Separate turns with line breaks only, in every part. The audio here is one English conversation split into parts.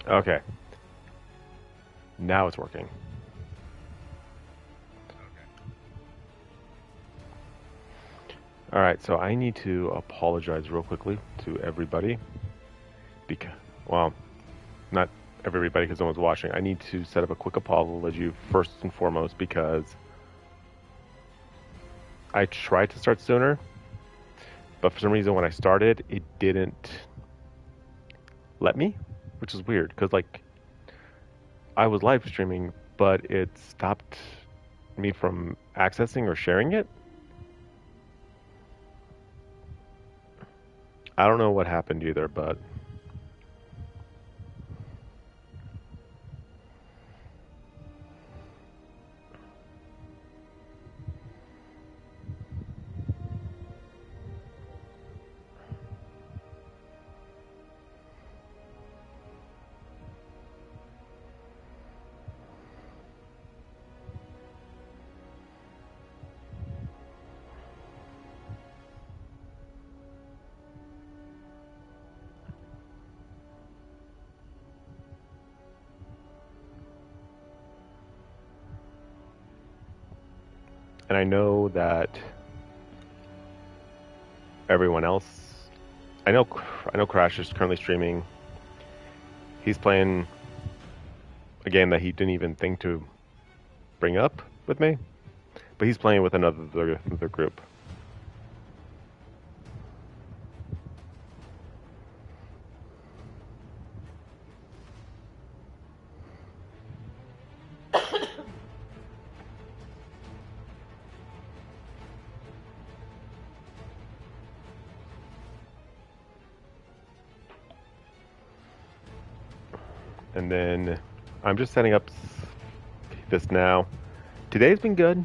Okay. Now it's working. All right, so I need to apologize real quickly to everybody because, well, not everybody because no one's watching. I need to set up a quick apology first and foremost because I tried to start sooner, but for some reason when I started, it didn't let me, which is weird because like I was live streaming, but it stopped me from accessing or sharing it. I don't know what happened either, but and I know that everyone else, I know, I know Crash is currently streaming. He's playing a game that he didn't even think to bring up with me, but he's playing with another group. And then I'm just setting up this now. Today's been good.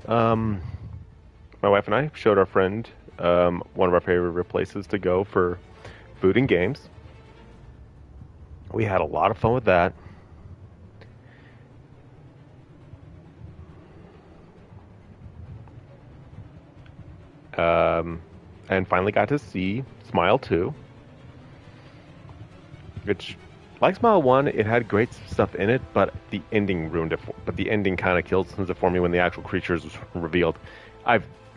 Um, my wife and I showed our friend one of our favorite places to go for food and games. We had a lot of fun with that. And finally got to see Smile 2, which, like Smile 1, it had great stuff in it, but the ending ruined it. But the ending kind of killed it for me when the actual creatures was revealed.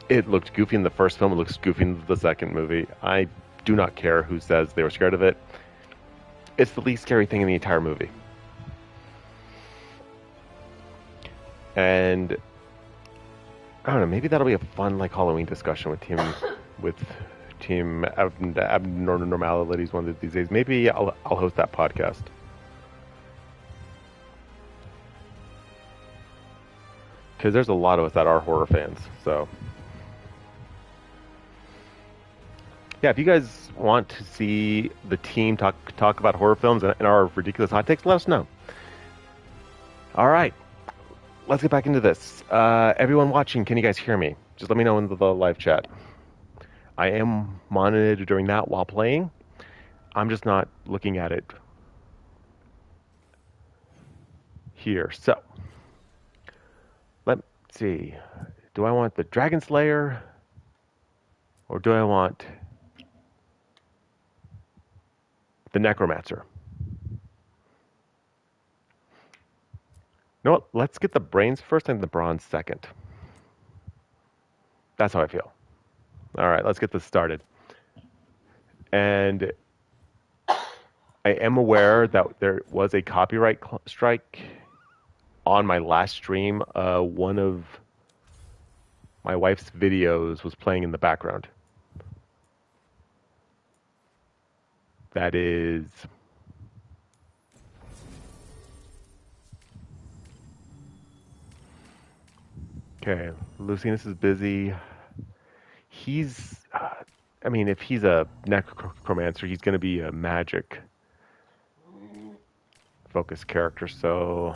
It looked goofy in the first film. It looks goofy in the second movie. I do not care who says they were scared of it. It's the least scary thing in the entire movie. And I don't know. Maybe that'll be a fun like Halloween discussion with team abnormalities one of these days. Maybe I'll host that podcast. Because there's a lot of us that are horror fans. So yeah, if you guys want to see the team talk about horror films and our ridiculous hot takes, let us know. All right, let's get back into this. Everyone watching, can you guys hear me? Just let me know in the live chat. I am monitoring that while playing. I'm just not looking at it here. So let's see. Do I want the Dragon Slayer or do I want the Necromancer? You know what? Let's get the brains first and the bronze second. That's how I feel. All right, let's get this started. And I am aware that there was a copyright strike on my last stream. One of my wife's videos was playing in the background. That is okay. Lucinus is busy. He's, I mean, if he's a necromancer, he's going to be a magic focused character. So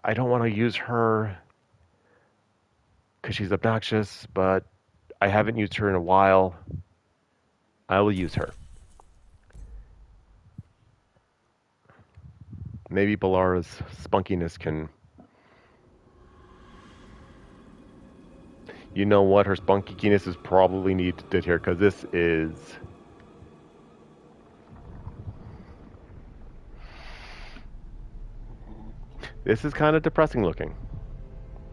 I don't want to use her because she's obnoxious, but I haven't used her in a while. I will use her. Maybe Balara's spunkiness can. You know what? Her spunkiness is probably needed here because this is. This is kind of depressing looking,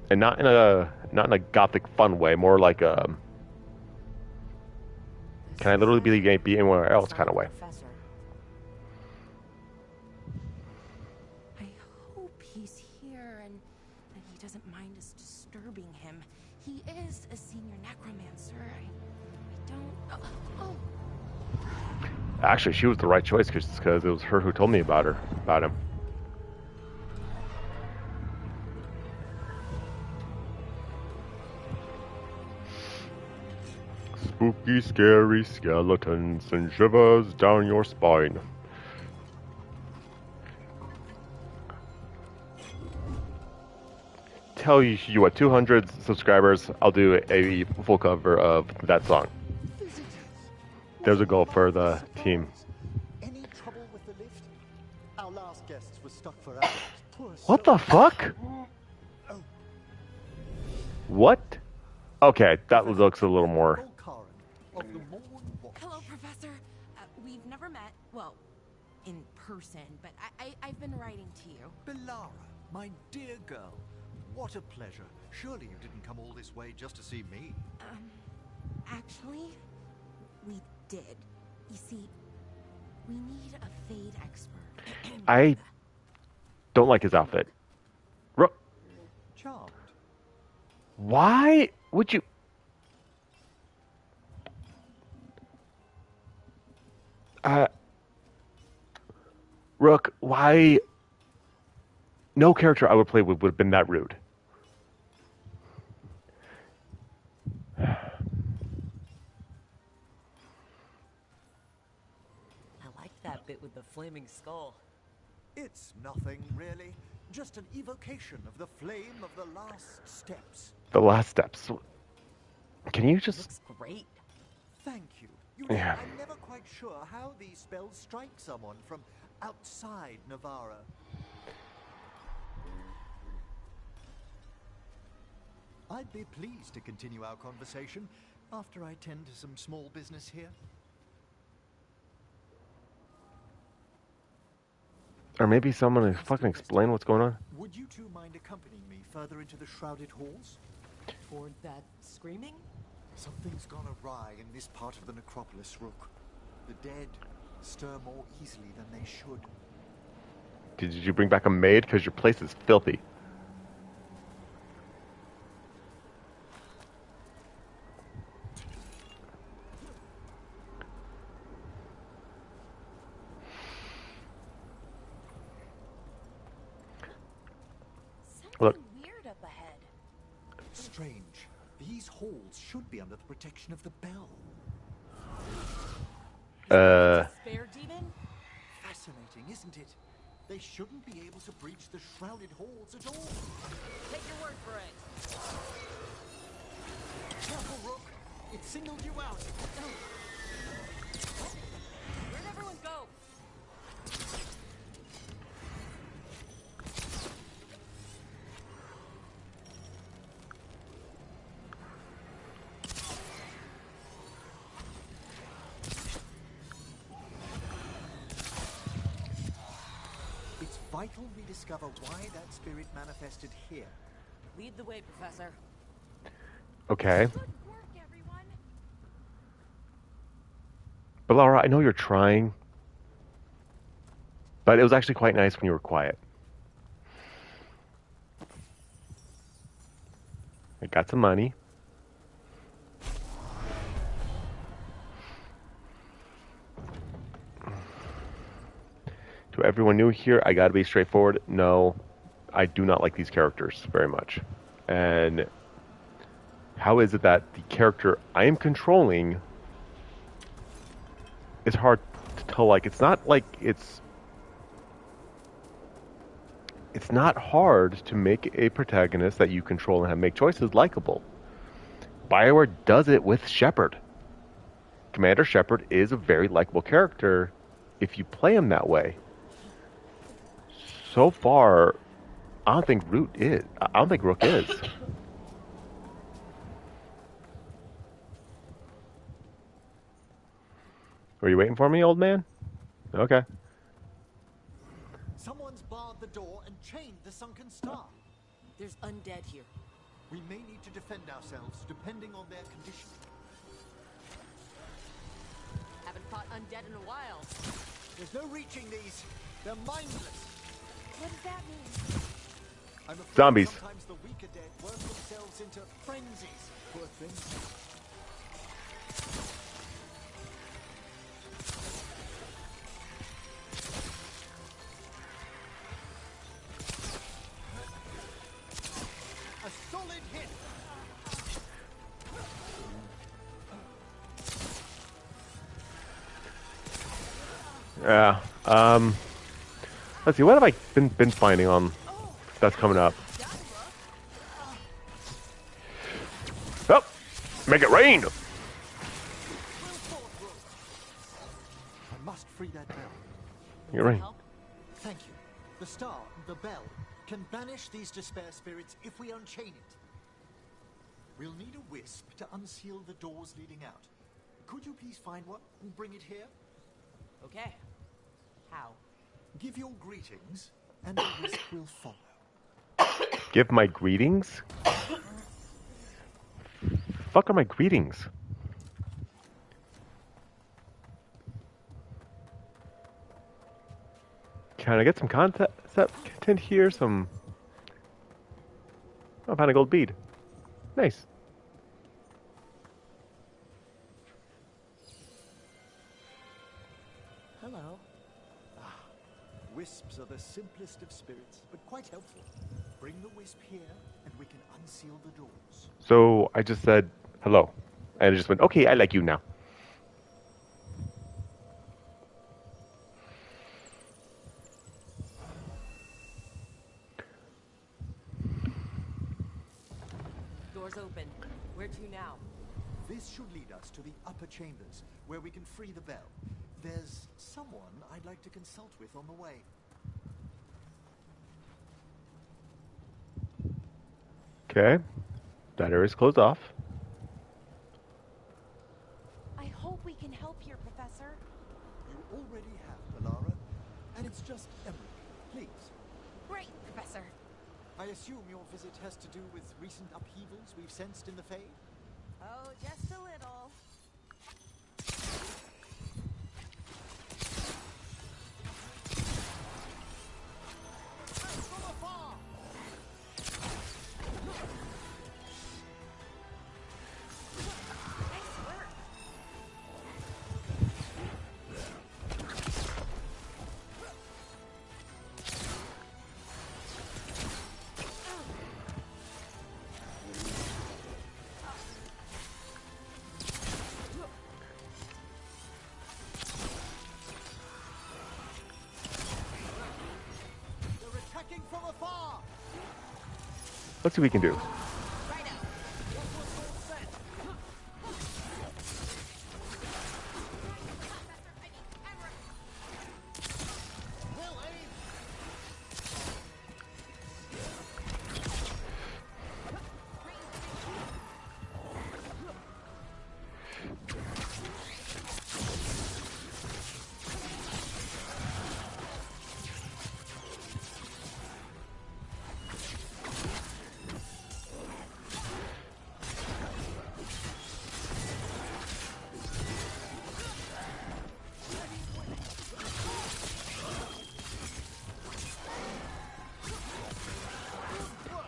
and not in a gothic fun way. More like a can I literally be anywhere else kind of way.
Professor. I hope he's here and that he doesn't mind us disturbing him. He is a senior necromancer. I don't. Oh.
Actually, she was the right choice because it was her who told me about him. Spooky, scary skeletons and shivers down your spine. Tell you what, 200 subscribers, I'll do a full cover of that song. There's a goal for the team.
Any trouble with the lift? Our last guests were stuck for hours. Poor
What the fuck?
Oh.
What? Okay, that looks a little more.
Hello, Professor. We've never met, well, in person, but I've been writing to you.
Belara, my dear girl, what a pleasure. Surely you didn't come all this way just to see me.
Actually, we did. You see, we need a Fade expert.
I don't like his outfit.
Charmed.
Why would you? Rook, why? No character I would play would have been that rude.
I like that bit with the flaming skull.
It's nothing, really. Just an evocation of the flame of the last steps.
The last steps. Can you just?
Looks great.
Thank you. You know,
Yeah.
I'm never quite sure how these spells strike someone from outside Navarra. I'd be pleased to continue our conversation after I tend to some small business here.
Or maybe someone to fucking explain what's going on.
Would you two mind accompanying me further into the shrouded halls?
For that screaming?
Something's gone awry in this part of the necropolis, Rook. The dead stir more easily than they should.
Did you bring back a maid? Because your place is filthy. Look.
Weird up ahead.
Strange. These halls should be under the protection of the bell.
Spare demon?
Fascinating, isn't it? They shouldn't be able to breach the shrouded halls at all.
Take your word for it.
Careful, Rook. It signaled you out.
Where'd everyone go?
It's vital we discover why that spirit manifested here.
Lead the way, Professor.
Okay.
Good work, everyone.
But Laura, I know you're trying. But it was actually quite nice when you were quiet. I got some money. To everyone new here, I gotta be straightforward. No, I do not like these characters very much. And how is it that the character I am controlling is hard to tell? Like, it's not like it's not hard to make a protagonist that you control and have make choices likable. BioWare does it with Shepard. Commander Shepard is a very likable character if you play him that way. So far, I don't think Rook is. Were you waiting for me, old man? Okay.
Someone's barred the door and chained the sunken star.
There's undead here.
We may need to defend ourselves depending on their condition.
Haven't fought undead in a while.
There's no reaching these. They're mindless.
What does that mean?
I'm afraid
Zombies.
sometimes the weaker dead work themselves into frenzies. Poor things. A solid hit.
Yeah. Let's see. What have I been finding on that's coming up? Oh, make it rain.
I must free that bell.
Make it rain.
Help?
Thank you. The star, the bell, can banish these despair spirits if we unchain it. We'll need a wisp to unseal the doors leading out. Could you please find one and bring it here?
Okay. How?
Give your greetings, and the wisp will follow.
Give my greetings. Fuck are my greetings? Can I get some content here? Some. Oh, I found a gold bead. Nice.
Hello.
Wisps are the simplest of spirits, but quite helpful. Bring the wisp here, and we can unseal the doors.
So I just said hello, and it just went, okay, I like you now.
Door's open. Where to now?
This should lead us to the upper chambers, where we can free the bell. There's someone I'd like to consult with on the way.
Okay, that area's closed off.
I hope we can help here, Professor.
You already have, Alara, and it's just Emily. Please.
Great, Professor.
I assume your visit has to do with recent upheavals we've sensed in the Fae?
Oh, just a little.
From afar!
Nice work.
They're attacking from afar!
Let's see what we can do.
Right out.
What was all set? Well aimed!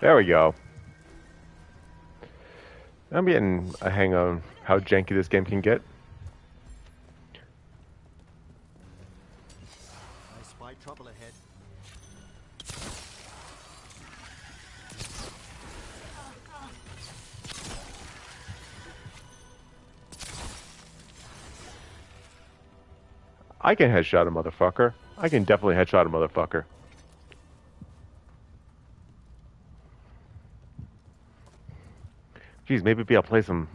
There we go. I'm getting a hang on how janky this game can get.
I spy trouble ahead.
I can headshot a motherfucker. I can definitely headshot a motherfucker. Geez, maybe I'll play some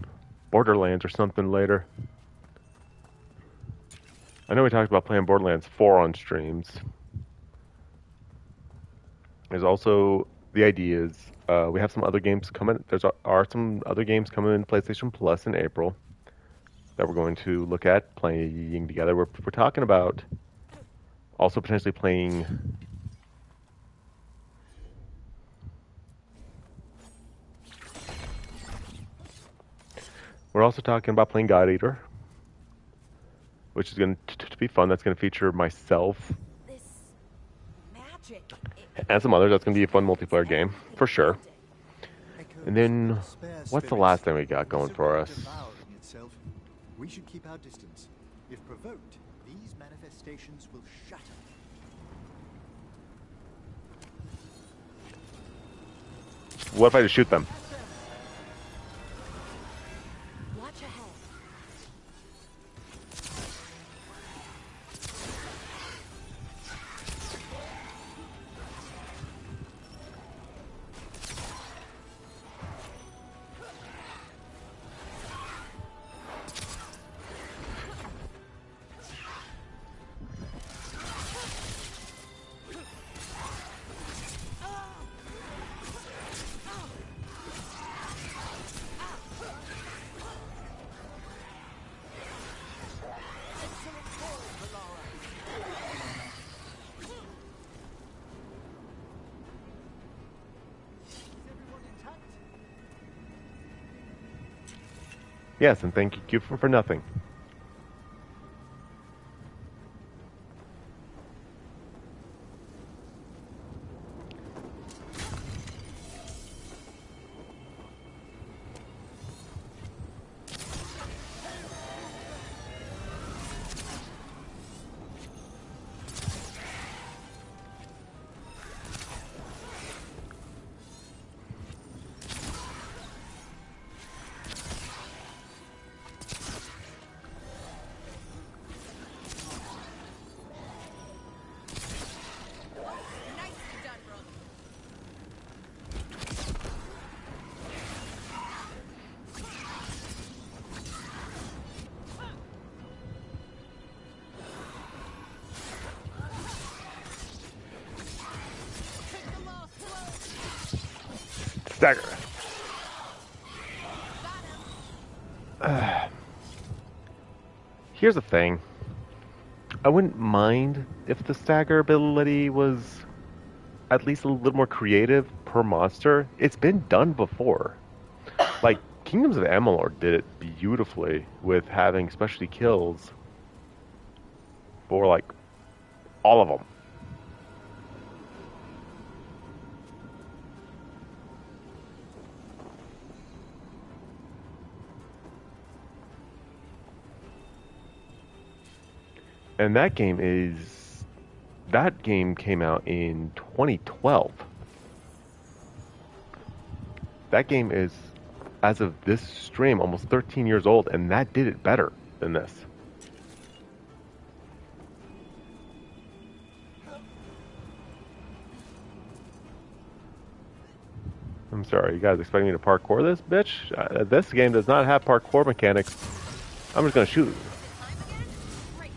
Borderlands or something later. I know we talked about playing Borderlands 4 on streams. There's also the idea is we have some other games coming. Are some other games coming in PlayStation Plus in April that we're going to look at playing together. We're talking about also potentially playing We're also talking about playing God Eater, which is going to be fun. That's going to feature myself
This magic.
and some others. That's going to be a fun multiplayer game, for sure. And then, what's the last thing we got going for us?
Devouring itself. We should keep our distance. If provoked, these manifestations will shatter.
What if I just shoot them?
Watch ahead.
Yes, and thank you for nothing.
Nicely done, brother.
Stagger. Here's the thing. I wouldn't mind if the stagger ability was at least a little more creative per monster. It's been done before. Like, Kingdoms of Amalur did it beautifully with having specialty kills for, like, all of them. And that game came out in 2012. That game is, as of this stream, almost 13 years old, and that did it better than this. I'm sorry, you guys expect me to parkour this, bitch? This game does not have parkour mechanics. I'm just gonna shoot.
Time again? Great.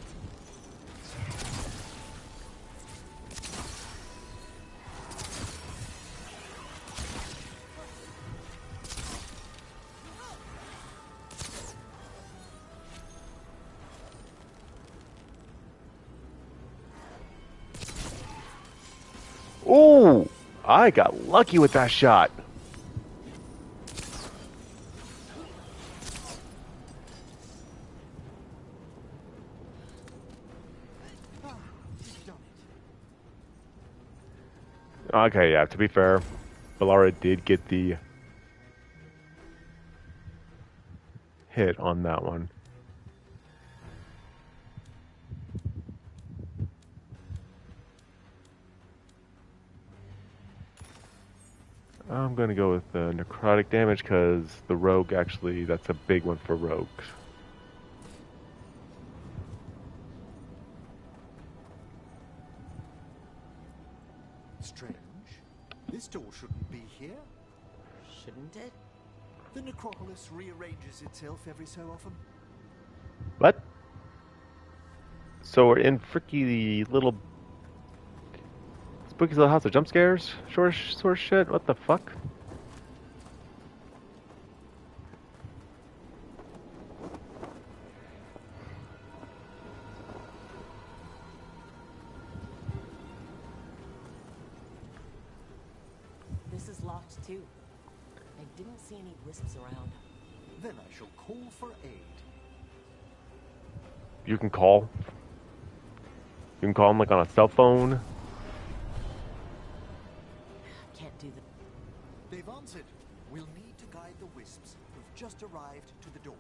Ooh! I got lucky with that shot. Okay, yeah, to be fair, Bellara did get the hit on that one. I'm going to go with the necrotic damage because the rogue actually, that's a big one for rogues.
Strange. This door shouldn't be here.
Shouldn't it?
The necropolis rearranges itself every so often.
What? So we're in freaky little spooky little house of jump scares? Sort of shit? What the fuck?
This is locked too. I didn't see any wisps around.
Then I shall call for aid.
You can call. You can call him like on a cell phone.
Can't do that.
They've answered. We'll need to guide the wisps who've just arrived to the door.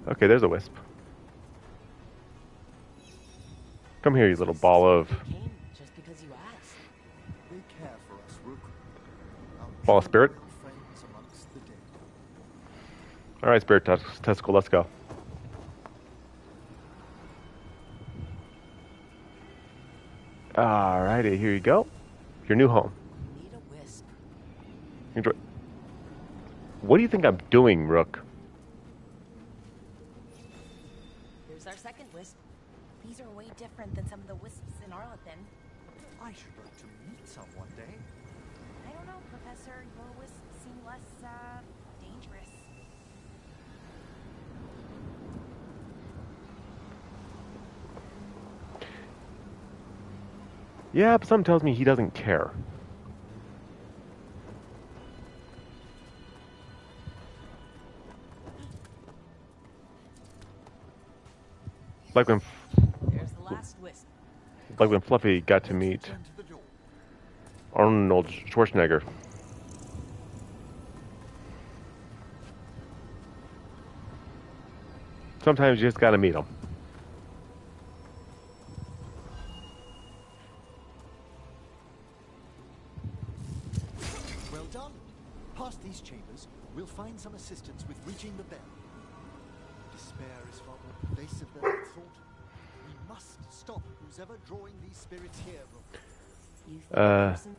Okay, there's a wisp. Come here, you little ball of
They came just because you asked.
They care for us, Rook. Our
ball of spirit.
true friends amongst the dead.
All right, spirit testicle, let's go. All righty, here you go. Your new home.
Need a wisp.
Enjoy. What do you think I'm doing, Rook?
Here's our second wisp.
These are way different than some of the wisps in Arlethan.
I should like to meet some one day.
I don't know, Professor. Your wisps seem less, dangerous.
Yeah, but something tells me he doesn't care. Like when,
There's the last wisp.
like when Fluffy got to meet
Turn to the door.
Arnold Schwarzenegger. Sometimes you just gotta meet him.
Well done. Past these chambers, we'll find some assistance with reaching the bell. Despair is far more pervasive than I thought. We must stop who's ever drawing these spirits here, Rook.
You think
Uh,
person-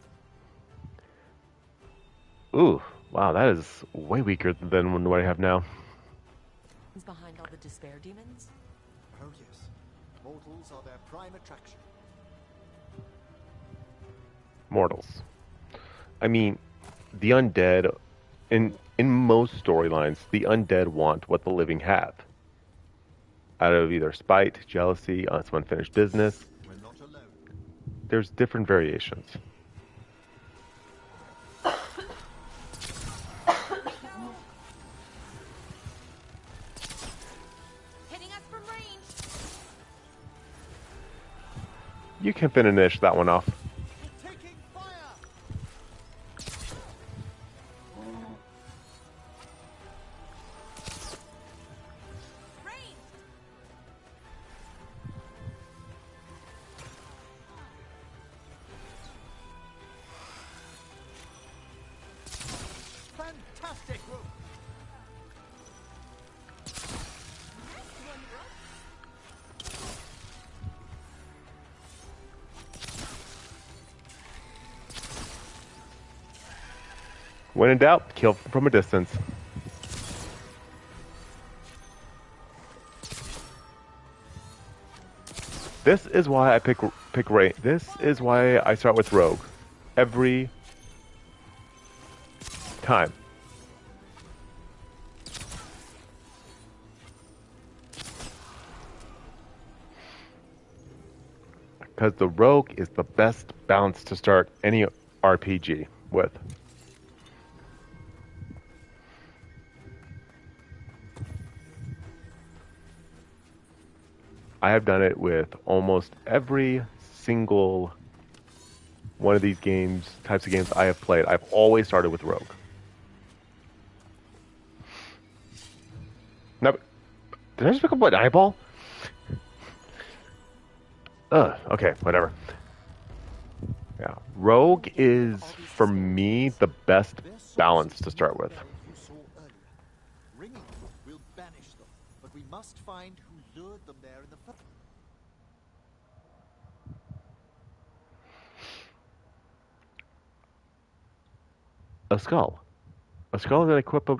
Ooh, wow, that is way weaker than what I have now.
Who's behind all the despair demons?
Oh yes. Mortals are their prime attraction.
Mortals. I mean, the undead, in most storylines, the undead want what the living have. Out of either spite, jealousy, some unfinished business.
We're not alone.
There's different variations.
Hitting us from range!
You can finish that one off.
Taking fire!
Range!
Fantastic, Rook!
When in doubt, kill from a distance. This is why I pick Ray. This is why I start with Rogue every time. Because the Rogue is the best balance to start any RPG with. I have done it with almost every single one of these types of games I have played. I've always started with Rogue. Now, did I just pick up an eyeball? Okay, whatever. Yeah, Rogue is, for me, the best balance to start with.
You saw earlier. Ringing will banish them, but we must find who lured them there in the first.
A skull. A skull that equip a...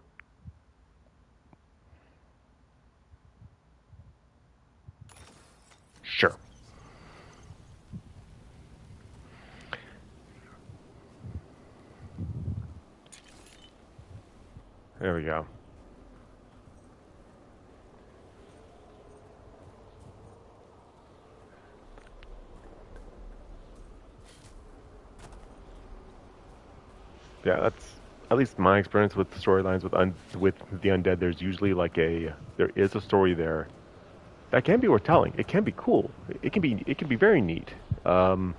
Sure. There we go. Yeah, that's at least my experience with storylines with the undead. There's usually like there is a story there that can be worth telling. It can be cool. It can be very neat. Um,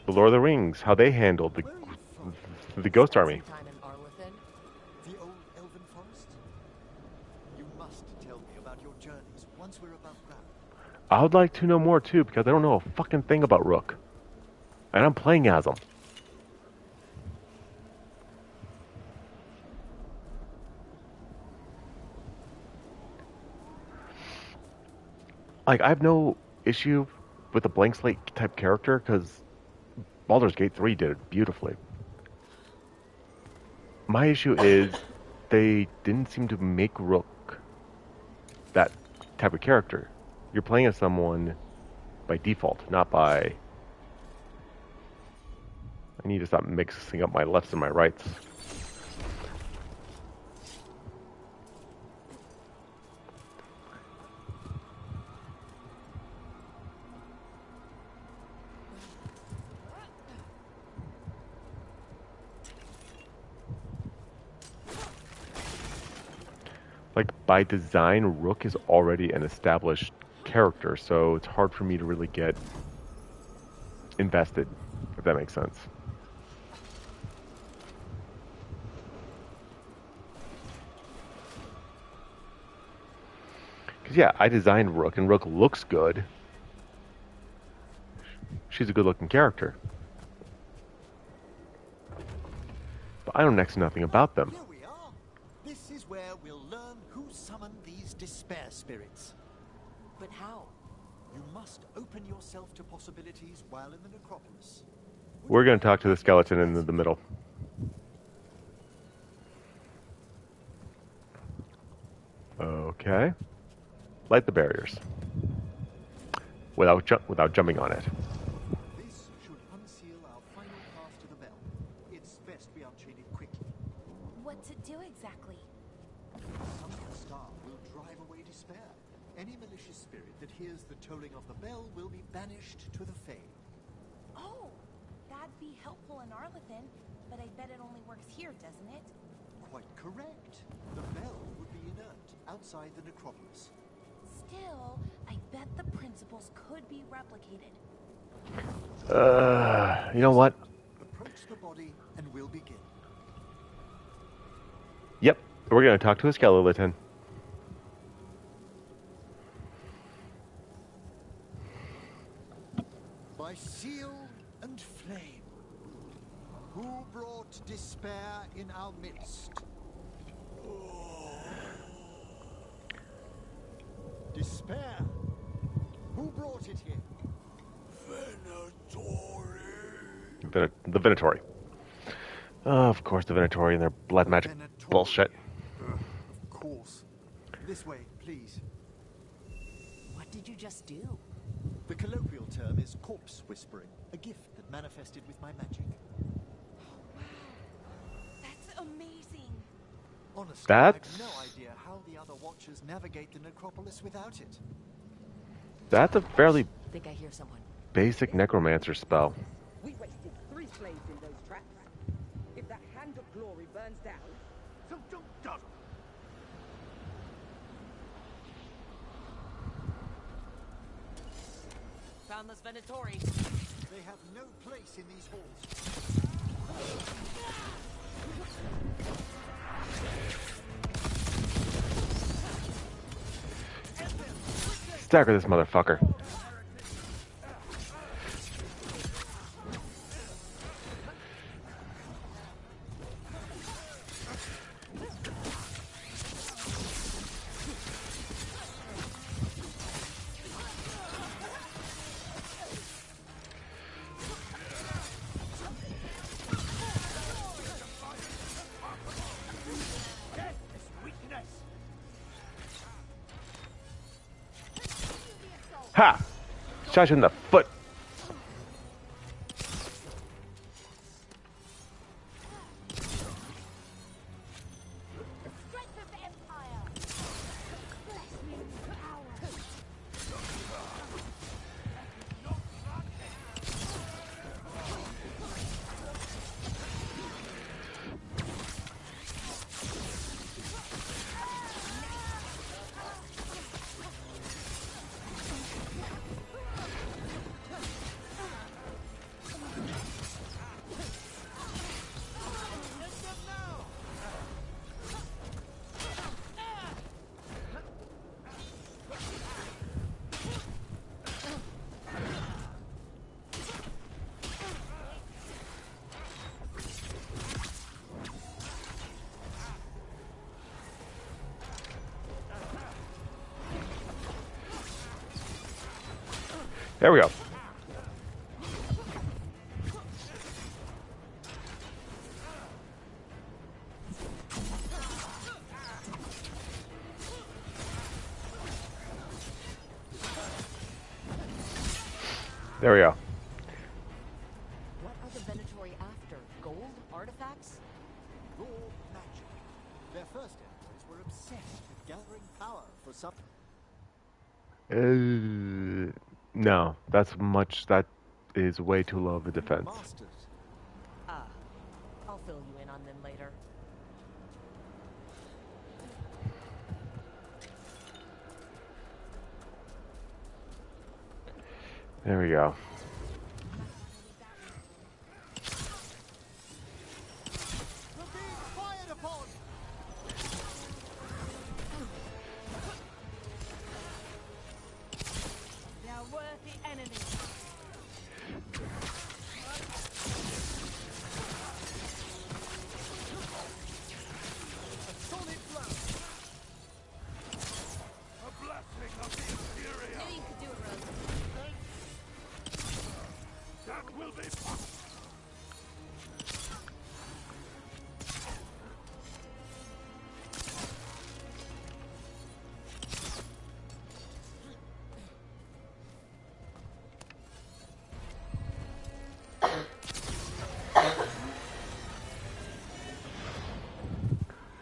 the Lord of the Rings, how they handled
Where are you from?
the Ghost
Spent
Army.
some time in Arlethan.
The old elven forest? You must tell me about your journeys once we're above ground.
I would like to know more too because I don't know a fucking thing about Rook, and I'm playing as him. Like I have no issue with a blank slate type character because Baldur's Gate 3 did it beautifully. My issue is they didn't seem to make Rook that type of character. You're playing as someone by default, not by. I need to stop mixing up my lefts and my rights. Like by design, Rook is already an established character, so it's hard for me to really get invested, if that makes sense. Because yeah, I designed Rook, and Rook looks good. She's a good-looking character, but I know next to nothing about them.
Here we are. This is where we'll learn who summoned these despair spirits.
But how?
You must open yourself to possibilities while in the necropolis.
We're going to talk to the skeleton in the middle. Okay. Light the barriers. Without jumping on it.
This should unseal our final path to the bell. It's best we unchain it quickly.
What to do exactly?
Summoning the star will drive away despair. Any malicious spirit that hears the tolling of the bell will be banished to the Fae.
Oh, that'd be helpful in Arlethan, but I bet it only works here, doesn't it?
Quite correct. The bell would be inert outside the necropolis.
Still, I bet the principles could be replicated.
You know what?
Approach the body and we'll begin.
Yep, we're going to talk to a skeleton.
By seal and flame, who brought despair in our midst? Despair? Who brought it here?
The Venatori. Of course, the Venatori and their blood magic
Venatori.
bullshit.
Of course. This way, please.
What did you just do?
The colloquial term is corpse whispering, a gift that manifested with my magic.
That's amazing.
Honestly,
That's-
I've no idea how the other Watchers navigate the necropolis without it.
That's a fairly
Think I hear someone.
basic necromancer spell.
We wasted 3 slaves in those traps. If that hand of glory burns down, so don't dawdle.
Found this Venatori.
They have no place in these halls.
Stagger this motherfucker. Ha! Shot you in the foot.
Strength of the Empire. Bless me with power.
There we go. There we go.
What are the Venatori after? Gold? Artifacts?
Raw magic. Their first enemies were obsessed with gathering power for some.
No, that is way too low of a defense.
Masters.
Ah, I'll fill you in on them later.
There we go.
We're being fired upon.
They are worthy enemies.
Solid blow.
Knew you could do it, Rose.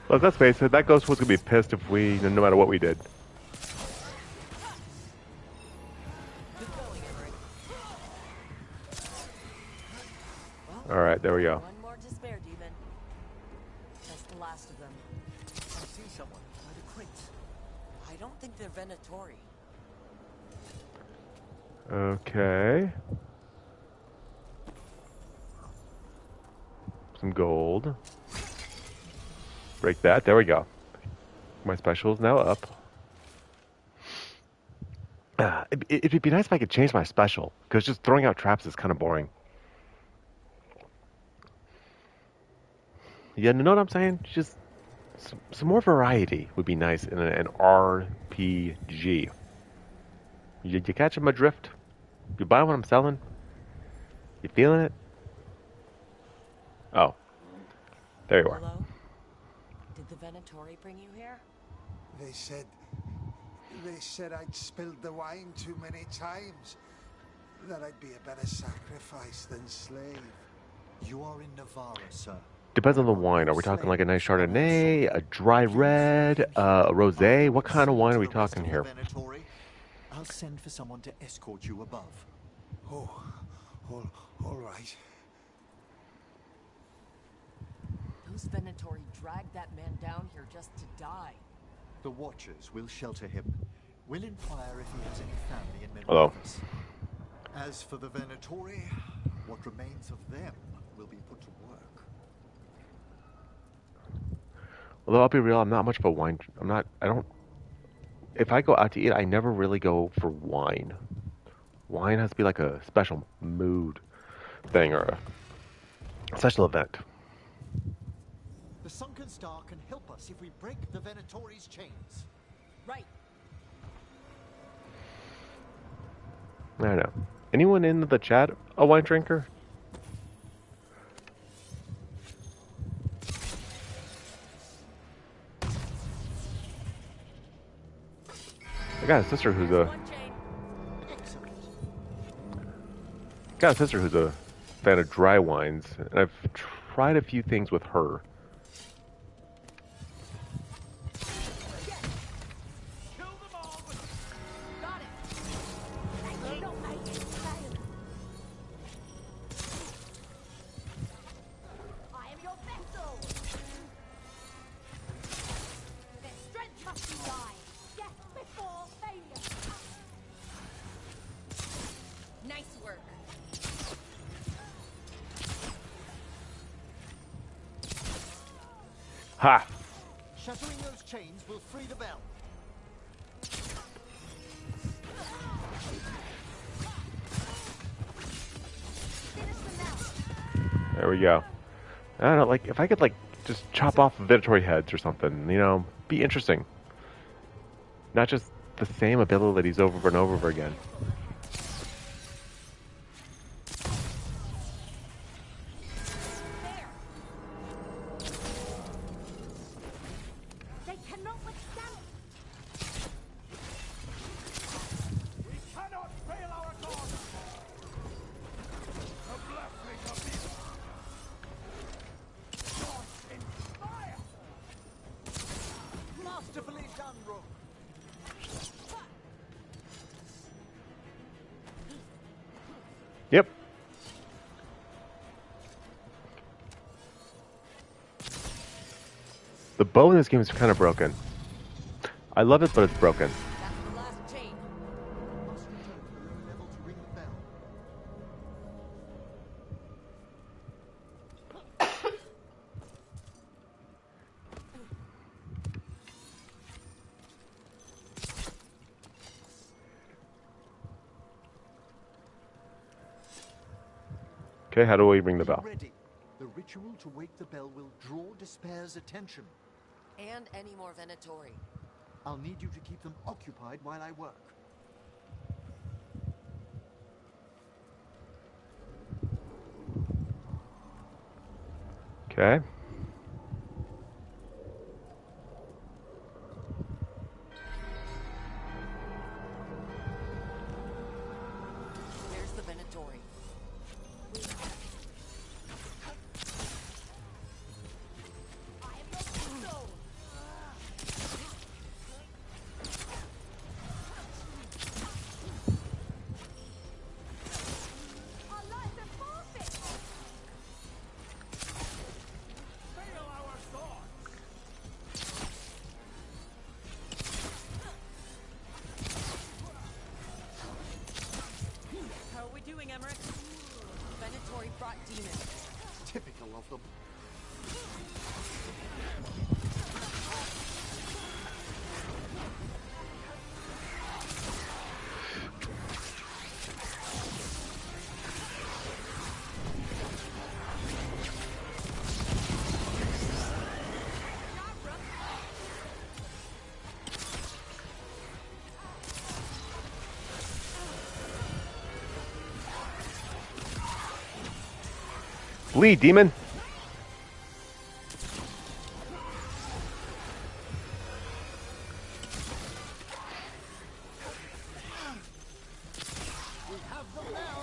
Look, let's face it, that ghost was gonna be pissed if we, no matter what we did.
Good going, Everett.
All right, there we go.
One more to spare, demon. That's the last of them.
I see someone by the crates.
I don't think they're Venatori.
Okay. Some gold. Break that. There we go. My special is now up. It'd be nice if I could change my special, because just throwing out traps is kind of boring. Yeah, you know what I'm saying? Just some more variety would be nice in an RPG. You catching my drift? You buying what I'm selling? You feeling it? Oh. There you are.
Hello? Did the Venatori bring you here?
They said I'd spilled the wine too many times. That I'd be a better sacrifice than slave.
You are in Navarra, sir.
Depends on the wine. Are we talking like a nice Chardonnay, a dry red, a rosé? What kind of wine are we talking here?
Venatori. I'll send for someone to escort you above.
Oh, all right.
Those Venatori dragged that man down here just to die.
The Watchers will shelter him. We'll inquire if he has any family in
Hello.
Memphis. As for the Venatori, what remains of them will be put to work.
Although I'll be real, I'm not much of a wine. If I go out to eat, I never really go for wine. Wine has to be like a special mood thing or a special event.
The Sunken Star can help us if we break the Venatori's chains.
Right.
I don't know. Anyone in the chat a wine drinker? I got a sister who's a fan of dry wines, and I've tried a few things with her. Ha!
Shattering those chains will free the bell.
There we go. I don't know, like, if I could, like, just chop off Venatori heads or something, you know, be interesting. Not just the same abilities over and over again. The bow in this game is kind of broken. I love it, but it's broken.
That's the last chain.
Must return to the lower level to ring the bell.
Okay, how do we ring the
Be
bell?
ready. The ritual to wake the bell will draw Despair's attention.
And any more Venatori.
I'll need you to keep them occupied while I work.
Okay.
There's the Venatori. How are we doing, Emmerich? Venatori brought demons.
Typical of them.
Bleed, demon!
We have them now.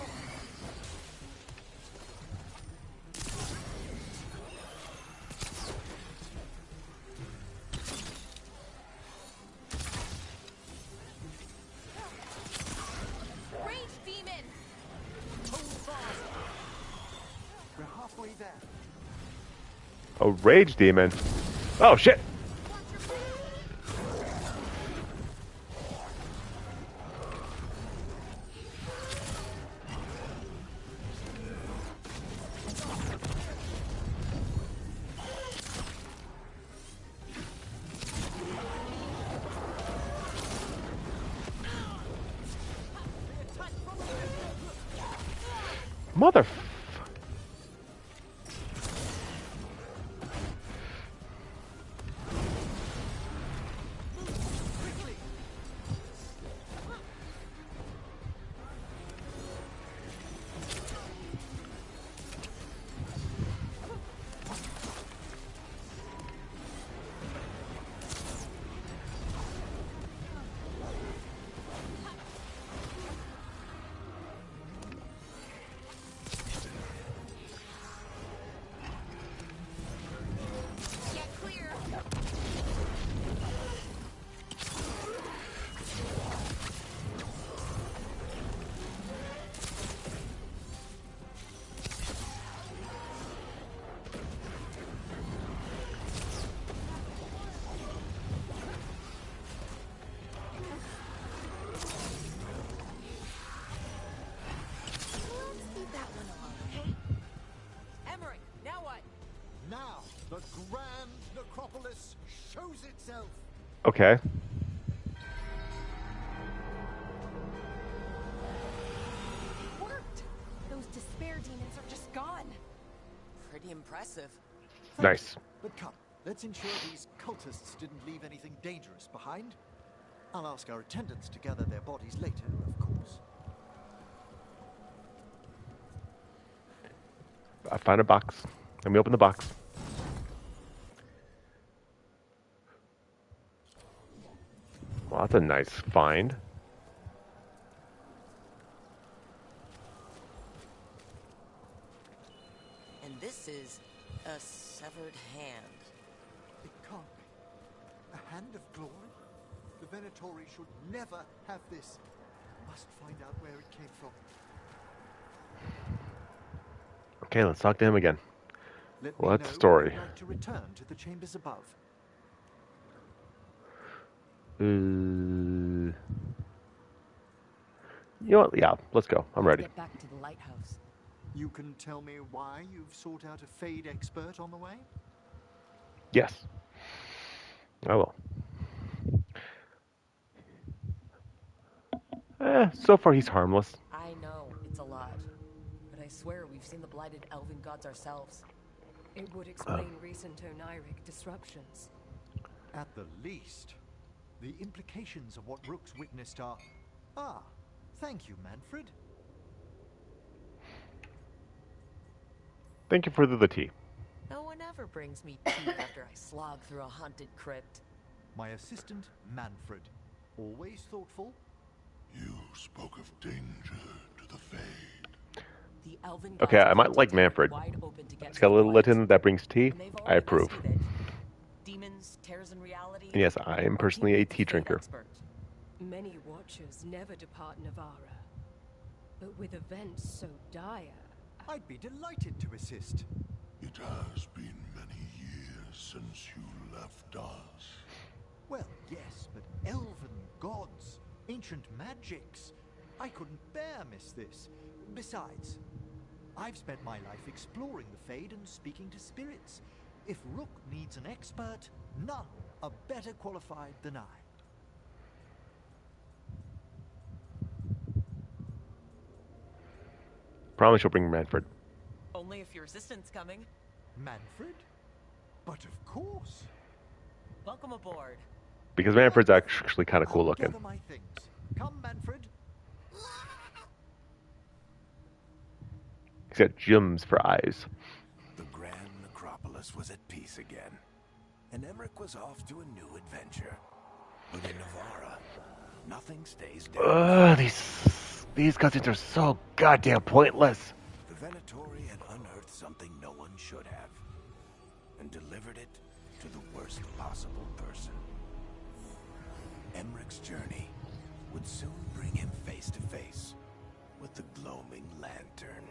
Rage demon!
Hold fast. We're halfway there.
A rage demon. Oh shit! Mother.
Get clear!
Let's leave that one alone, okay?
Emmerich, now what?
Now, the grand necropolis shows itself.
Okay.
Worked! Those despair demons are just gone.
Pretty impressive.
Nice.
But come, let's ensure these cultists didn't leave anything dangerous behind. I'll ask our attendants to gather their bodies later, of course.
I find a box. Let me open the box. Well, that's a nice find.
And this is a severed hand.
It can't be. A hand of glory? The Venatori should never have this. Must find out where it came from.
Okay, let's talk to him again.
Let
Well,
me
that's
know
the story.
when you'd like to return to the chambers above.
You know what? Yeah, let's go. I'm
Let's
ready.
get back to the lighthouse.
You can tell me why you've sought out a Fade expert on the way?
Yes, I will. So far he's harmless.
I know, it's a lot. But I swear we've seen the blighted elven gods ourselves.
It would explain recent Oniric disruptions.
At the least, the implications of what Rook's witnessed are... Ah, thank you, Manfred.
Thank you for the tea.
No one ever brings me tea after I slog through a haunted crypt.
My assistant, Manfred. Always thoughtful.
You spoke of danger to the Fade.
The elven
Okay,
gods
I might
planted
like
it
Manfred.
wide open to get
It's
to
got a
the
little lit
light,
in that brings tea.
and they've
I
already
approve.
rescued it. Demons, tears in reality.
Yes, I am
Our
personally
team
a
needs
tea
Fade
drinker.
expert.
Many watchers never depart Navara. But with events so dire,
I'd be delighted to assist.
It has been many years since you left us.
Well, yes, but elven gods, ancient magics. I couldn't bear miss this. Besides, I've spent my life exploring the Fade and speaking to spirits. If Rook needs an expert, none are better qualified than I.
Promise you'll bring Manfred.
Only if your assistant's coming.
Manfred? But of course.
Welcome aboard.
Because Manfred's actually kind of cool
I'll
looking.
gather my things. Come, Manfred.
He's got gems for eyes.
The Grand Necropolis was at peace again, and Emmerich was off to a new adventure. But in Navara, nothing stays down.
These cutscenes are so goddamn pointless.
The Venatori had unearthed something no one should have, and delivered it to the worst possible person. Emmerich's journey would soon bring him face to face with the gloaming lantern.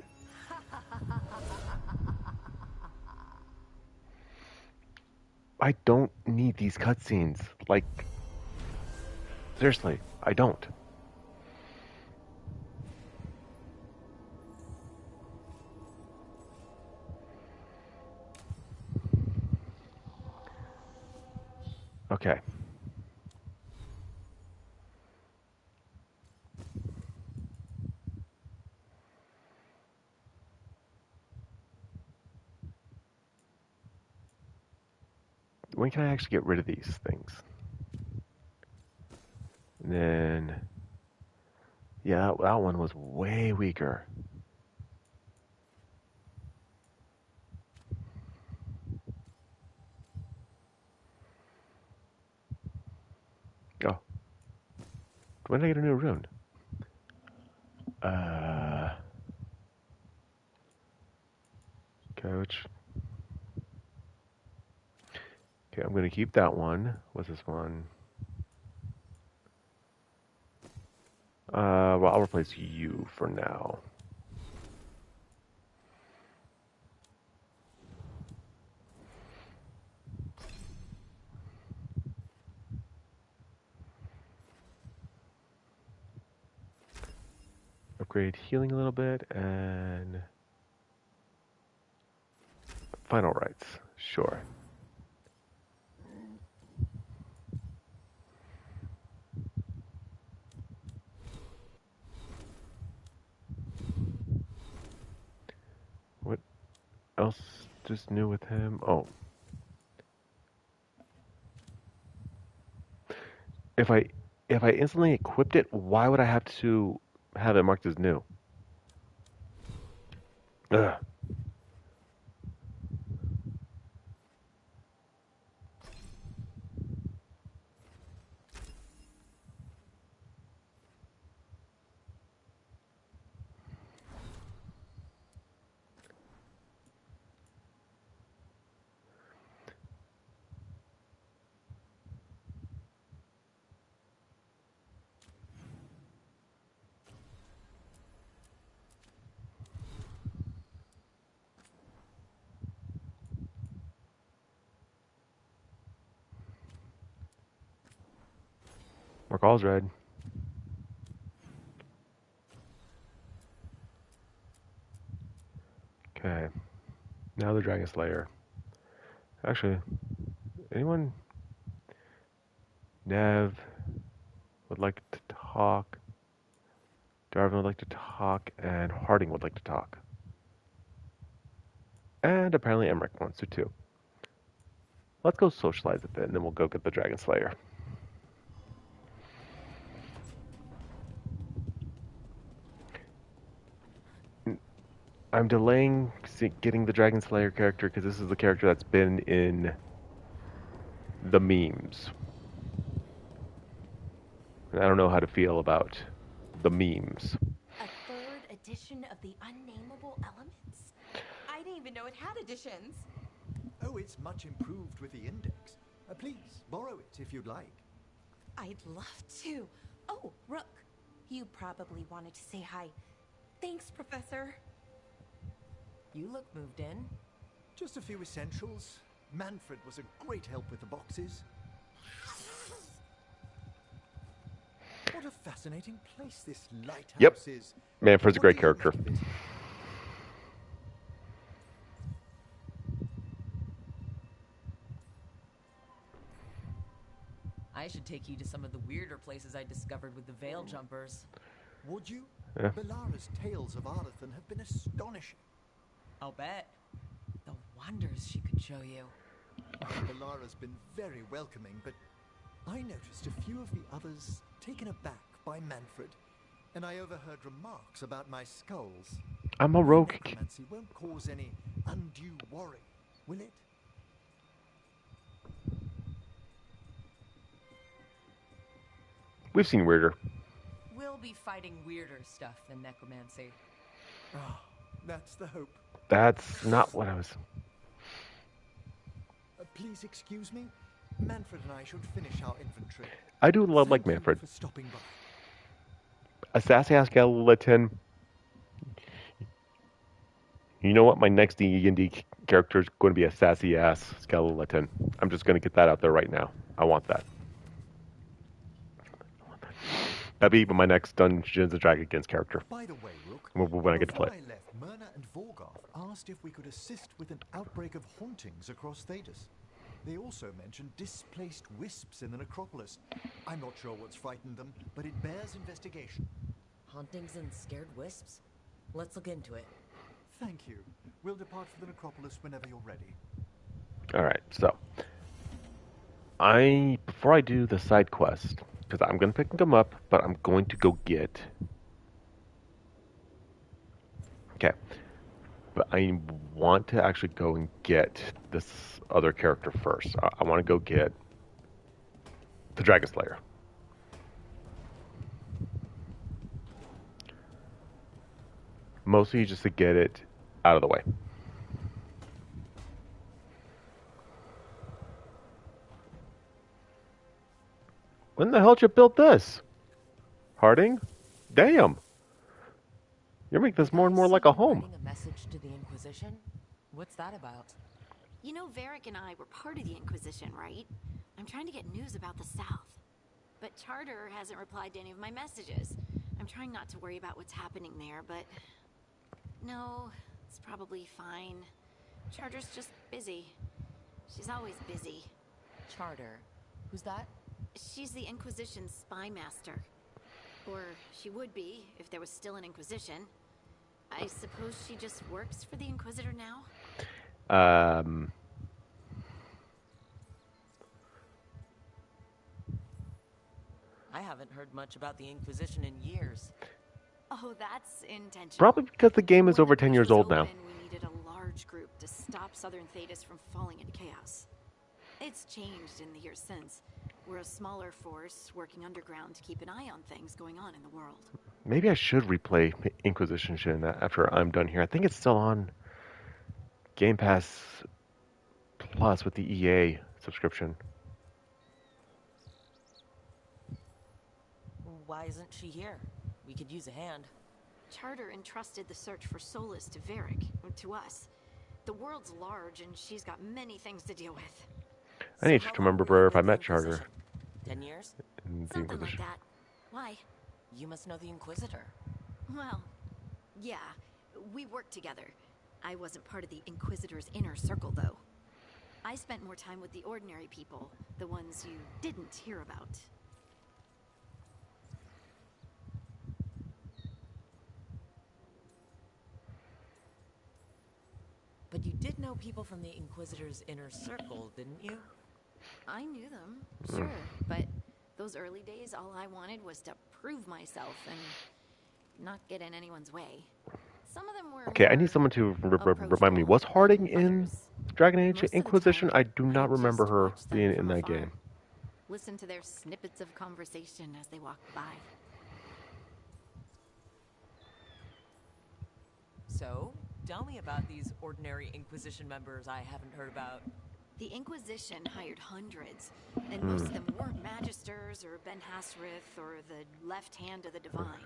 I don't need these cutscenes. Like, seriously, I don't. Okay. When can I actually get rid of these things? And then, yeah, that one was way weaker. Oh. When did I get a new rune? Okay, Okay, I'm gonna keep that one. What's this one? Well, I'll replace you for now. Upgrade healing a little bit and final rights. Sure. What else just new with him? Oh. If I instantly equipped it, why would I have to have it marked as new? Ugh. More calls, Red. Okay. Now the Dragon Slayer. Actually, anyone? Nev would like to talk. Darwin would like to talk, and Harding would like to talk. And apparently Emmerich wants to too. Let's go socialize a bit, and then we'll go get the Dragon Slayer. I'm delaying getting the Dragon Slayer character because this is the character that's been in the memes. And I don't know how to feel about the memes.
A third edition of the Unnameable Elements? I didn't even know it had editions.
Oh, it's much improved with the index. Please, borrow it if you'd like.
I'd love to. Oh, Rook, you probably wanted to say hi. Thanks, Professor.
You look moved in.
Just a few essentials. Manfred was a great help with the boxes. What a fascinating place this lighthouse is.
Manfred's a great character.
I should take you to some of the weirder places I discovered with the veil jumpers.
Would you?
Yeah.
Belara's tales of Arlathan have been astonishing.
I'll bet. The wonders she could show you.
Belara's been very welcoming, but I noticed a few of the others taken aback by Manfred, and I overheard remarks about my skulls.
I'm a rogue.
Necromancy won't cause any undue worry, will it?
We've seen weirder.
We'll be fighting weirder stuff than necromancy.
Ah, that's the hope.
That's not what I was...
Please excuse me. Manfred and I should finish our inventory.
I do love like
Thank you
Manfred.
for stopping by.
A sassy-ass skeleton. You know what? My next D&D character is going to be a sassy-ass skeleton. I'm just going to get that out there right now. I want that. That'd be my next Dungeons & Dragons character.
By the way, Rook,
When I get to play.
before I left, Myrna and Veilguard asked if we could assist with an outbreak of hauntings across Thedas. They also mentioned displaced wisps in the necropolis. I'm not sure what's frightened them, but it bears investigation.
Hauntings and scared wisps? Let's look into it.
Thank you. We'll depart for the necropolis whenever you're ready.
Alright, so. Before I do the side quest, because I'm going to pick them up, but I'm going to go get... Okay. But I want to actually go and get this other character first. I want to go get the Dragon Slayer. Mostly just to get it out of the way. When the hell did you build this? Harding? Damn. You're making this more and more like a home.
Writing a message to the Inquisition? What's that about?
You know, Varric and I were part of the Inquisition, right? I'm trying to get news about the South. But Charter hasn't replied to any of my messages. I'm trying not to worry about what's happening there, but... No, it's probably fine. Charter's just busy. She's always busy.
Charter? Who's that?
She's the Inquisition's spy master. Or she would be, if there was still an Inquisition. I suppose she just works for the Inquisitor now?
I haven't heard much about the Inquisition in years.
Oh, that's intentional.
Probably because the game is
When
over
the
10
breach
years
was
old now.
open, we needed a large group to stop Southern Thedas from falling into chaos. It's changed in the years since. We're a smaller force working underground to keep an eye on things going on in the world.
Maybe I should replay Inquisition Shin after I'm done here. I think it's still on Game Pass Plus with the EA subscription.
Why isn't she here? We could use a hand.
Charter entrusted the search for Solus to Varric, to us. The world's large and she's got many things to deal with.
I need to remember where if I met Charter.
10 years?
in the
Something like
Inquisition.
that. Why?
You must know the Inquisitor.
Well, yeah, we worked together. I wasn't part of the Inquisitor's inner circle, though. I spent more time with the ordinary people, the ones you didn't hear about.
But you did know people from the Inquisitor's inner circle, didn't you?
I knew them, sure, but those early days, all I wanted was to prove myself and not get in anyone's way. Some of them were
Okay, I need
more
someone to remind me.
approachable
Was Harding
than
in
others.
Dragon Age
Most of the
Inquisition?
time,
I do not remember
just
her
watched them
being
from
in that
afar.
game.
Listen to their snippets of conversation as they walked by.
So, tell me about these ordinary Inquisition members I haven't heard about.
The Inquisition hired hundreds, and most of them weren't Magisters or Ben Hasrith or the left hand of the Divine.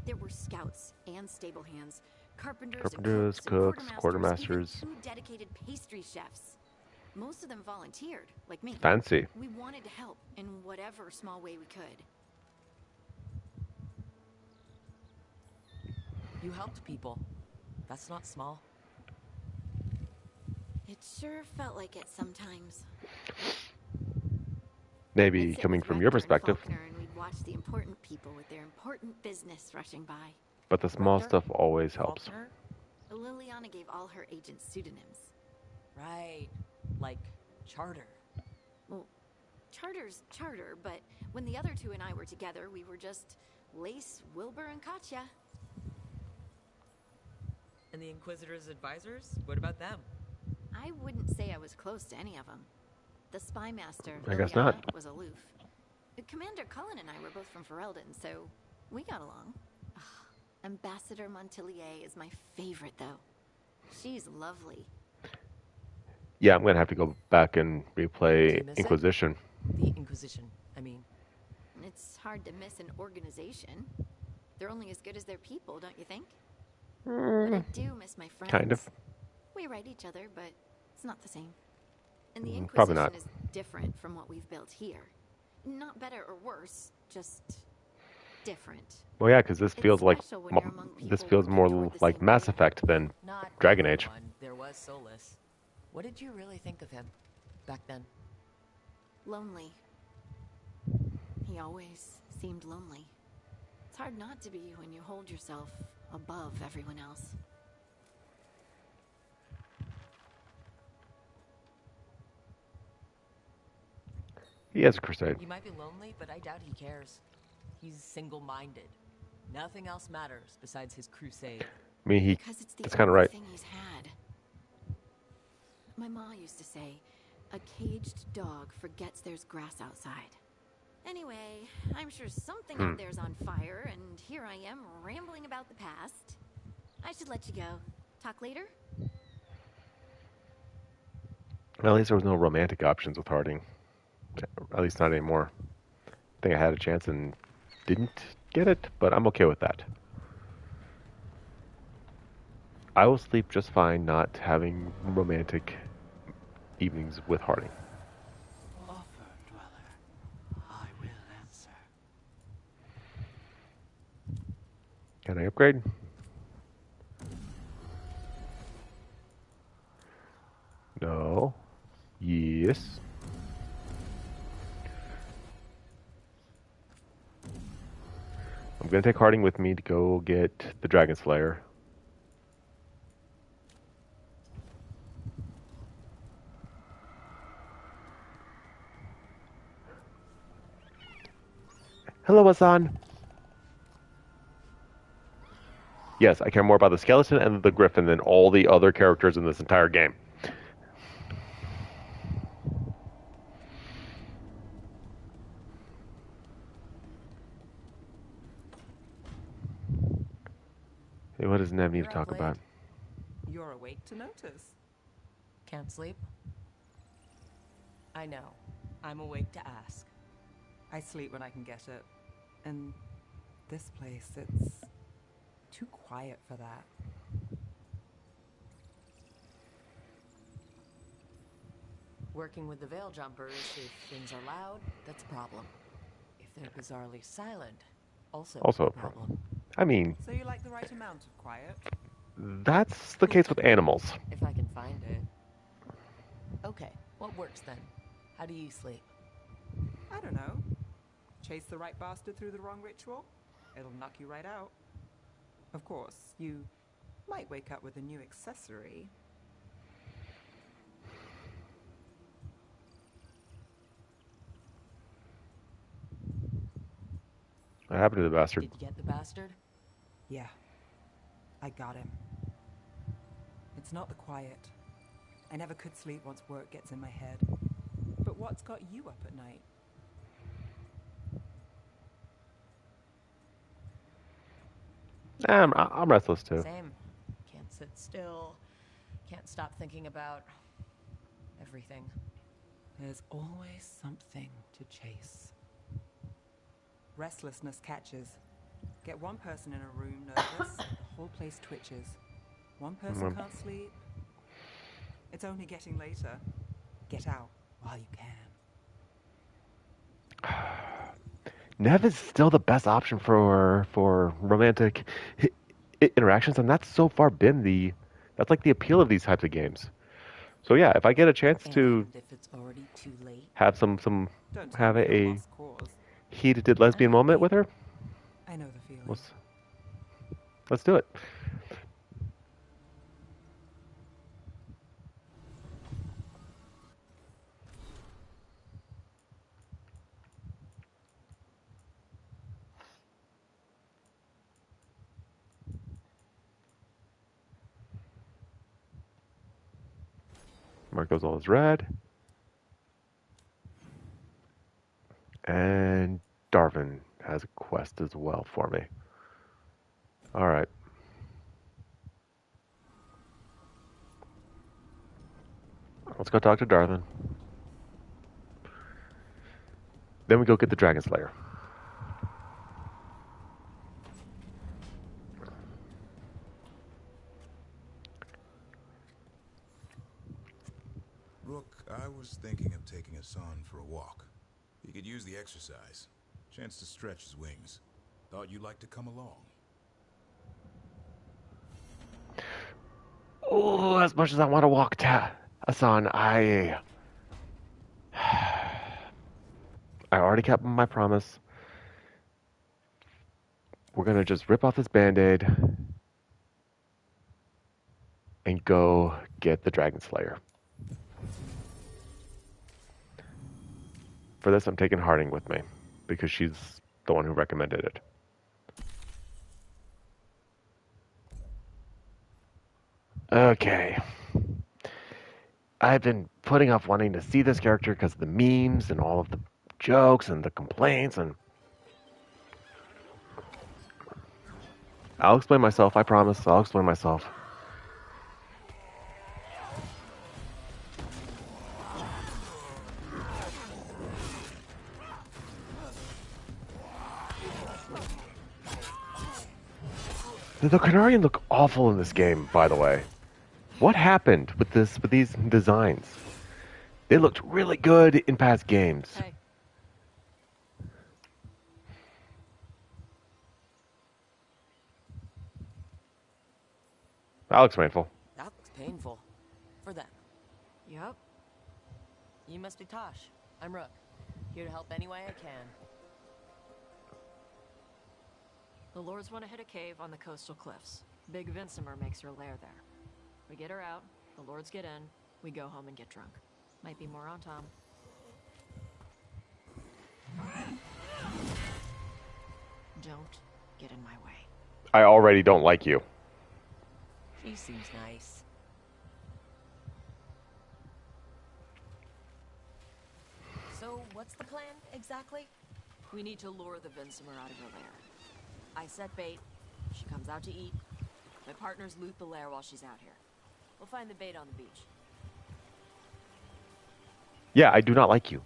There were scouts and stable hands, carpenters and
cooks,
and
quartermasters.
even 2 dedicated pastry chefs. Most of them volunteered, like me.
Fancy.
We wanted to help in whatever small way we could.
You helped people. That's not small.
It sure felt like it sometimes.
Maybe
I'd sit
coming
with
from your
Rector and
perspective.
Faulkner, and we'd watch the important people with their important business rushing by.
But the small
Rector?
stuff always helps.
Faulkner?
Liliana gave all her agents pseudonyms.
Right. Like Charter.
Well, Charter's Charter, but when the other 2 and I were together, we were just Lace, Wilbur, and Katya.
And the Inquisitor's advisors? What about them?
I wouldn't say I was close to any of them. The spy master,
I guess
Liliana,
not.
was aloof. Commander Cullen and I were both from Ferelden, so we got along. Ugh, Ambassador Montilier is my favorite, though. She's lovely.
Yeah, I'm gonna have to go back and
Do
replay
you miss it?
Inquisition.
The Inquisition, I mean.
It's hard to miss an organization. They're only as good as their people, don't you think? But
Mm,
I do miss my friends.
kind of.
We write each other, but it's not the same. And the
Probably
Inquisition
not.
is different from what we've built here. Not better or worse, just different.
Well, yeah, because this
It's
feels like
special when you're among
this
people
feels
working
more
toward the
like
same
Mass
goal.
Effect than
Not
Dragon Age.
everyone. There was Solus. What did you really think of him back then?
Lonely. He always seemed lonely. It's hard not to be when you hold yourself above everyone else.
He has a crusade.
He might be lonely, but I doubt he cares. He's single-minded. Nothing else matters besides his crusade.
I mean,
Because it's the
that's kind of
only
right.
thing he's had. My ma used to say, a caged dog forgets there's grass outside. Anyway, I'm sure something out there's on fire, and here I am rambling about the past. I should let you go. Talk later?
Well, at least there was no romantic options with Harding. At least not anymore. I think I had a chance and didn't get it, but I'm okay with that. I will sleep just fine not having romantic evenings with Harding.
Offer, dweller. I will answer.
Can I upgrade? No. Yes. I'm gonna take Harding with me to go get the Dragon Slayer. Hello, Hassan. Yes, I care more about the skeleton and the griffin than all the other characters in this entire game. Hey, what does Nev need to
You're up
talk
late.
about?
You're awake to notice.
Can't sleep? I know. I'm awake to ask.
I sleep when I can get it. And this place, it's too quiet for that.
Working with the Veil Jumpers, if things are loud, that's a problem. If they're bizarrely silent, also
Also
a
a problem. I mean,
So you like the right amount of quiet?
that's the case with animals.
If I can find it. Okay, what works then? How do you sleep?
I don't know. Chase the right bastard through the wrong ritual? It'll knock you right out. Of course, you might wake up with a new accessory.
What happened to the bastard?
Did you get the bastard?
Yeah, I got him. It's not the quiet. I never could sleep once work gets in my head. But what's got you up at night?
I'm restless too.
Same. Can't sit still. Can't stop thinking about everything.
There's always something to chase. Restlessness catches. Get one person in a room nervous, the whole place twitches. One person can't sleep. It's only getting later. Get out while you can.
Nev is still the best option for romantic interactions, and that's so far been that's like the appeal of these types of games. So yeah, if I get a chance to
if it's already too late,
have have a heated lesbian moment with her,
I know the feeling.
Let's do it. Marco's all is red. And Darvin has a quest as well for me. All right. Let's go talk to Darvin. Then we go get the Dragon Slayer.
Rook, I was thinking of taking Hassan for a walk. He could use the exercise. Chance to stretch his wings. Thought you'd like to come along.
Oh, as much as I want to walk Hassan, I already kept my promise. We're going to just rip off this Band-Aid and go get the Dragon Slayer. For this, I'm taking Harding with me because she's the one who recommended it. Okay. I've been putting off wanting to see this character because of the memes and all of the jokes and the complaints, and I'll explain myself, I promise. I'll explain myself. The Canarian look awful in this game, by the way. What happened with these designs? They looked really good in past games.
Hey.
That looks painful.
That looks painful. For them. Yup. You must be Tosh. I'm Rook. Here to help any way I can.
The Lords want to hit a cave on the coastal cliffs. Big Vincimer makes her lair there. We get her out, the Lords get in, we go home and get drunk. Might be more on Tom. Don't get in my way.
I already don't like you.
She seems nice. So, what's the plan, exactly?
We need to lure the Vincimer out of her lair.
I set bait. She comes out to eat. My partners loot the lair while she's out here. We'll find the bait on the beach.
Yeah, I do not like you.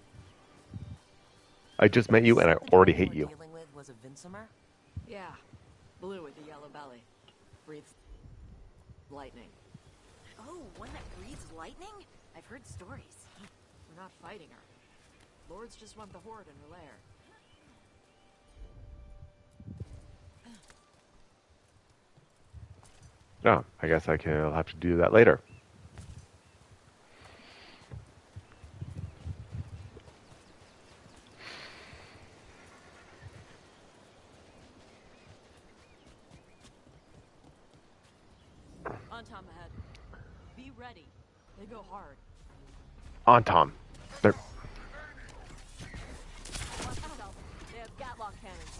I just met you and I already hate you.
Dealing with was a Vincimer?
Yeah, blue with the yellow belly. Breathes lightning.
Oh, one that breathes lightning? I've heard stories.
We're not fighting her. Lords just want the Horde in her lair.
Oh, I guess I'll have to do that later.
On Tom ahead. Be ready. They go hard.
On Tom. They're...
Watch yourself. They have Gatlock cannons.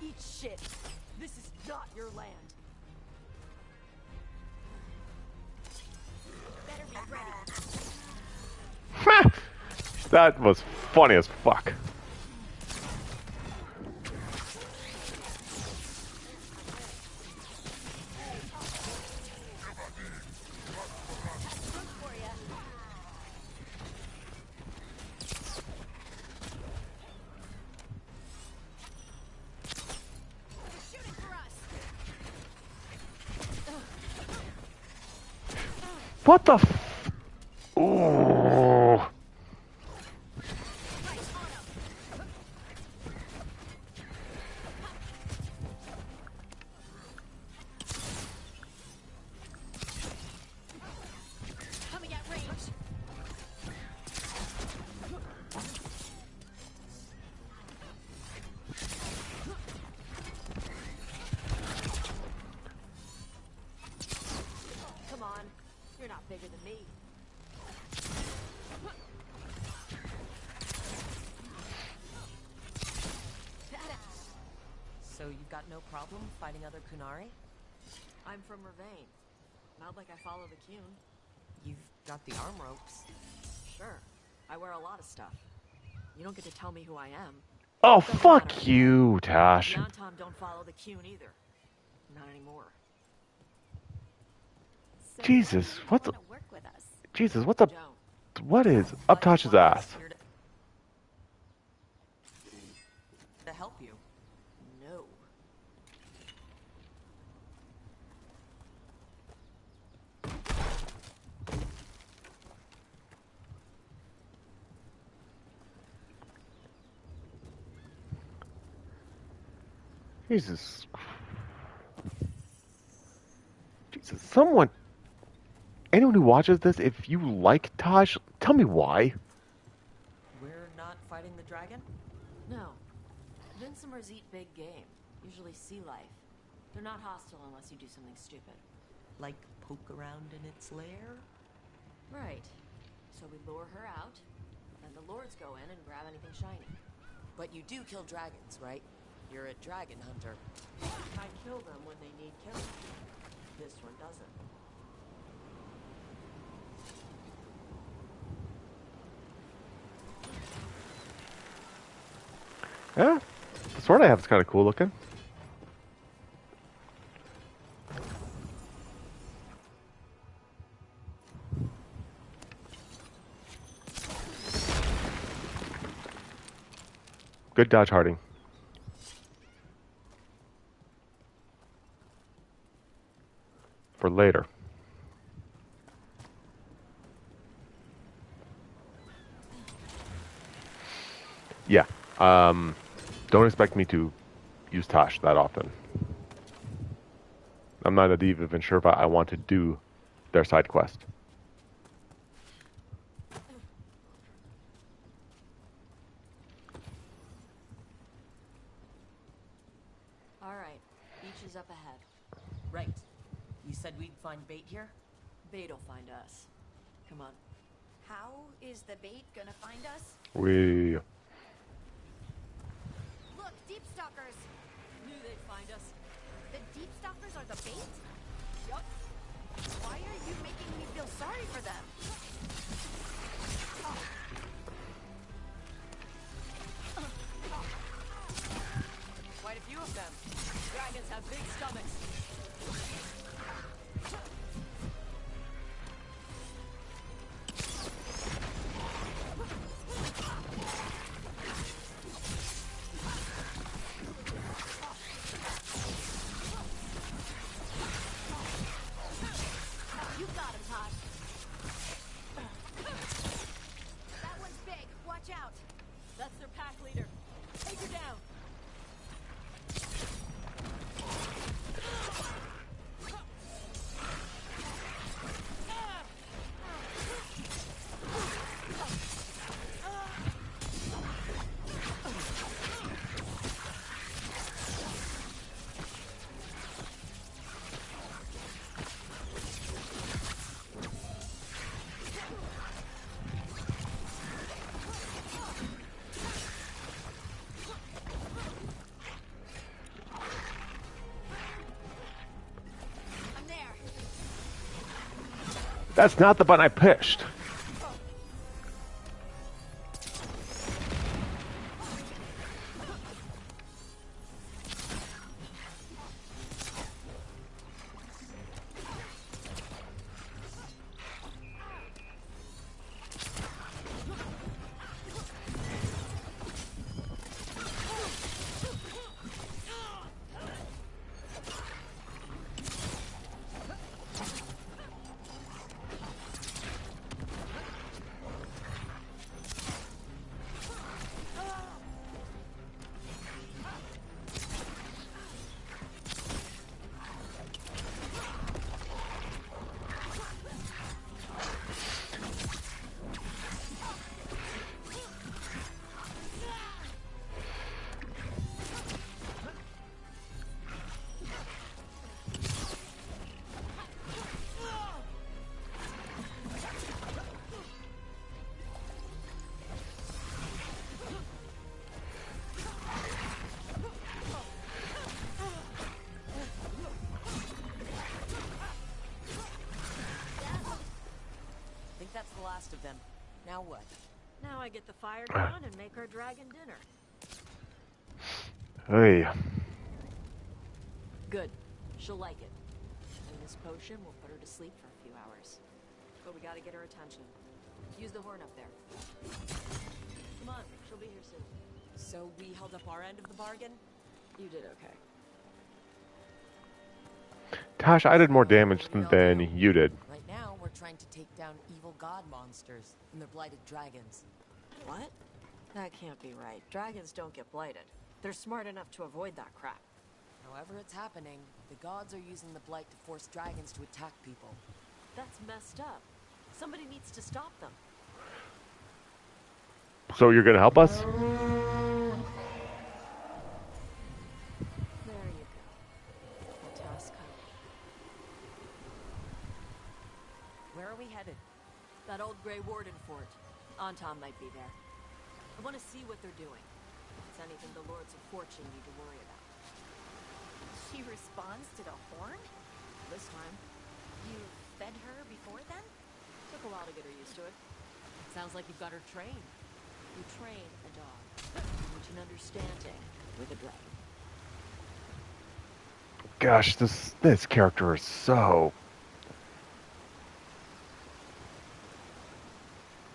Eat shit. This is not your land. Better be ready.
That was funny as fuck. What the f... Ooh.
Coming at range.
Come on. You're not bigger than me.
So you've got no problem fighting other Kunari?
I'm from Ravain. Not like I follow the Qun.
You've got the arm ropes.
Sure. I wear a lot of stuff. You don't get to tell me who I am.
Oh, fuck you, Tash.
Yantom don't follow the Qun either. Not anymore.
So
Jesus, what the...
work with us.
Jesus, what the... What is up Tash's ass?
Here to help you.
No.
Jesus. Jesus, someone... Anyone who watches this, if you like Tash, tell me why.
We're not fighting the dragon?
No. Vincimers eat big game. Usually sea life. They're not hostile unless you do something stupid.
Like poke around in its lair?
Right. So we lure her out, and the lords go in and grab anything shiny.
But you do kill dragons, right? You're a dragon hunter.
I kill them when they need killing. This one doesn't.
Yeah, the sword I have is kind of cool looking. Good dodge, Harding. For later. Yeah. Don't expect me to use Tash that often. I'm not even sure if I want to do their side quest.
All right. Beach is up ahead.
Right. You said we'd find bait here?
Bait'll find us. Come on.
How is the bait gonna find us?
We...
Look, deep stalkers.
Knew they'd find us.
The deep stalkers are the bait?
Yup.
Why are you making me feel sorry for them?
Quite a few of them. Dragons have big stomachs.
That's not the button I pushed.
That's the last of them. Now what?
Now I get the fire going and make our dragon dinner.
Hey.
Good. She'll like it. And this potion will put her to sleep for a few hours. But we gotta get her attention. Use the horn up there. Come on, she'll be here soon.
So we held up our end of the bargain?
You did okay.
Gosh, I did more damage than you did.
Right now, we're trying to take down evil god monsters and their blighted dragons.
What? That can't be right. Dragons don't get blighted. They're smart enough to avoid that crap.
However it's happening, the gods are using the blight to force dragons to attack people.
That's messed up. Somebody needs to stop them.
So you're gonna help us?
There you go. A task complete.
Where are we headed?
That old Grey Warden fort. Anton might be there. I want to see what they're doing. If it's anything the Lords of Fortune need to worry about.
She responds to the horn?
This time.
You fed her before then?
Took a while to get her used to it.
Sounds like you've got her trained.
You train a dog. Reach an understanding with a dragon.
Gosh, this character is so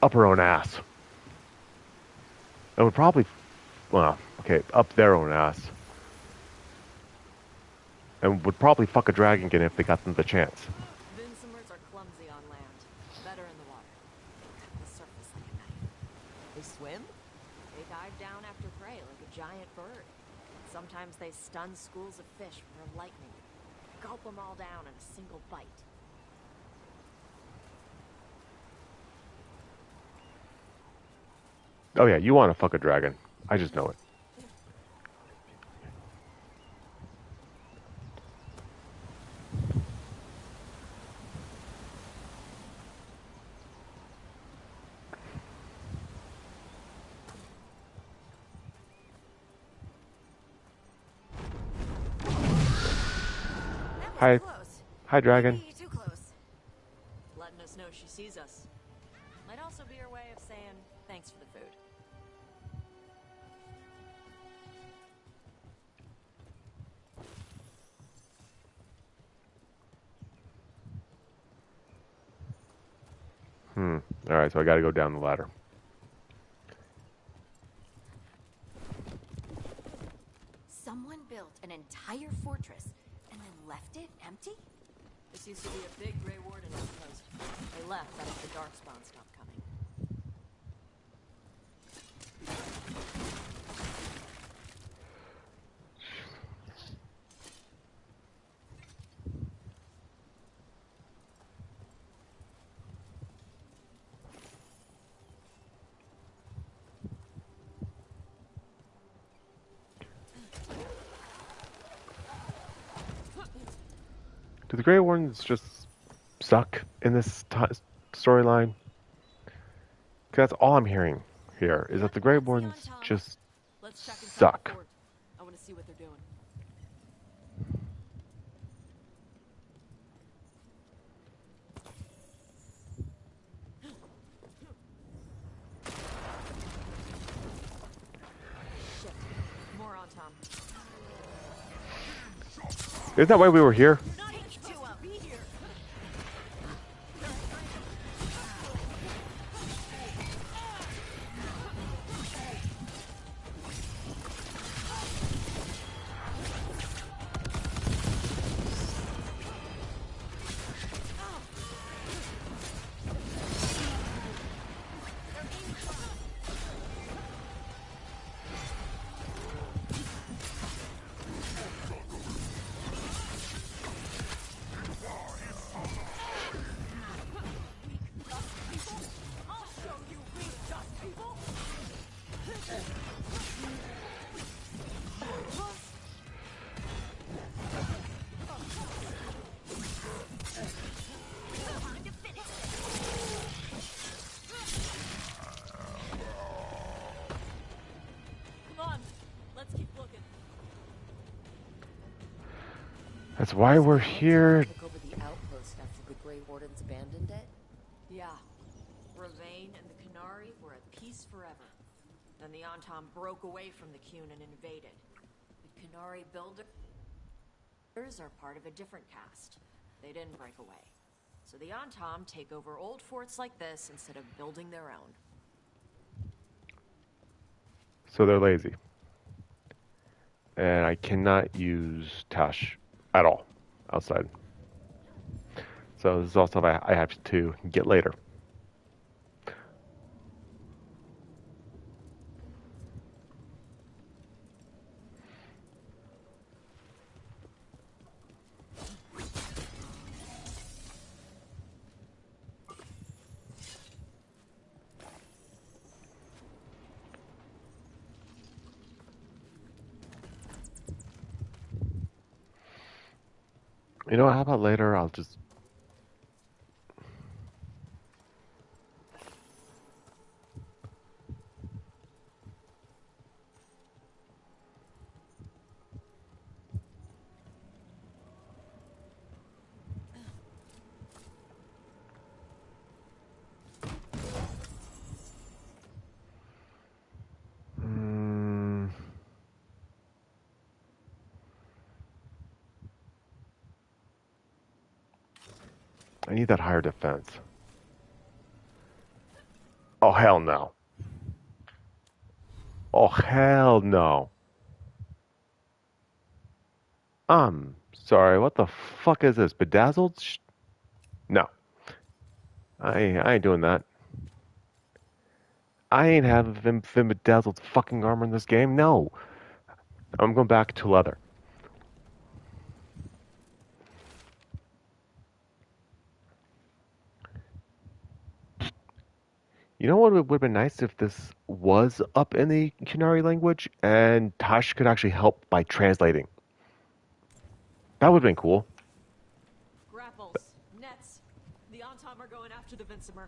up her own ass. It would probably, well, okay, up their own ass. And would probably fuck a dragon again if they got them the chance.
Vincimers are clumsy on land. Better in the water. The surface like a knife.
They swim?
They dive down after prey like a giant bird. Sometimes they stun schools of fish with their lightning. Gulp them all down in a single bite.
Oh yeah, you want to fuck a dragon. I just know it. Hi. Hi, dragon.
Maybe too close. Letting us know she sees us. Might also be her way of saying thanks for the food.
Alright, so I gotta go down the ladder.
Someone built an entire fortress and then left it empty?
This used to be a big Grey Warden outpost. They left after the Darkspawn stopped coming.
Do the Grey Wardens just suck in this storyline? 'Cause that's all I'm hearing here, is that the Grey Wardens just suck.
I want to see what they're doing.
Isn't that why we were here? That's why we're here.
Took over the outpost after the Grey Wardens abandoned it?
Yeah. Ravain and the Qunari were at peace forever. Then the Antam broke away from the Qun and invaded. The Qunari builders are part of a different caste. They didn't break away. So the Antam take over old forts like this instead of building their own.
So they're lazy. And I cannot use Tash at all outside. So this is all stuff I have to get later. You know what, how about later I'll just... I need that higher defense. Oh, hell no. Oh, hell no. I'm sorry, what the fuck is this? Bedazzled? No. I ain't doing that. I ain't having bedazzled fucking armor in this game. No. I'm going back to leather. You know what would have been nice if this was up in the Qunari language and Tash could actually help by translating. That would have been cool.
Grapples, nets. The Antam are going after the Vincimer.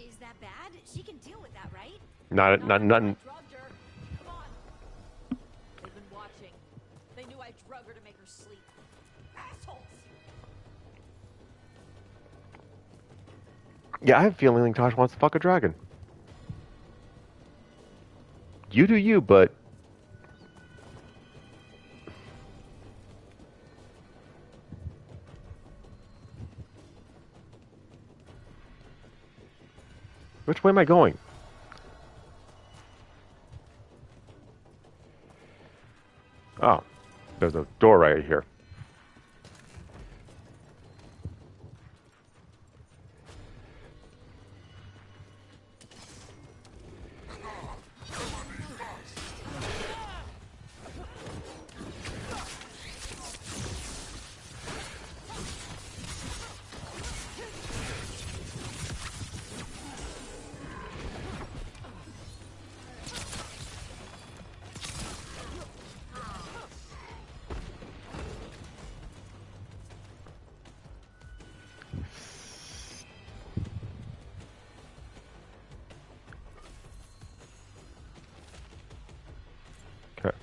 Is that bad? She can deal with that, right?
Not nothing.
Drugged her. Come on. They've been watching. They knew I drug her to make her sleep. Assholes.
Yeah, I have a feeling like Tosh wants to fuck a dragon. You do you, but... Which way am I going? Oh, there's a door right here. Okay.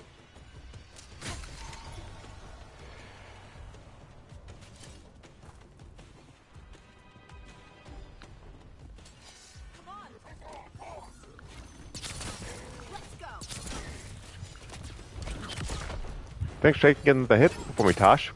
Thanks for taking the hit for me, Tosh.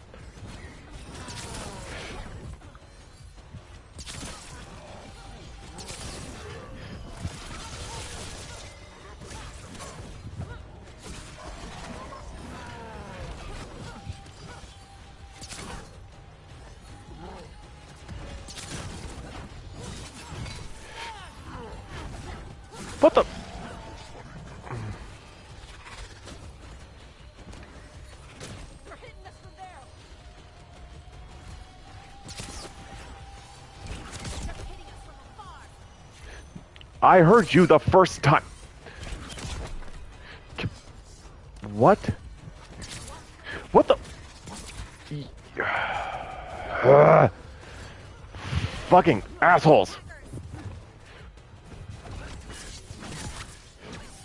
What the? I heard you the first time. What? What the? Fucking assholes.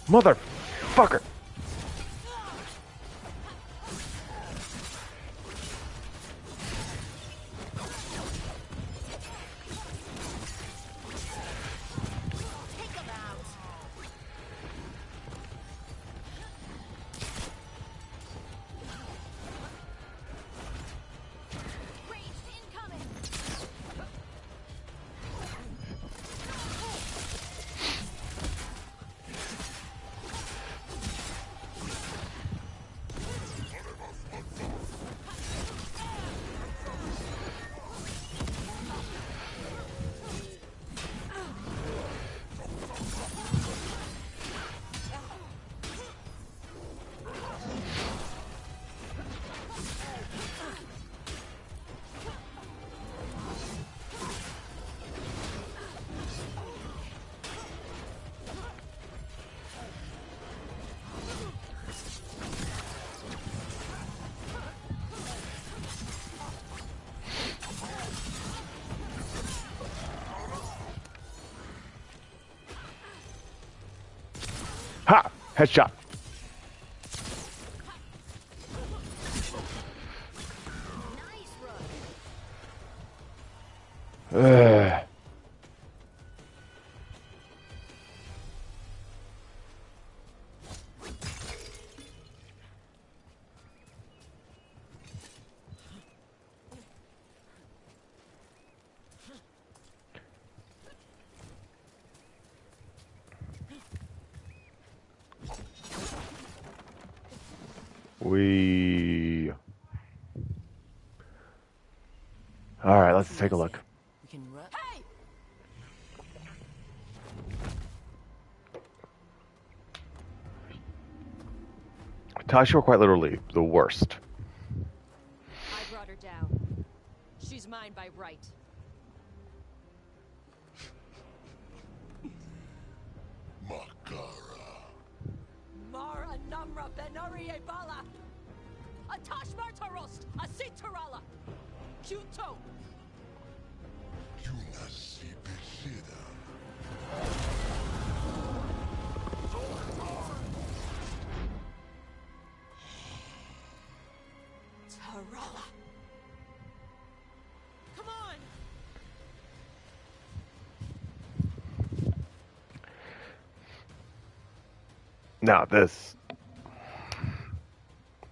Motherfucker. Ha! Headshot. Ugh. All right, let's take a look.
We can run. Hey!
Tasha were quite literally the worst.
I brought her down. She's mine by right.
Mara Namra Benari Ebala. Atash Martarost. Asitarala. Junto. Tarala. Come on.
Now this.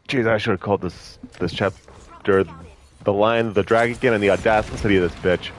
Jeez, I should have called this chapter "The Lion, the Dragon, and the Audacity of this bitch."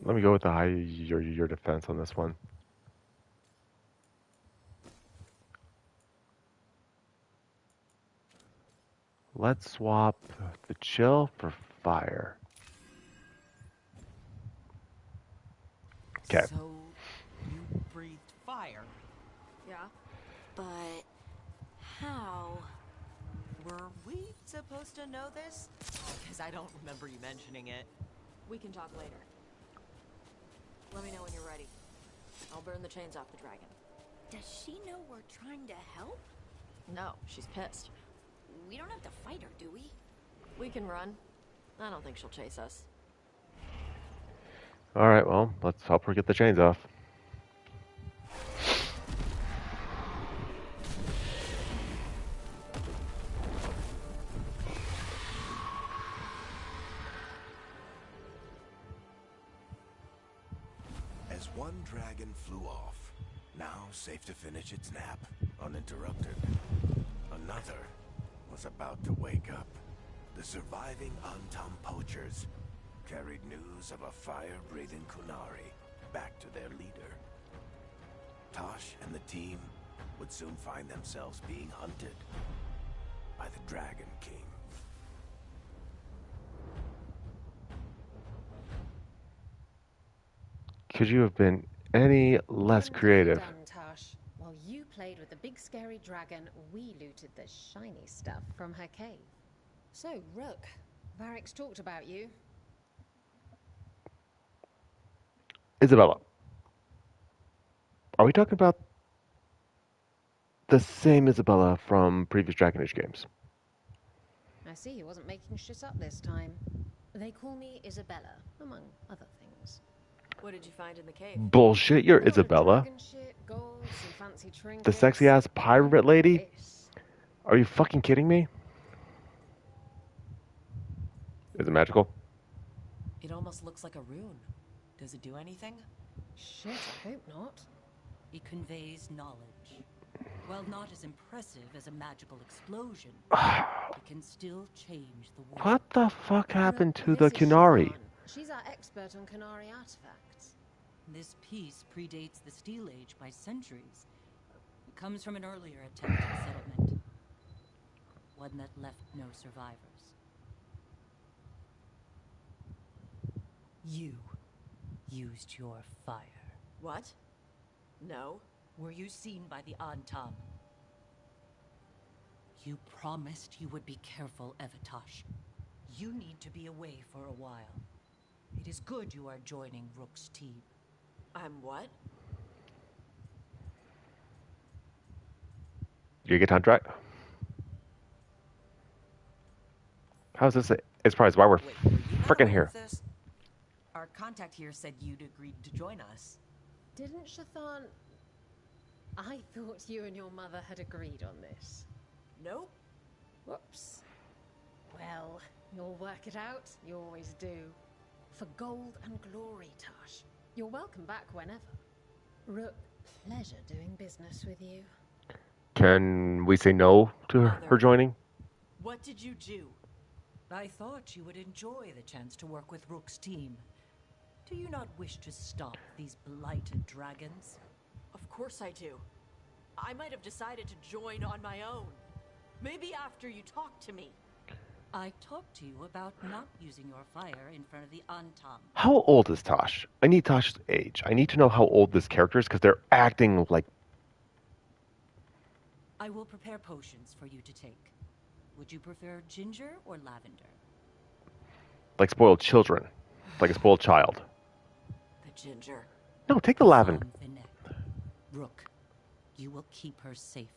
Let me go with the high your defense on this one. Let's swap the chill for fire. Okay.
So, you breathed fire?
Yeah.
But how?
Were we supposed to know this? Because I don't remember you mentioning it.
We can talk later. Let me know when you're ready. I'll burn the chains off the dragon.
Does she know we're trying to help?
No, she's pissed.
We don't have to fight her, do we?
We can run. I don't think she'll chase us.
All right, well, let's help her get the chains off.
As one dragon flew off, now safe to finish its nap, uninterrupted, another was about to wake up. The surviving Antam poachers carried news of a fire-breathing Kunari back to their leader. Tosh and the team would soon find themselves being hunted by the Dragon King.
Could you have been any less creative?
Done, Tosh. While you played with the big scary dragon, we looted the shiny stuff from her cave. So, Rook, Varric's talked about you.
Isabella. Are we talking about the same Isabella from previous Dragon Age games?
I see he wasn't making shit up this time. They call me Isabella, among other things.
What did you find in the cave?
Bullshit, you're Isabella.
Shit, gold, some fancy
The
trinkets.
sexy ass pirate lady? Are you fucking kidding me? Is it magical?
It almost looks like a rune. Does it do anything?
Shit, I hope not.
It conveys knowledge. While not as impressive as a magical explosion, it can still change the world.
What the fuck happened to
This
the
is
Kunari?
Siobhan. She's our expert on Kunari artifacts.
This piece predates the Steel Age by centuries. It comes from an earlier attempt at settlement. One that left no survivors. You used your fire.
What? No.
Were you seen by the Antam? You promised you would be careful, Evatosh. You need to be away for a while. It is good you are joining Rook's team.
I'm what?
You get contract? How's this a surprise? Why we're freaking here?
Our contact here said you'd agreed to join us.
Didn't Shathan... I thought you and your mother had agreed on this.
Nope.
Whoops. Well, you'll work it out. You always do. For gold and glory, Tosh. You're welcome back whenever. Rook, pleasure doing business with you.
Can we say no to her joining?
What did you do?
I thought you would enjoy the chance to work with Rook's team. Do you not wish to stop these blighted dragons?
Of course I do. I might have decided to join on my own. Maybe after you talked to me.
I talked to you about not using your fire in front of the Antam.
How old is Tosh? I need Tosh's age. I need to know how old this character is because they're acting like...
I will prepare potions for you to take. Would you prefer ginger or lavender?
like spoiled children. Like a spoiled child.
The ginger.
No, take the lavender.
Rook, you will keep her safe.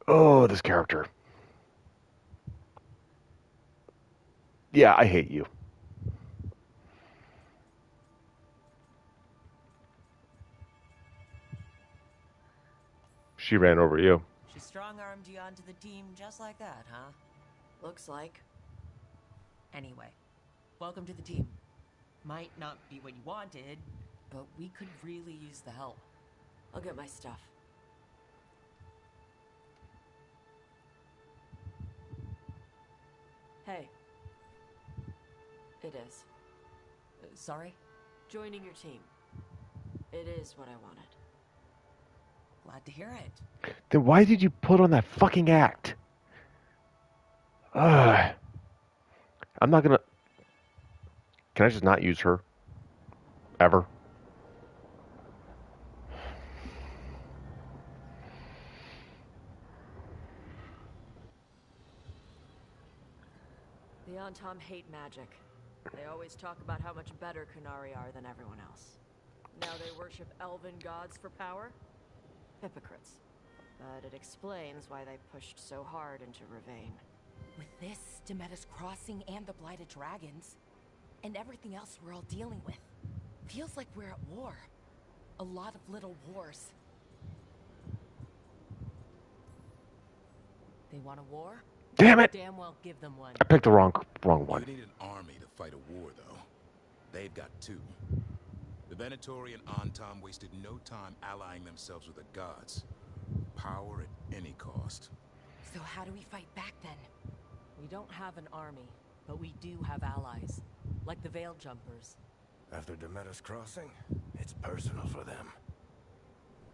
Oh, this character. Yeah, I hate you. She ran over you.
She strong-armed you onto the team just like that, huh?
Looks like.
Anyway, welcome to the team. Might not be what you wanted, but we could really use the help.
I'll get my stuff.
Hey. It is. Sorry? Joining your team. It is what I wanted. Glad to hear it.
Then why did you put on that fucking act? Ugh. I'm not gonna... Can I just not use her? Ever?
The Antom hate magic. They always talk about how much better Kunari are than everyone else. Now they worship elven gods for power? Hypocrites. But it explains why they pushed so hard into Ravain.
With this, Demeter's Crossing and the Blighted Dragons, and everything else we're all dealing with, feels like we're at war. A lot of little wars.
They want a war?
Damn it!
Damn well give them one.
I picked the wrong one.
You need an army to fight a war, though. They've got two. The Venatori and Antom wasted no time allying themselves with the gods. Power at any cost.
So how do we fight back then?
We don't have an army, but we do have allies. Like the Veil Jumpers.
After Demeter's Crossing, it's personal for them.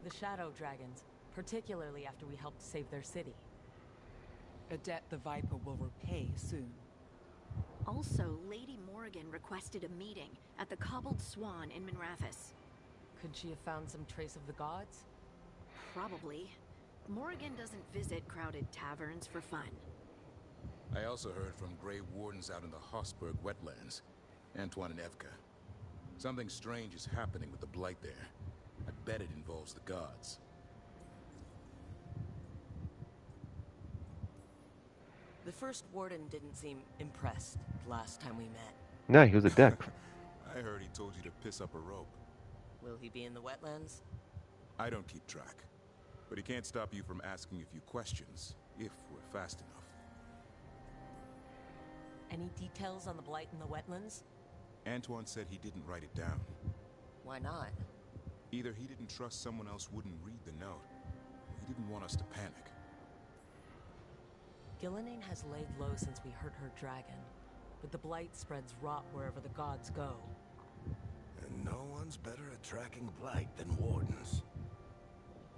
The Shadow Dragons, particularly after we helped save their city.
A debt the Viper will repay soon.
Also, Lady Morrigan requested a meeting at the Cobbled Swan in Minrathous.
Could she have found some trace of the gods?
Probably. Morrigan doesn't visit crowded taverns for fun.
I also heard from Grey Wardens out in the Hossberg wetlands, Antoine and Evka. Something strange is happening with the Blight there. I bet it involves the gods.
The first warden didn't seem impressed last time we met.
No, he was a dick.
I heard he told you to piss up a rope.
Will he be in the wetlands?
I don't keep track. But he can't stop you from asking a few questions, if we're fast enough.
Any details on the Blight in the wetlands?
Antoine said he didn't write it down.
Why not?
Either he didn't trust someone else wouldn't read the note, or he didn't want us to panic.
Gillenane has laid low since we hurt her dragon, but the Blight spreads rot wherever the gods go.
And no one's better at tracking Blight than Wardens.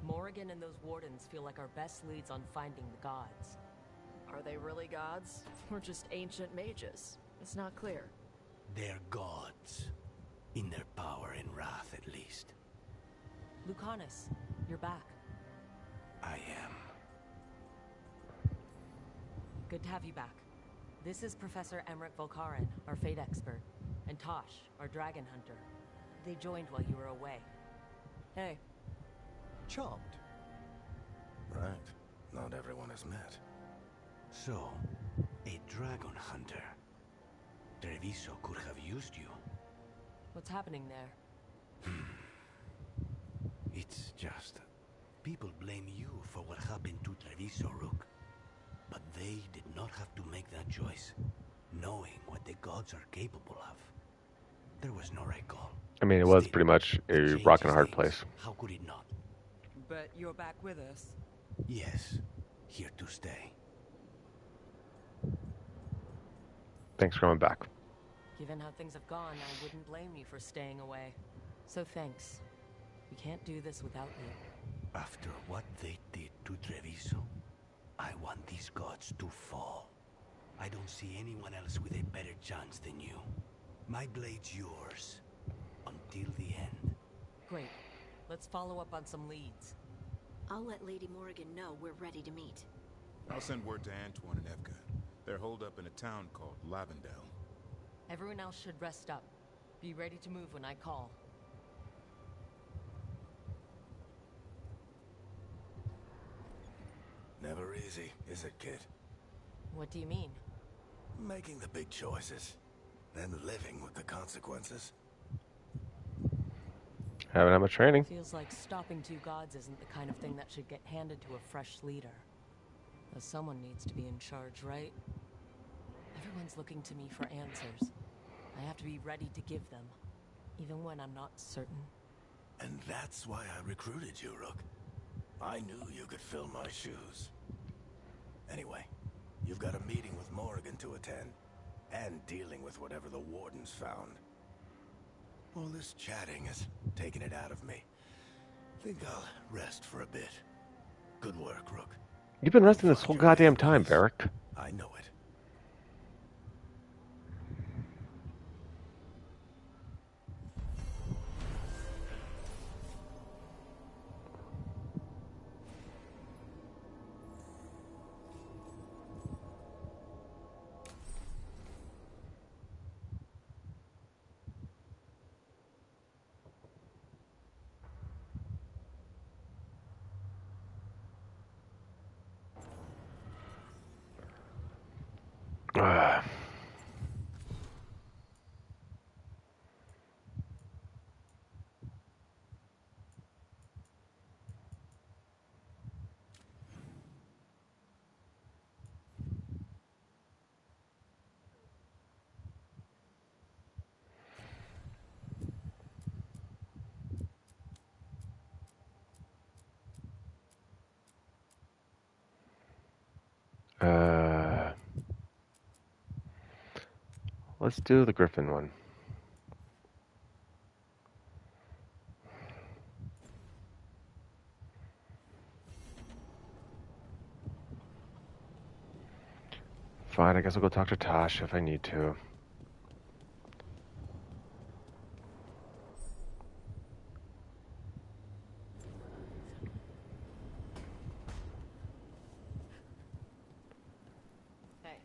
Morrigan and those Wardens feel like our best leads on finding the gods.
Are they really gods? Or just ancient mages? It's not clear.
They're gods. In their power and wrath, at least.
Lucanus, you're back.
I am.
Good to have you back. This is Professor Emmerich Volkaren, our fate expert, and Tosh, our dragon hunter. They joined while you were away. Hey.
Charmed.
Right. Not everyone has met.
So, a dragon hunter. Treviso could have used you.
What's happening there?
It's just... people blame you for what happened to Treviso, Rook. But they did not have to make that choice, knowing what the gods are capable of. There was no right call.
I mean, it was pretty much a rock and a hard place.
How could it not?
But you're back with us.
Yes, here to stay.
Thanks for coming back.
Given how things have gone, I wouldn't blame you for staying away. So thanks. We can't do this without you.
After what they did to Treviso, I want these gods to fall. I don't see anyone else with a better chance than you. My blade's yours. Until the end.
Great. Let's follow up on some leads.
I'll let Lady Morrigan know we're ready to meet.
I'll send word to Antoine and Evka. They're holed up in a town called Lavendale.
Everyone else should rest up. Be ready to move when I call.
Never easy, is it, kid?
What do you mean?
Making the big choices, then living with the consequences.
Haven't had much training.
Feels like stopping two gods isn't the kind of thing that should get handed to a fresh leader. Though someone needs to be in charge, right? Everyone's looking to me for answers. I have to be ready to give them, even when I'm not certain.
And that's why I recruited you, Rook. I knew you could fill my shoes. Anyway, You've got a meeting with Morrigan to attend, and dealing with whatever the wardens found. All this chatting has taken it out of me. Think I'll rest for a bit. Good work, Rook.
You've been resting this whole goddamn time, Varric.
I know it.
Let's do the Griffin one. Fine, I guess I'll go talk to Tosh if I need to.
Hey.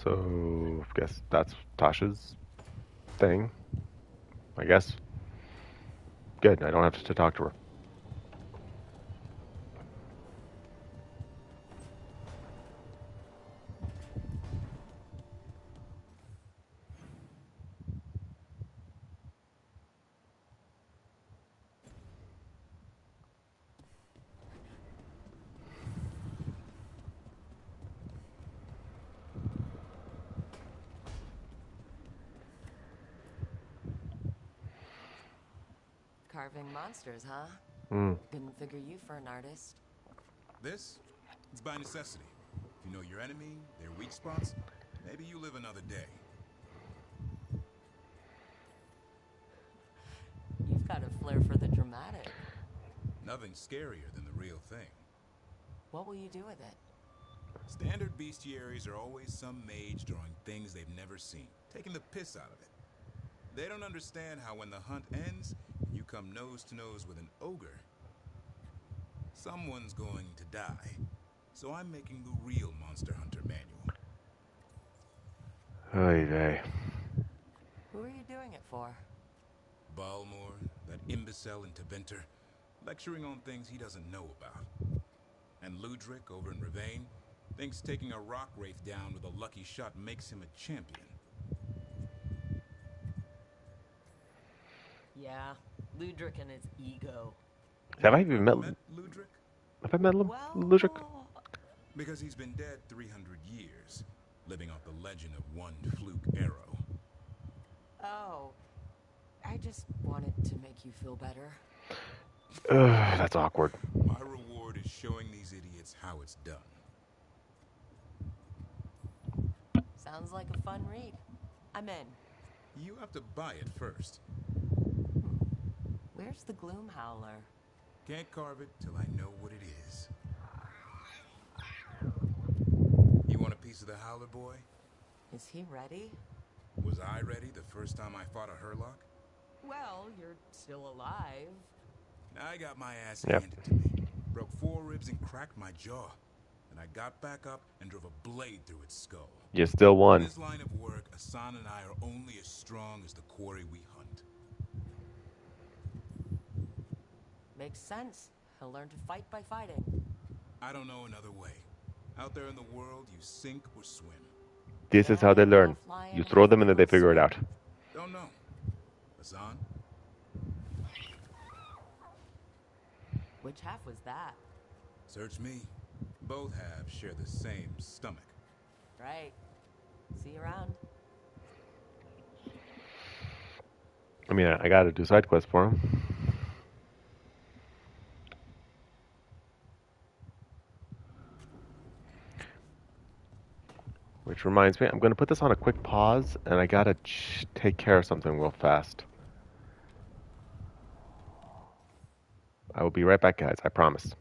So, I guess that's Tasha's thing. I guess. Good, I don't have to talk to her.
Carving monsters, huh? Didn't figure you for an artist.
This? It's by necessity. If you know your enemy, their weak spots, maybe you live another day.
You've got a flair for the dramatic.
Nothing scarier than the real thing.
What will you do with it?
Standard bestiaries are always some mage drawing things they've never seen, taking the piss out of it. They don't understand how when the hunt ends, you come nose to nose with an ogre, someone's going to die. So I'm making the real Monster Hunter manual.
Oy vey.
Who are you doing it for?
Balmor, that imbecile in Teventer, lecturing on things he doesn't know about. And Ludric over in Ravane thinks taking a rock wraith down with a lucky shot makes him a champion.
Yeah, Ludric and his ego.
Have I even met
Ludric?
Have I met Ludric?
Because he's been dead 300 years, living off the legend of one fluke arrow.
Oh, I just wanted to make you feel better.
That's awkward.
My reward is showing these idiots how it's done.
Sounds like a fun read. I'm in.
You have to buy it first.
Where's the Gloom Howler?
Can't carve it till I know what it is. You want a piece of the Howler, boy?
Is he ready?
Was I ready the first time I fought a Hurlock?
Well, you're still alive.
I got my ass handed to me. Broke 4 ribs and cracked my jaw. And I got back up and drove a blade through its skull.
You still won.
In this line of work, Asan and I are only as strong as the quarry we hunt.
Makes sense. He'll learn to fight by fighting.
I don't know another way. Out there in the world, you sink or swim.
This is how they learn. You throw them and then they figure it out.
Don't know. Asan?
Which half was that?
Search me. both have share the same stomach.
Right. See you around.
I mean, I gotta do side quests for him. Which reminds me, I'm gonna put this on a quick pause, and I gotta take care of something real fast. I will be right back, guys. I promise.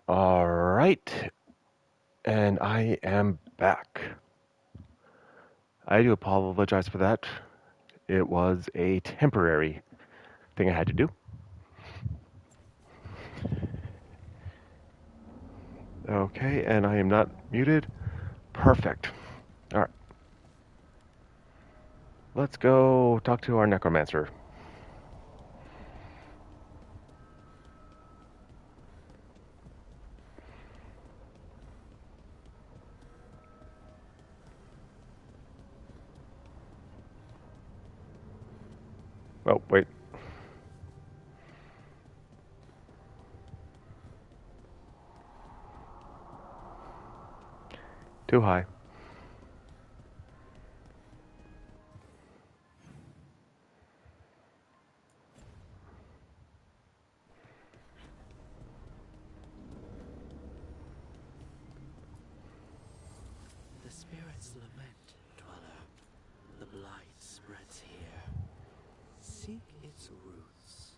All right, and I am back. I do apologize for that. It was a temporary thing I had to do. Okay, and I am not muted. Perfect. All right. Let's go talk to our necromancer. Oh, wait. Too high.
The spirits lament, dweller. The blight spreads here. Seek its roots.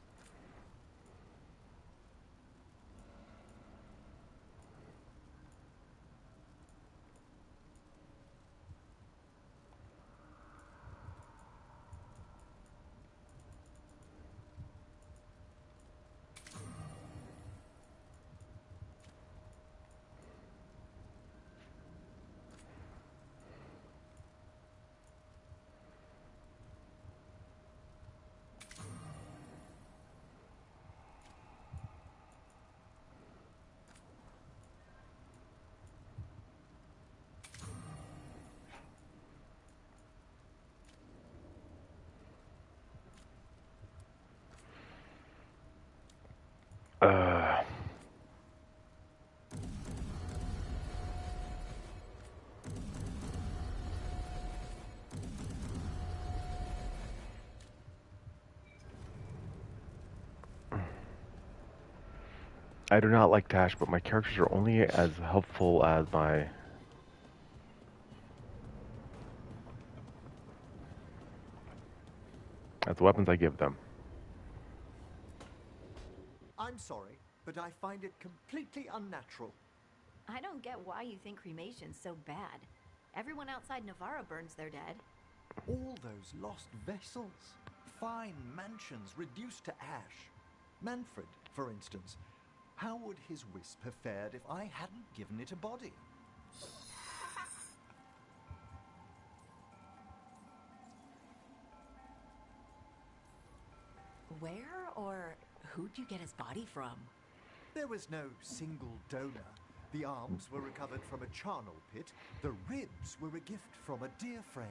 Uh, I do not like Dash, but my characters are only as helpful as my... as the weapons I give them.
I'm sorry, but I find it completely unnatural.
I don't get why you think cremation's so bad. Everyone outside Navarra burns their dead.
All those lost vessels. Fine mansions reduced to ash. Manfred, for instance. How would his wisp have fared if I hadn't given it a body?
Where or who'd you get his body from?
There was no single donor. The arms were recovered from a charnel pit. The ribs were a gift from a dear friend.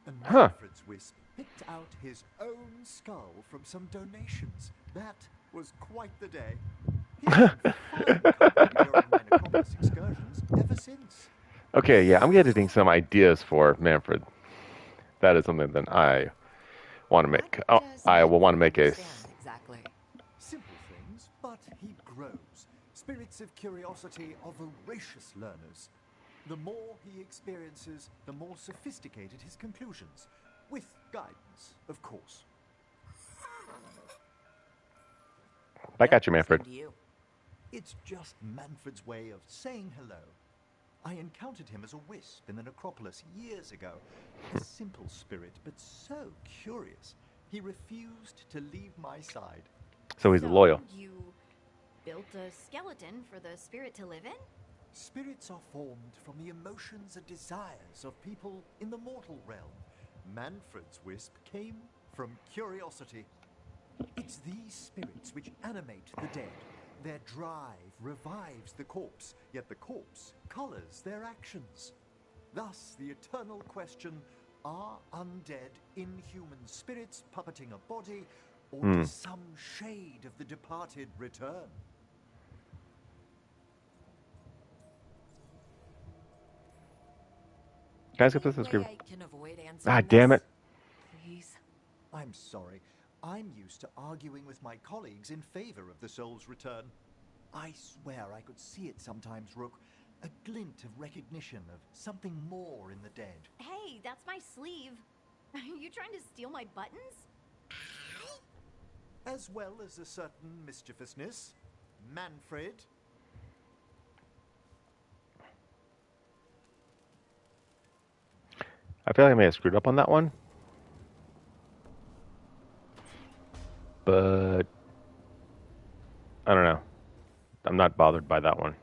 And Manfred's wisp picked out his own skull from some donations. That was quite the day. He's been fine company during my necropolis excursions ever since.
Okay, yeah, I'm getting some ideas for Manfred. That is something that I want to make. Oh, I will want to make a.
Exactly.
Simple things, but he grows. Spirits of curiosity are voracious learners. The more he experiences, the more sophisticated his conclusions. With guidance, of course.
Back at you, Manfred.
It's just Manfred's way of saying hello. I encountered him as a wisp in the necropolis years ago. A simple spirit, but so curious. He refused to leave my side.
So he's loyal.
You built a skeleton for the spirit to live in?
Spirits are formed from the emotions and desires of people in the mortal realm. Manfred's wisp came from curiosity. It's these spirits which animate the dead. Their drive revives the corpse, yet the corpse colors their actions. Thus, the eternal question, are undead, inhuman spirits puppeting a body, or does some shade of the departed return?
Guys, get this script.
Ah,
damn it.
Please.
I'm sorry. I'm used to arguing with my colleagues in favor of the soul's return. I swear I could see it sometimes, Rook. A glint of recognition of something more in the dead.
Hey, that's my sleeve. Are you trying to steal my buttons?
As well as a certain mischievousness. Manfred.
I feel like I may have screwed up on that one. But I don't know. I'm not bothered by that one.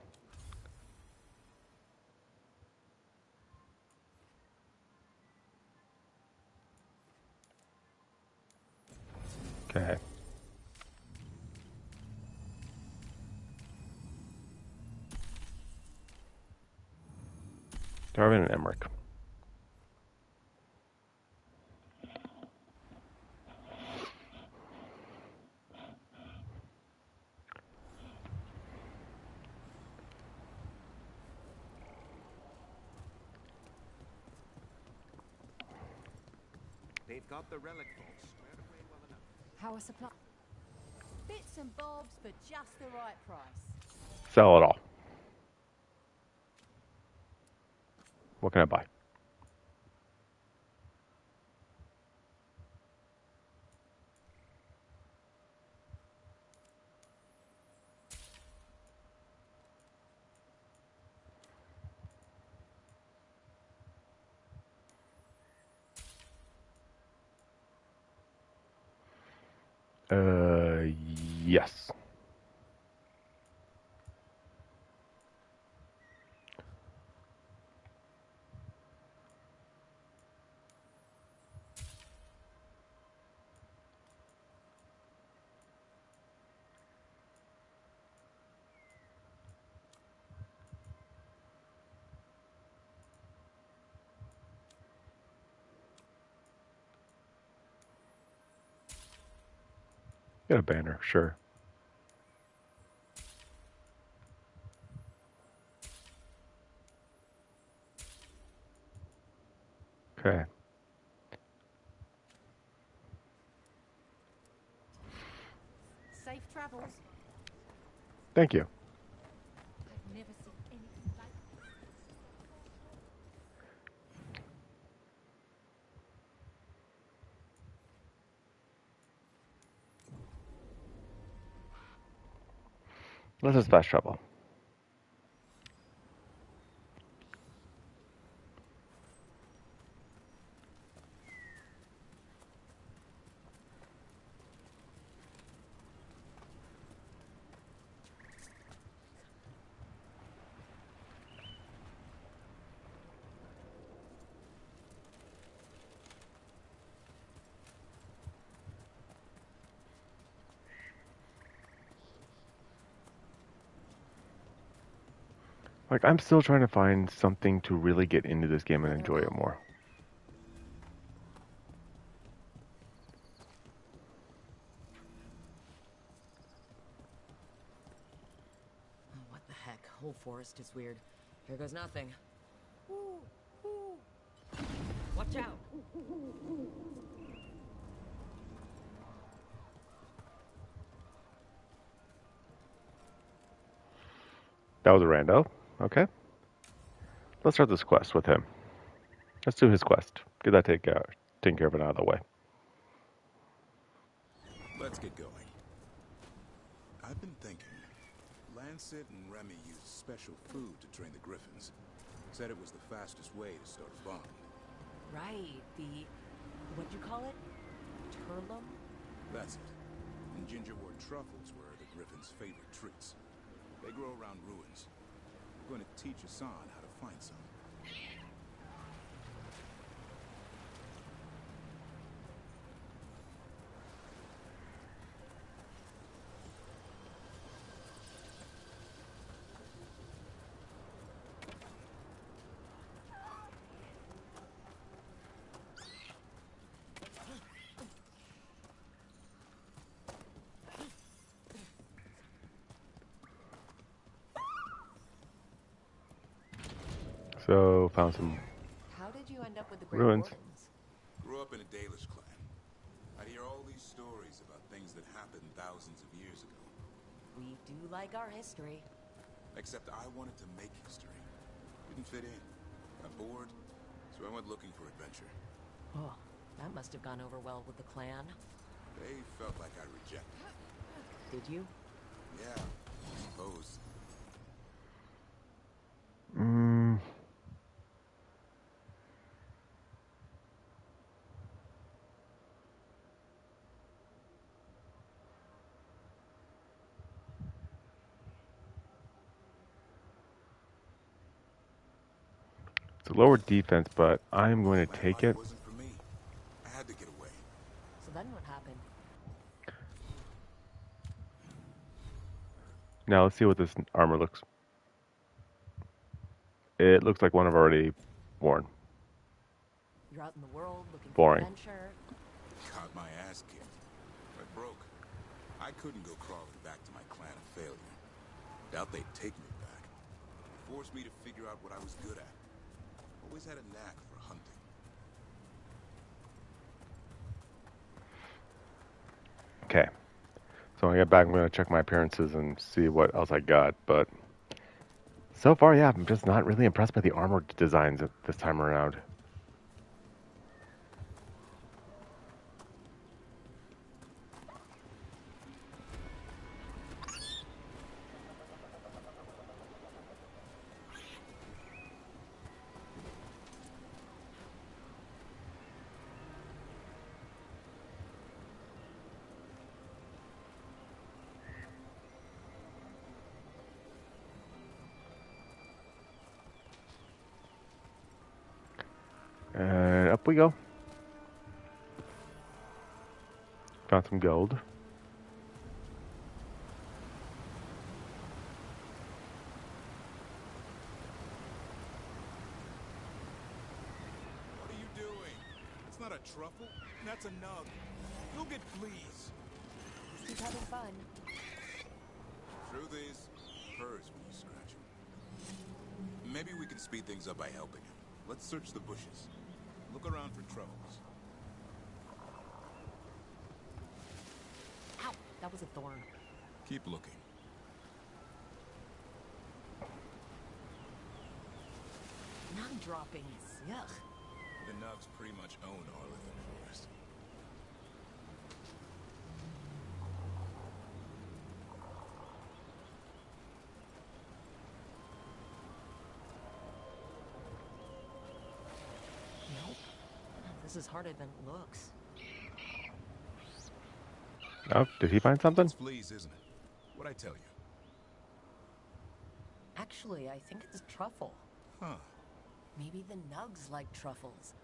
Okay. Darwin and Emmerich.
They've got the relic vault squared away well enough.
How a supply? Bits and bobs for just the right price.
Sell it all. What can I buy? Yes. Get a banner, sure. Okay.
Safe travels.
Thank you.
I've never seen anything like this.
Let's just fast travel. Like, I'm still trying to find something to really get into this game and enjoy it more.
What the heck? Whole forest is weird. Here goes nothing. Watch out!
That was a rando. Okay. Let's start this quest with him. Let's do his quest. Get that taken care of it out of the way.
Let's get going. I've been thinking. Lancet and Remy used special food to train the griffins. Said it was the fastest way to start a bond.
Right, the... what'd you call it? Turlum?
That's it. And gingerwort truffles were the griffins' favorite treats. They grow around ruins. I'm going to teach Hassan how to find some.
So, found some
How did you end up with the Grey
ruins.
Wardens?
Grew up in a Dalish clan. I hear all these stories about things that happened thousands of years ago.
We do like our history.
Except I wanted to make history. Didn't fit in. Got bored, so I went looking for adventure.
Oh, that must have gone over well with the clan.
They felt like I rejected.
Did you?
Yeah, I suppose.
It's a lower defense, but I'm going to take it.
Wasn't for me. I had to get away.
So then what happened?
Now let's see what this armor looks. It looks like one I've already worn.
You're out in the world looking
Boring.
for adventure.
Got my ass kicked. I broke. I couldn't go crawling back to my clan of failure. Doubt they'd take me back. Forced me to figure out what I was good at. Always had a knack for hunting.
Okay. So when I get back, I'm going to check my appearances and see what else I got. But so far, yeah, I'm just not really impressed by the armor designs this time around. And up we go. Found some gold.
What are you doing? It's not a truffle. That's a nug. You'll get fleas.
He's having fun.
Truth is, hurts when you scratch him. Maybe we can speed things up by helping him. Let's search the bushes. Look around for truffles.
Ow, that was a thorn.
Keep looking.
Nug droppings. Yuck.
The nugs pretty much own Arlington Forest.
This is harder than it looks.
Oh, did he find something?
It's fleas, isn't it? What'd I tell you?
Actually, I think it's truffle.
Huh.
Maybe the nugs like truffles.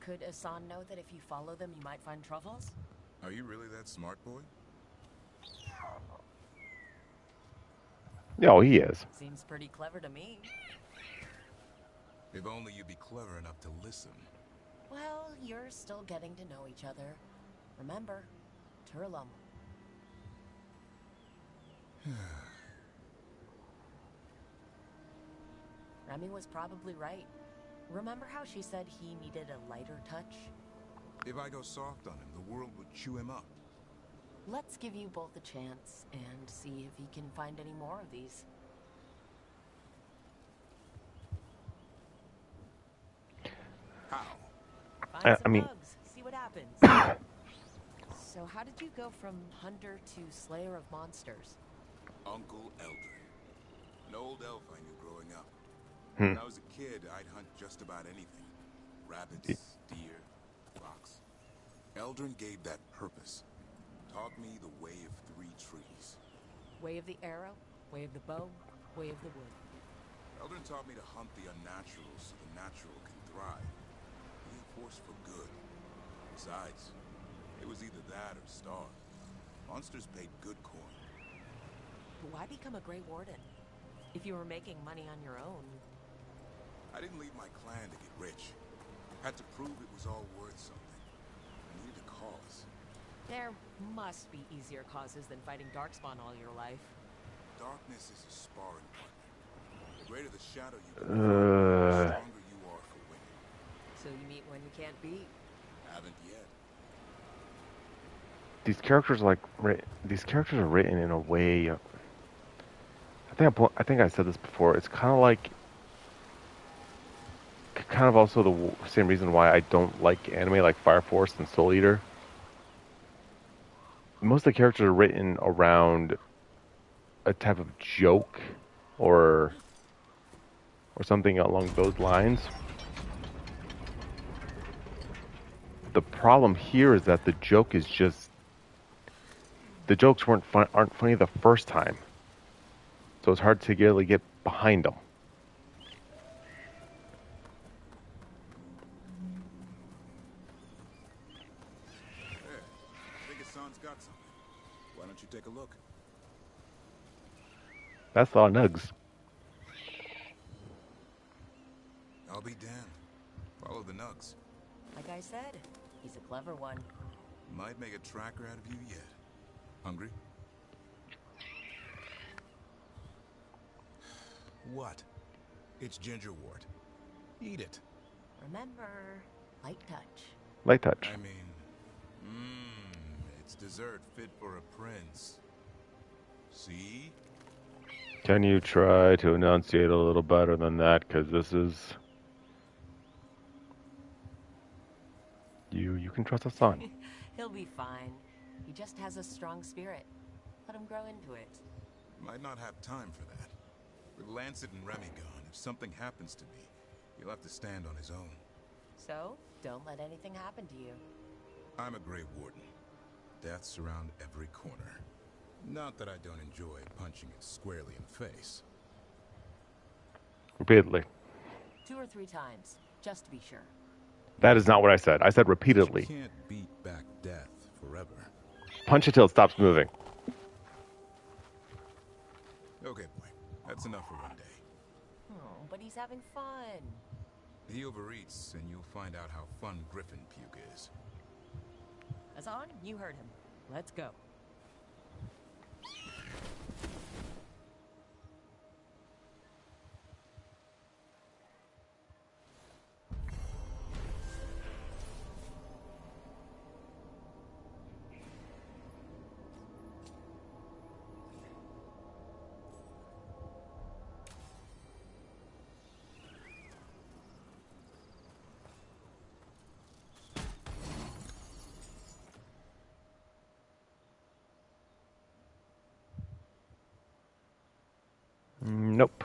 Could Asan know that if you follow them, you might find truffles?
Are you really that smart, boy?
Yeah, he is.
Seems pretty clever to me.
If only you'd be clever enough to listen.
Well, you're still getting to know each other. Remember, Turlum. Remy was probably right. Remember how she said he needed a lighter touch?
If I go soft on him, the world would chew him up.
Let's give you both a chance and see if he can find any more of these.
How?
Find some bugs, see what happens. So how did you go from hunter to slayer of monsters?
Uncle Eldred. An old elf I knew growing up.
Hmm.
When I was a kid, I'd hunt just about anything. Rabbits, deer, fox. Eldrin gave that purpose. Taught me the way of 3 trees.
Way of the arrow, way of the bow, way of the wood.
Eldrin taught me to hunt the unnatural so the natural can thrive. Be a force for good. Besides, it was either that or starve. Monsters paid good coin.
But why become a Grey Warden? If you were making money on your own.
I didn't leave my clan to get rich. Had to prove it was all worth something. I needed a cause.
There must be easier causes than fighting Darkspawn all your life.
Darkness is a sparring partner. The greater the shadow you can the stronger you are for winning.
So you meet when you can't beat?
Haven't yet.
These characters are written in a way. I think I said this before. It's kind of like, kind of also the same reason why I don't like anime like Fire Force and Soul Eater. Most of the characters are written around a type of joke or something along those lines. The problem here is that the joke is just the jokes aren't funny the first time, so it's hard to really get behind them.
There. I think Hassan's got something. Why don't you take a look?
That's a lot of nugs.
I'll be damned. Follow the nugs.
Like I said, he's a clever one.
Might make a tracker out of you yet. Hungry? What? It's gingerwort. Eat it.
Remember, light touch.
Light touch.
I mean, it's dessert fit for a prince. See?
Can you try to enunciate a little better than that? Because this is... You can trust Hassan.
He'll be fine. He just has a strong spirit. Let him grow into it.
Might not have time for that. With Lancet and Remy gone, if something happens to me, he'll have to stand on his own.
So, don't let anything happen to you.
I'm a Grey Warden. Death's around every corner. Not that I don't enjoy punching it squarely in the face.
Repeatedly.
2 or 3 times, just to be sure.
That is not what I said. I said repeatedly.
You can't beat back death forever.
Punch it till it stops moving.
Okay, boy. That's enough for one day.
Oh, but he's having fun.
He overeats, and you'll find out how fun Griffin puke is.
Hassan, you heard him. Let's go.
Nope.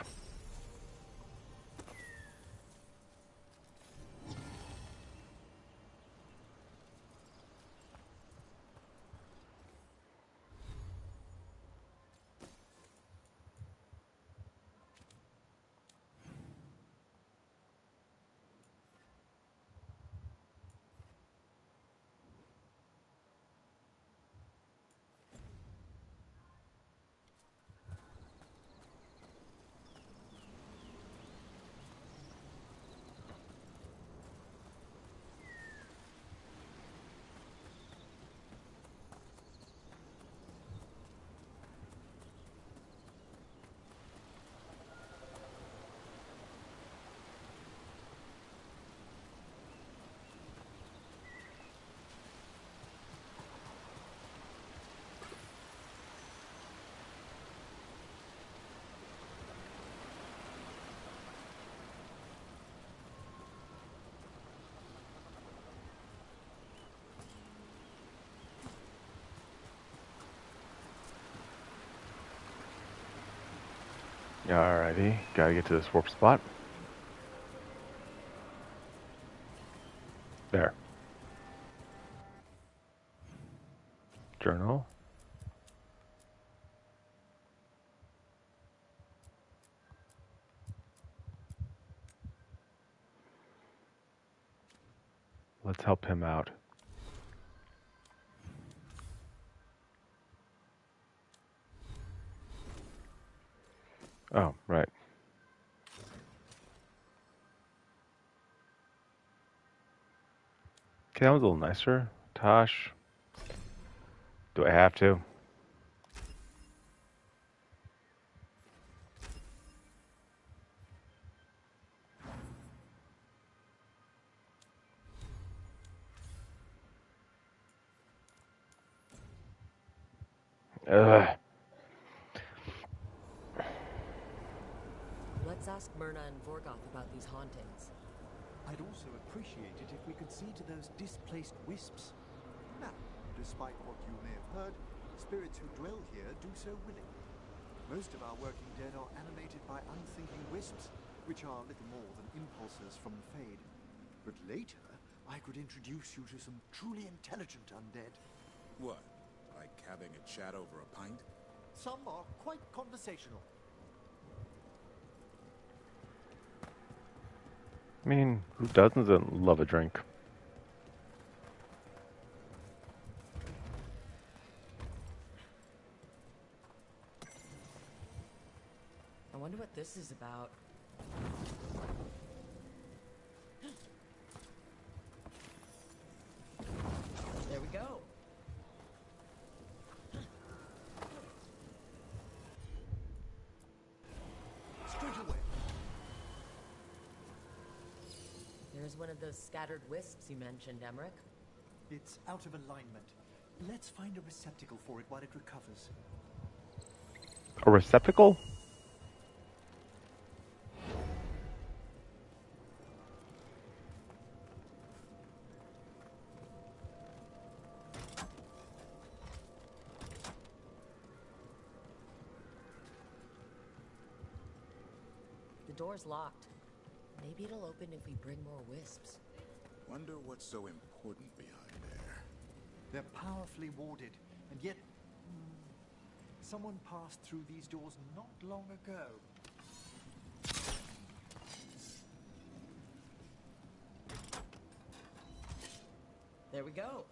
Alrighty, gotta get to this warp spot. There. Journal. Let's help him out. Oh, right. Okay, that was a little nicer. Tosh. Do I have to? Ugh.
Let's ask Myrna and Vorgoth about these hauntings.
I'd also appreciate it if we could see to those displaced wisps. Now, despite what you may have heard, spirits who dwell here do so willingly. Most of our working dead are animated by unthinking wisps, which are little more than impulses from the Fade. But later, I could introduce you to some truly intelligent undead.
What? Like having a chat over a pint?
Some are quite conversational.
I mean, who doesn't love a drink?
I wonder what this is about. There we go.
Straight away.
There's one of those scattered wisps you mentioned, Emmerich.
It's out of alignment. Let's find a receptacle for it while it recovers.
A receptacle?
The door's locked. Maybe it'll open if we bring more wisps.
Wonder what's so important behind there.
They're powerfully warded, and yet someone passed through these doors not long ago.
There we go.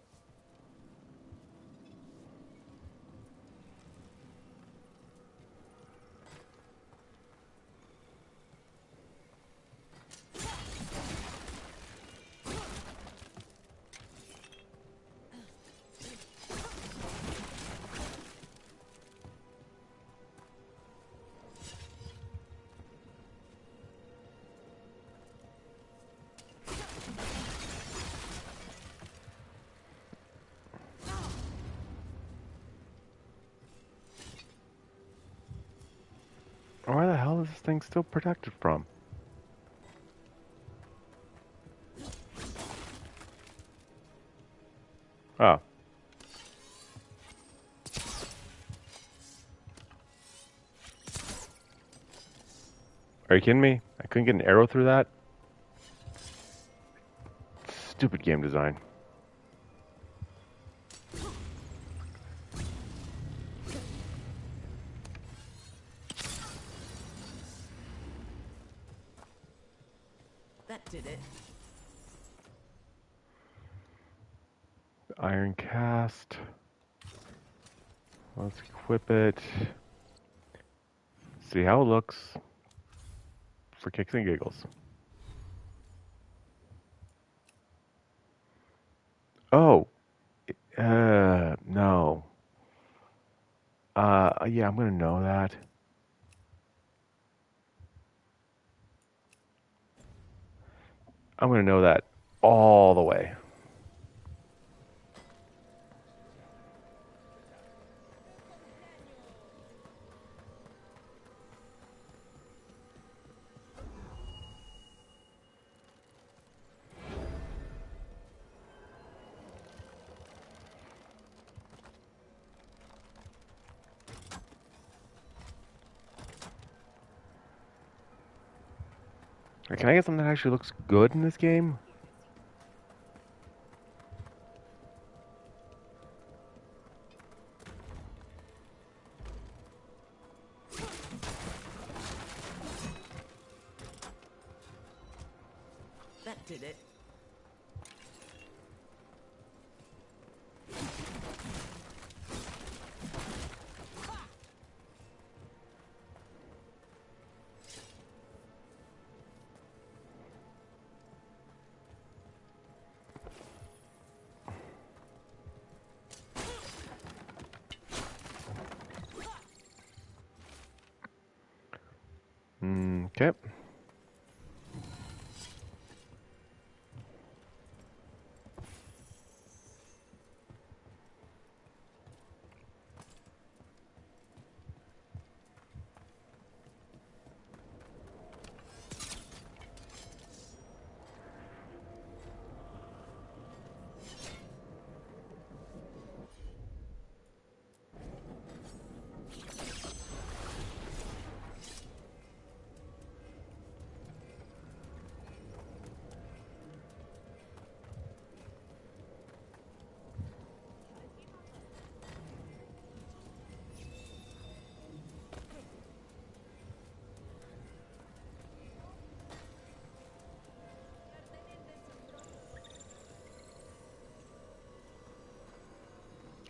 Where the hell is this thing still protected from? Oh. Are you kidding me? I couldn't get an arrow through that? Stupid game design.
That did it.
Iron cast. Let's equip it. See how it looks. For kicks and giggles. Oh. No. Yeah, I'm gonna know that. I'm gonna know that all the way. Can I get something that actually looks good in this game?
That did it.
Okay.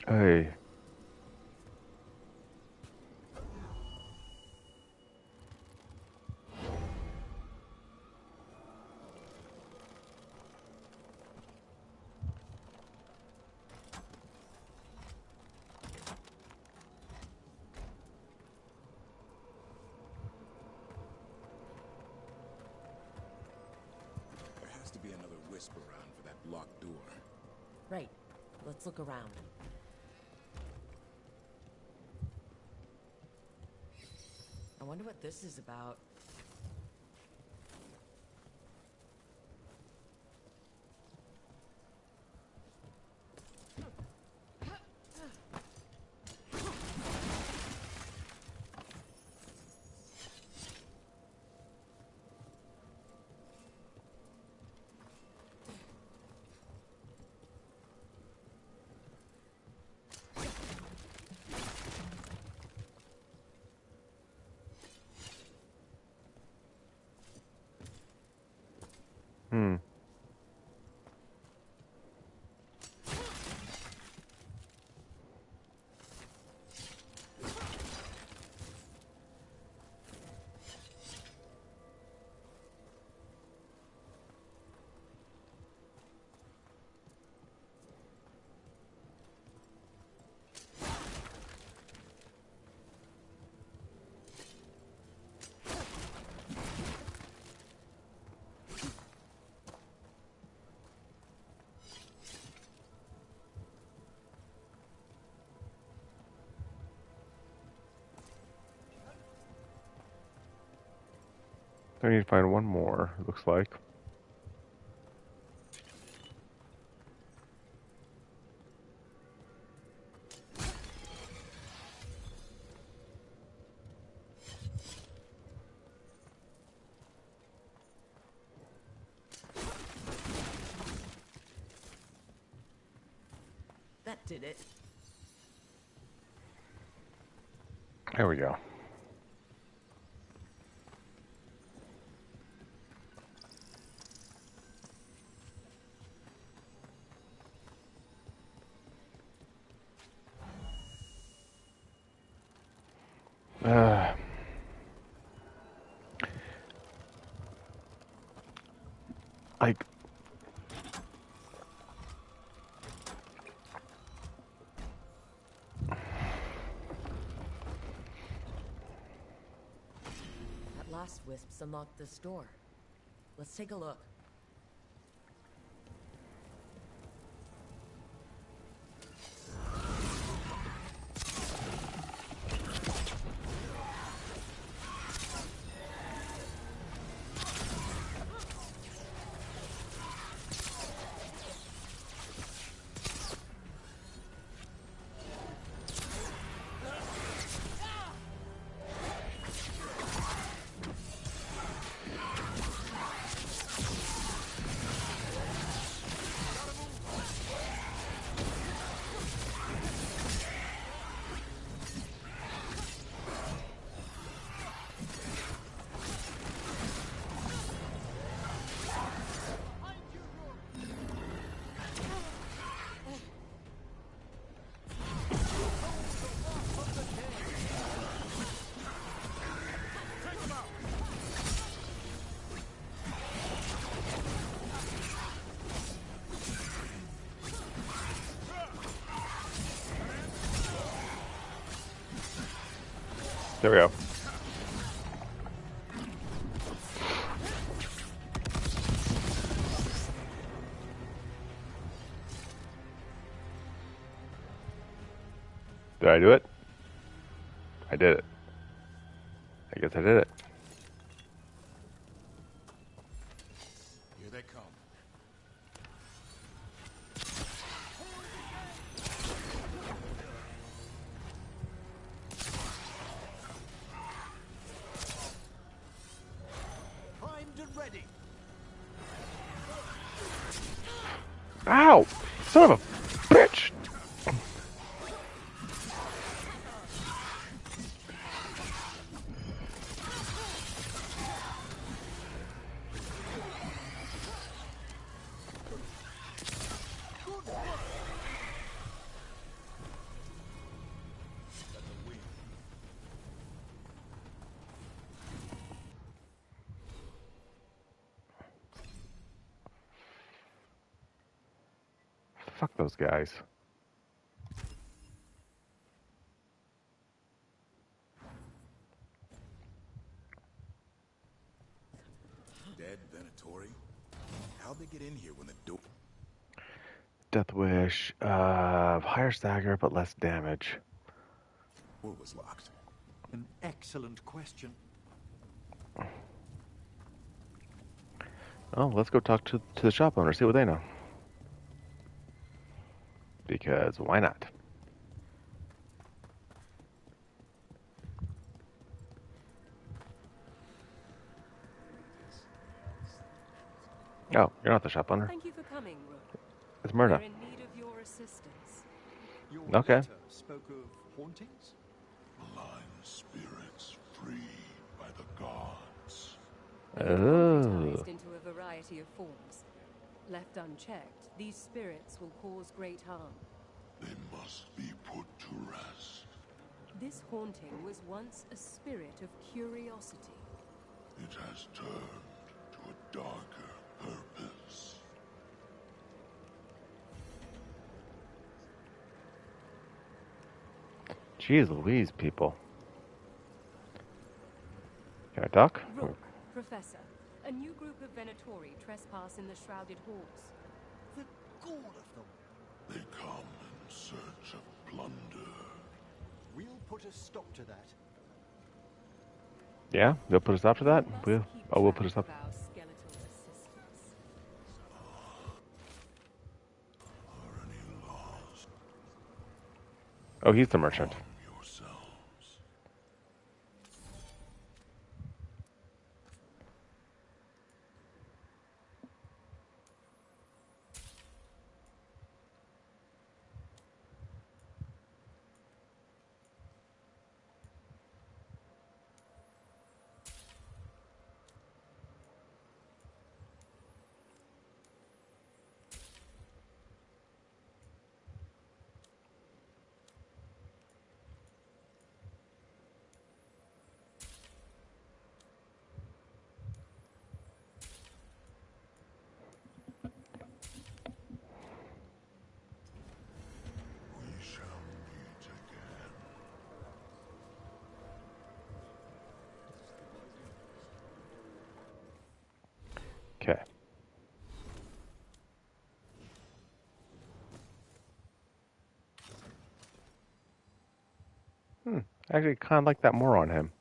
Hey.
There has to be another wisp around for that locked door.
Right. Let's look around. I wonder what this is about. I need to find one more, it looks like. That did it.
There we go. Like,
That last wisps unlocked this door. Let's take a look.
There we go. Did I do it? I did it. I guess I did it.
Here they come.
Primed and ready.
Ow! Son of a bitch! Fuck those guys.
Dead Venatori? How'd they get in here when the door...
Death Wish. Higher stagger, but less damage.
door was locked?
An excellent question.
Oh, let's go talk to the shop owner, see what they know. Because why not? Oh, you're not the shop owner.
Thank you for coming, Rook.
It's Murda.
We're in need of your assistance.
Your
Okay.
letter spoke of hauntings?
Blind spirits freed by the gods.
Oh.
Concretized into a variety of forms. Left unchecked, these spirits will cause great harm.
They must be put to rest.
This haunting was once a spirit of curiosity.
It has turned to a darker purpose.
Jeez Louise, people. Can I talk?
Rook, Professor, a new group of Venatori trespass in the Shrouded Halls.
The gall of them.
They come in search of plunder.
We'll put a stop to that.
Yeah, they'll put us after that? We'll put us up.
Our skeletal assistants.
Are any lost?
Oh, he's the merchant.
Yourselves. We shall meet again.
Okay. Actually, kind of like that more on him.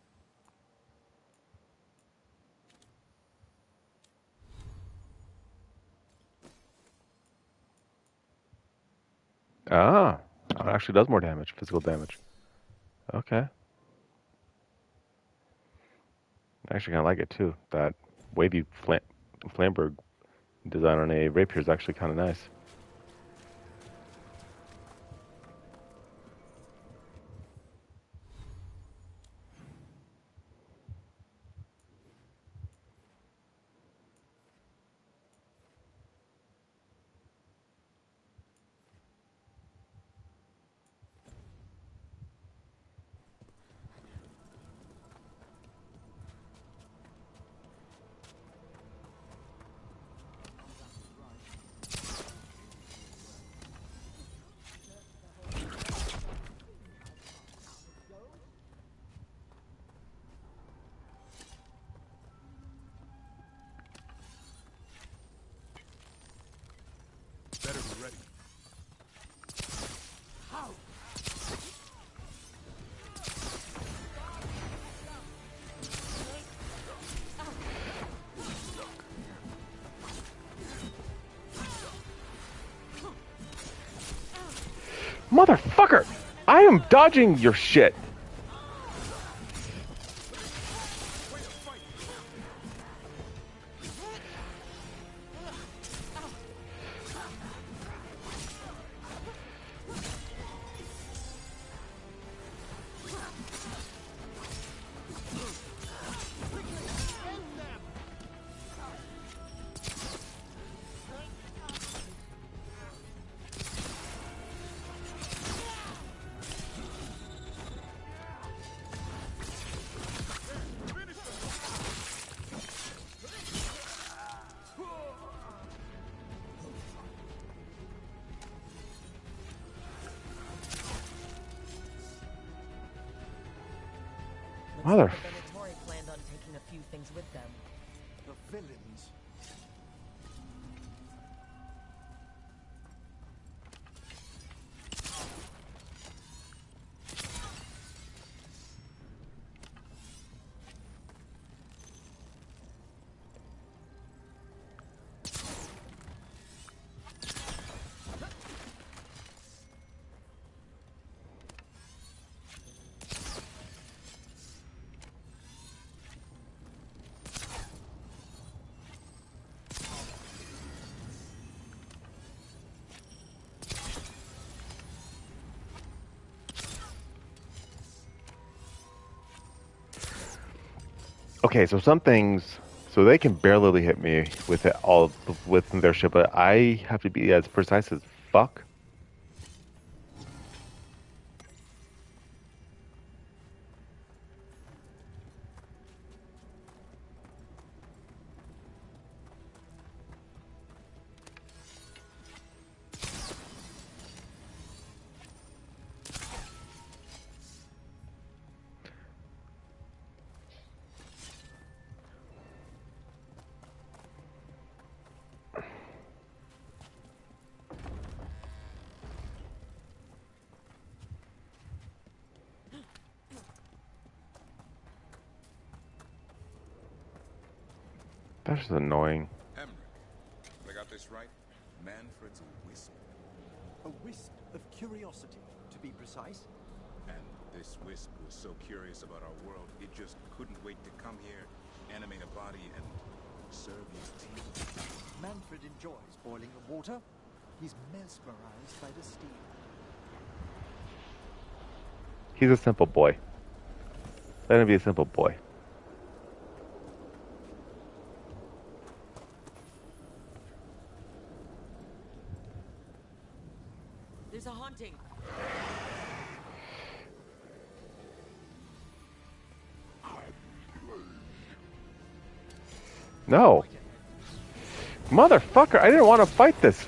Ah, it actually does more damage, physical damage. Okay. I actually kind of like it too. That wavy Flamberg design on a rapier is actually kind of nice. Motherfucker! I am dodging your shit. Mother.
The Venatori planned on taking a few things with them.
The villains.
Okay, so some things, so they can barely hit me with it all with their shit, but I have to be as precise as fuck. That's just annoying.
Emmerich, I got this right? Manfred's a wisp.
A wisp of curiosity, to be precise.
And this wisp was so curious about our world, it just couldn't wait to come here, animate a body, and serve his tea.
Manfred enjoys boiling the water. He's mesmerized by the steam.
He's a simple boy. Let him be a simple boy.
There's a haunting.
No. Motherfucker, I didn't want to fight this.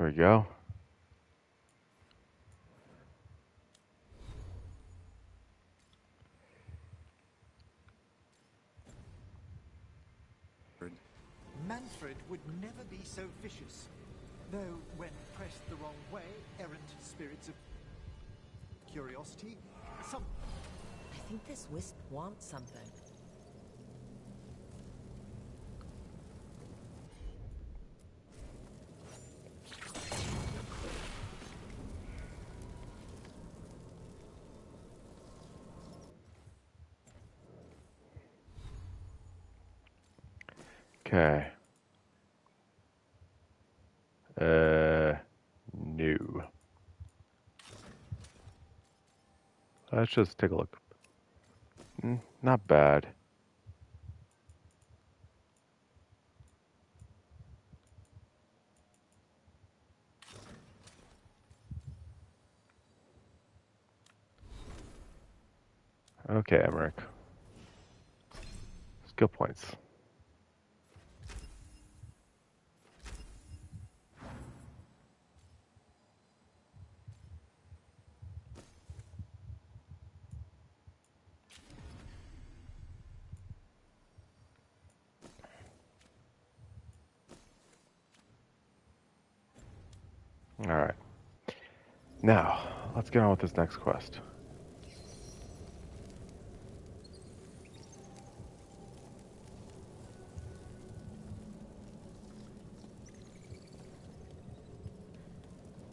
There we go.
Manfred would never be so vicious. Though, when pressed the wrong way, errant spirits of curiosity, some...
I think this wisp wants something.
Okay. New. Let's just take a look. Not bad. Okay, Emmerich. Skill points. Alright. Now, let's get on with this next quest.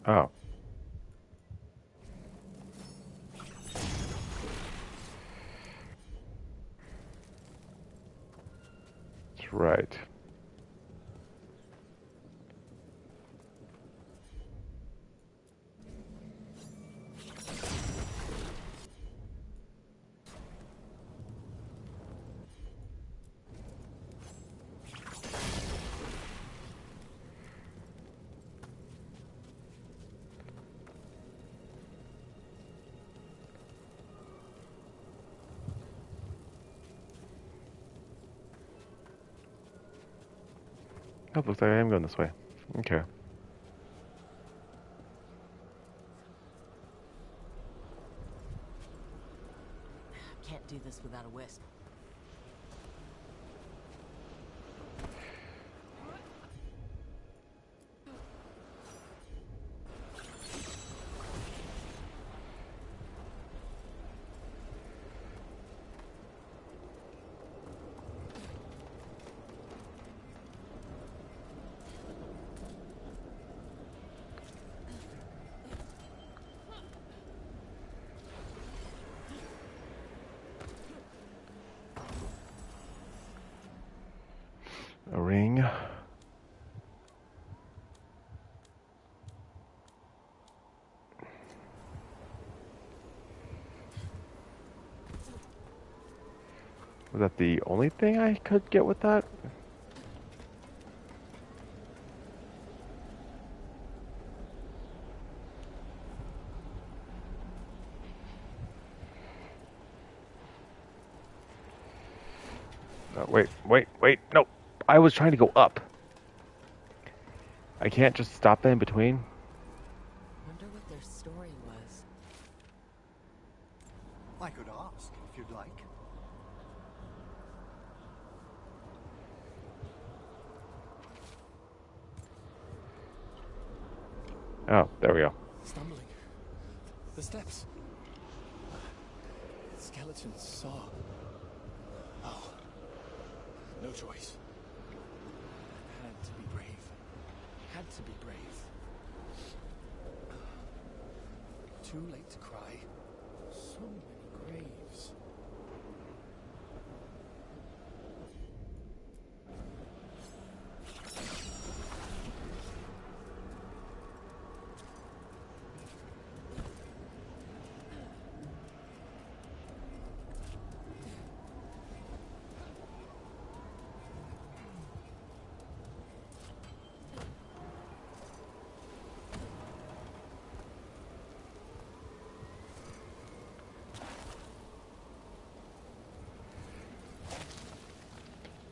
Oh. That's right. Oh, looks like I am going this way. Okay.
Can't do this without a wisp.
A ring. Was that the only thing I could get with that? Oh, wait, no. I was trying to go up. I can't just stop in between.
Wonder what their story was.
I could ask, if you'd like.
Oh, there we go.
Stumbling. The steps. Skeletons saw. Oh. No choice. Had to be brave. Had to be brave. Too late to cry. So many graves.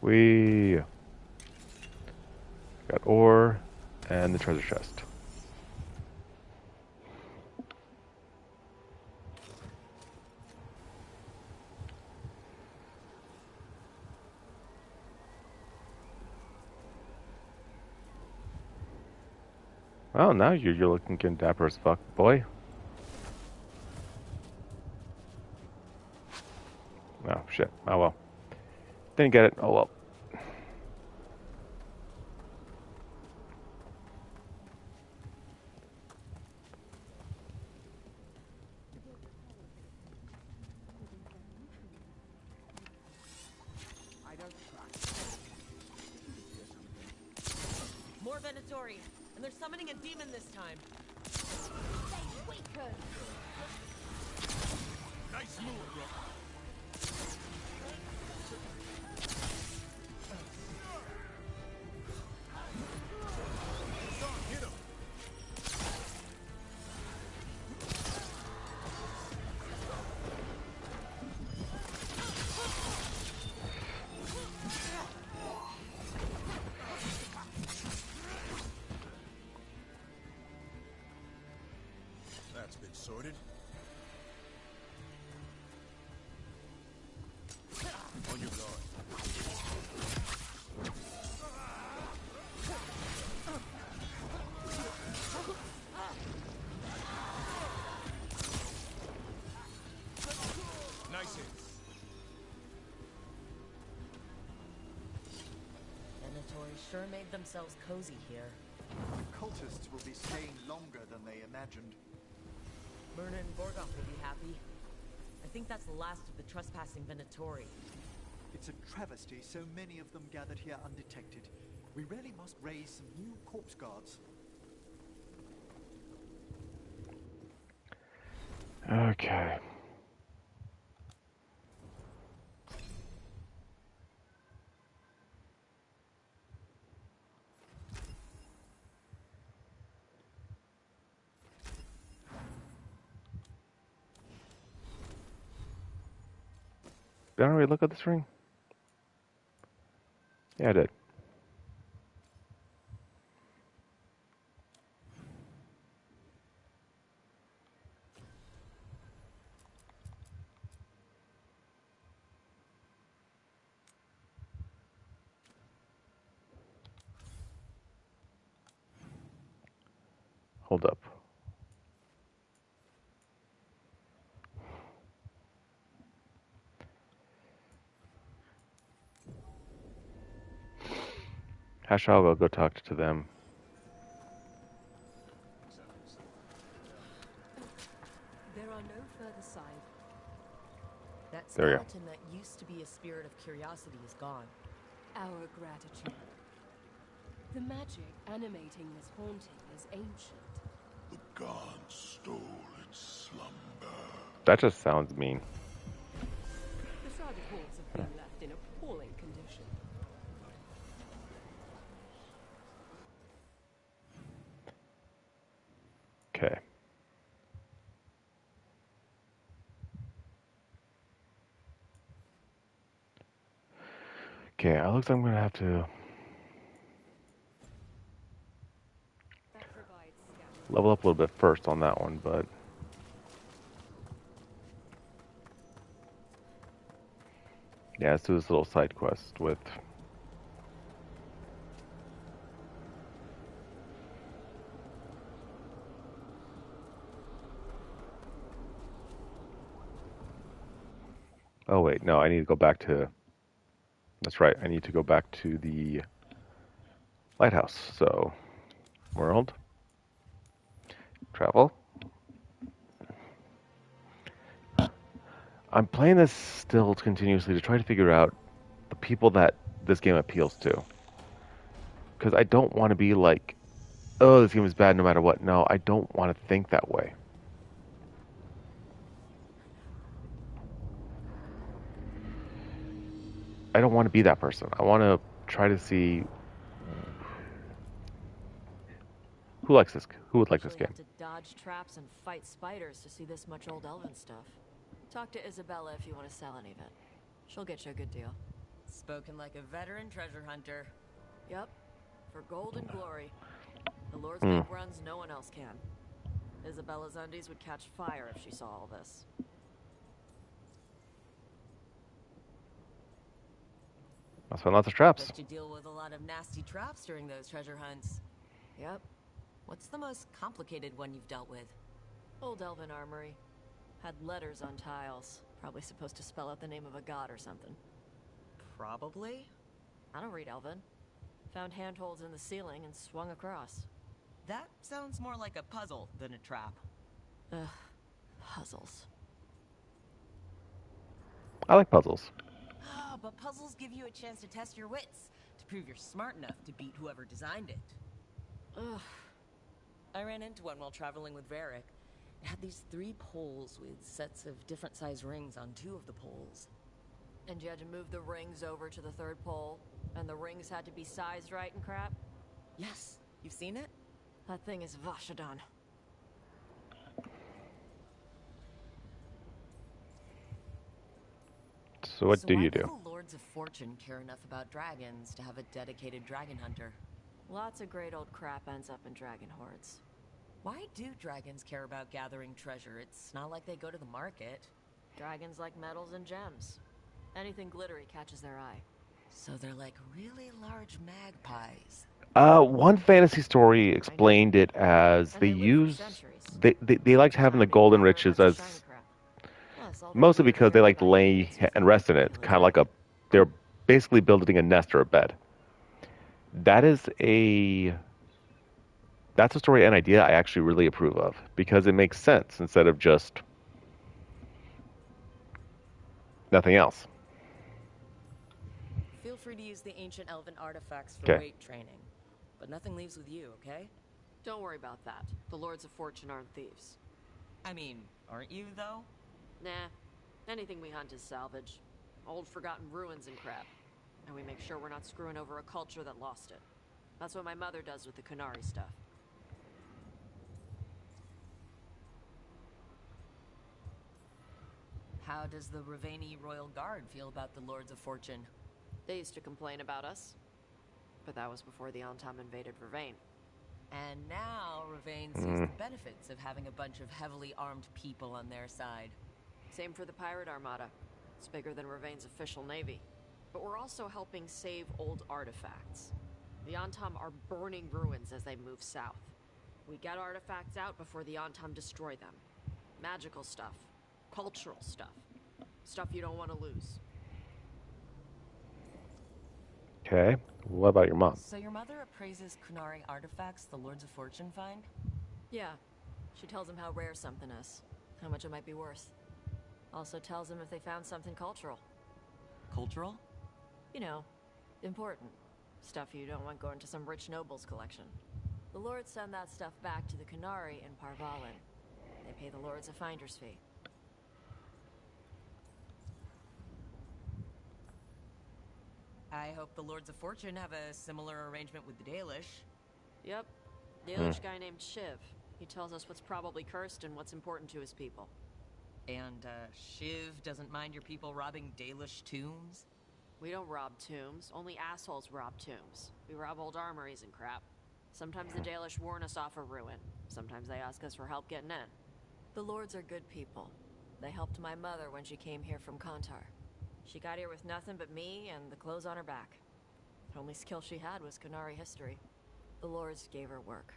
We got ore and the treasure chest. Oh, now you're looking dapper as fuck, boy. Oh shit. Oh well. Didn't get it. Oh well.
More Venatori, and they're summoning a demon this time.
Stay weakened.
Nice move, bro. Hit him. That's been sorted. On your guard. Nice hits.
Venatori sure made themselves cozy here.
Cultists will be staying longer than they imagined.
Myrna and Gorgoth will be happy. I think that's the last of the trespassing Venatori.
It's a travesty so many of them gathered here undetected. We really must raise some new corpse guards.
Okay. Did I already look at this ring? Yeah, I did. Hold up. Hashal will go talk to them.
There are no further sign.
That
There we go.
skeleton that used to be a spirit of curiosity is gone.
Our gratitude. The magic animating this haunting is ancient.
The gods stole its slumber.
That just sounds mean.
The shrouded halls have been left in appalling condition.
Okay. Okay, it looks like I'm gonna have to level up a little bit first on that one, but yeah, let's do this little side quest with oh wait, no, I need to go back to that's right, I need to go back to the lighthouse. So world. Travel. I'm playing this still continuously to try to figure out the people that this game appeals to. Because I don't want to be like, oh, this game is bad no matter what. No, I don't want to think that way. I don't want to be that person. I want to try to see who likes this. Who would like this game?
Have to dodge traps and fight spiders to see this much old elven stuff. Talk to Isabella if you want to sell any of it. She'll get you a good deal.
Spoken like a veteran treasure hunter.
Yep. For gold and glory. The Lord's make runs no one else can. Isabella's undies would catch fire if she saw all this.
Must find lots of traps.
Bet you deal with a lot of nasty traps during those treasure hunts.
Yep.
What's the most complicated one you've dealt with?
Old Elven armory. Had letters on tiles. Probably supposed to spell out the name of a god or something.
Probably.
I don't read Elven. Found handholds in the ceiling and swung across.
That sounds more like a puzzle than a trap.
Ugh, puzzles.
I like puzzles.
Ah, but puzzles give you a chance to test your wits, to prove you're smart enough to beat whoever designed it.
Ugh.
I ran into one while traveling with Varric. It had these 3 poles with sets of different size rings on 2 of the poles.
And you had to move the rings over to the 3rd pole? And the rings had to be sized right and crap?
Yes. You've seen it?
That thing is Vashadon.
So what do you do?
Why do the Lords of Fortune care enough about dragons to have a dedicated dragon hunter?
Lots of great old crap ends up in dragon hordes.
Why do dragons care about gathering treasure? It's not like they go to the market.
Dragons like metals and gems. Anything glittery catches their eye.
So they're like really large magpies.
One fantasy story explained it as they liked having the golden riches as mostly because they like to lay and rest in it. It's kind of like they're basically building a nest or a bed. That's a story and idea I actually really approve of because it makes sense instead of just nothing else.
Feel free to use the ancient elven artifacts for weight training, but nothing leaves with you, okay?
Don't worry about that. The Lords of Fortune aren't thieves.
I mean, aren't you, though?
Nah. Anything we hunt is salvage. Old forgotten ruins and crap. And we make sure we're not screwing over a culture that lost it. That's what my mother does with the Kunari stuff.
How does the Ravani Royal Guard feel about the Lords of Fortune?
They used to complain about us. But that was before the Antam invaded Ravane.
And now Ravane sees the benefits of having a bunch of heavily armed people on their side.
Same for the Pirate Armada. It's bigger than Ravane's official navy. But we're also helping save old artifacts. The Antam are burning ruins as they move south. We get artifacts out before the Antam destroy them. Magical stuff. Cultural stuff. Stuff you don't want to lose.
Okay. What about your mom?
So your mother appraises Kunari artifacts the Lords of Fortune find?
Yeah. She tells them how rare something is. How much it might be worth. Also tells them if they found something cultural.
Cultural?
You know, important. Stuff you don't want going to some rich noble's collection. The Lords send that stuff back to the Kunari in Parvalin. They pay the Lords a finder's fee.
I hope the Lords of Fortune have a similar arrangement with the Dalish.
Yep. Dalish guy named Shiv. He tells us what's probably cursed and what's important to his people.
And, Shiv doesn't mind your people robbing Dalish tombs?
We don't rob tombs. Only assholes rob tombs. We rob old armories and crap. Sometimes the Dalish warn us off a ruin. Sometimes they ask us for help getting in. The Lords are good people. They helped my mother when she came here from Kantar. She got here with nothing but me and the clothes on her back. The only skill she had was Kunari history. The Lords gave her work.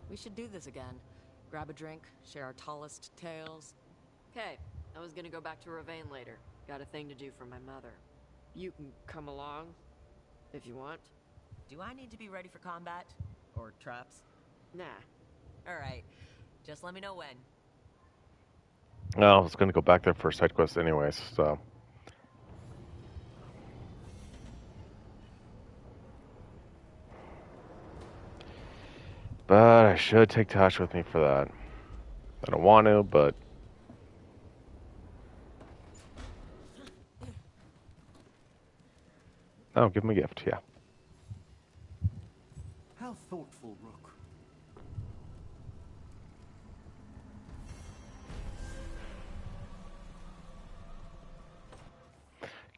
We should do this again. Grab a drink, share our tallest tales.
Okay, I was gonna go back to Ravane later. Got a thing to do for my mother. You can come along, if you want.
Do I need to be ready for combat? Or traps?
Nah.
Alright. Just let me know when.
Well, I was going to go back there for side quests anyways, so. But I should take Tosh with me for that. I don't want to, but... Oh, give him a gift, yeah.
How thoughtful, Rook.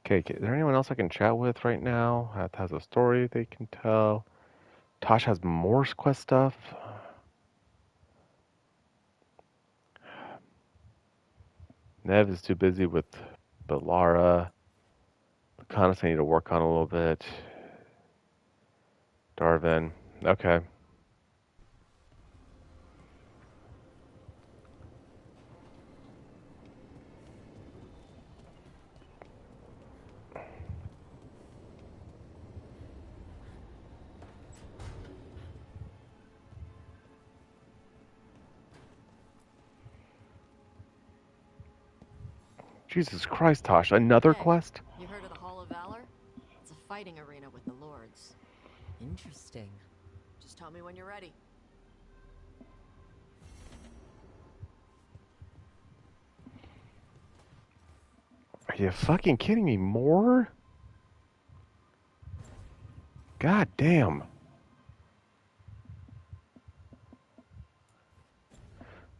Okay, is there anyone else I can chat with right now that has a story they can tell? Tosh has more quest stuff. Nev is too busy with Belara. Lucanus I need to work on a little bit. Darvin. Okay. Jesus Christ, Tosh, another quest?
You heard of the Hall of Valor? It's a fighting arena with the lords.
Interesting.
Just tell me when you're ready.
Are you fucking kidding me? More? God damn.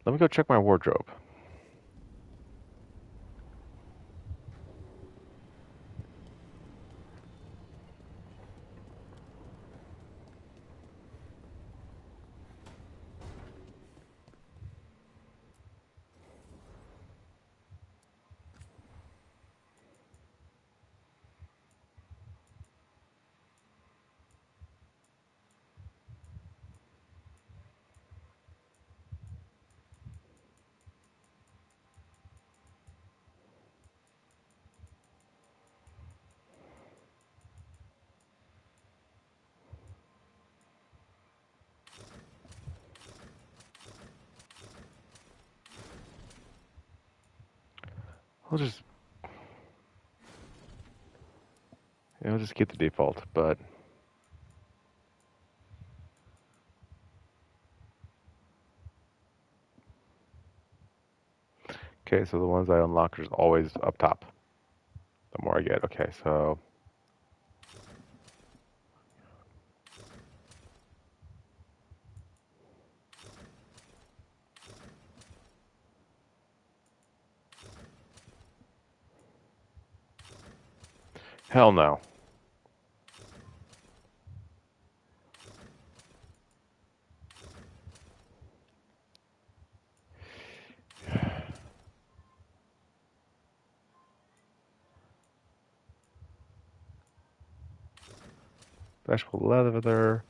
Let me go check my wardrobe. I'll just keep the default, but okay, so the ones I unlock are always up top. The more I get, okay, so hell no. Vegetable leather.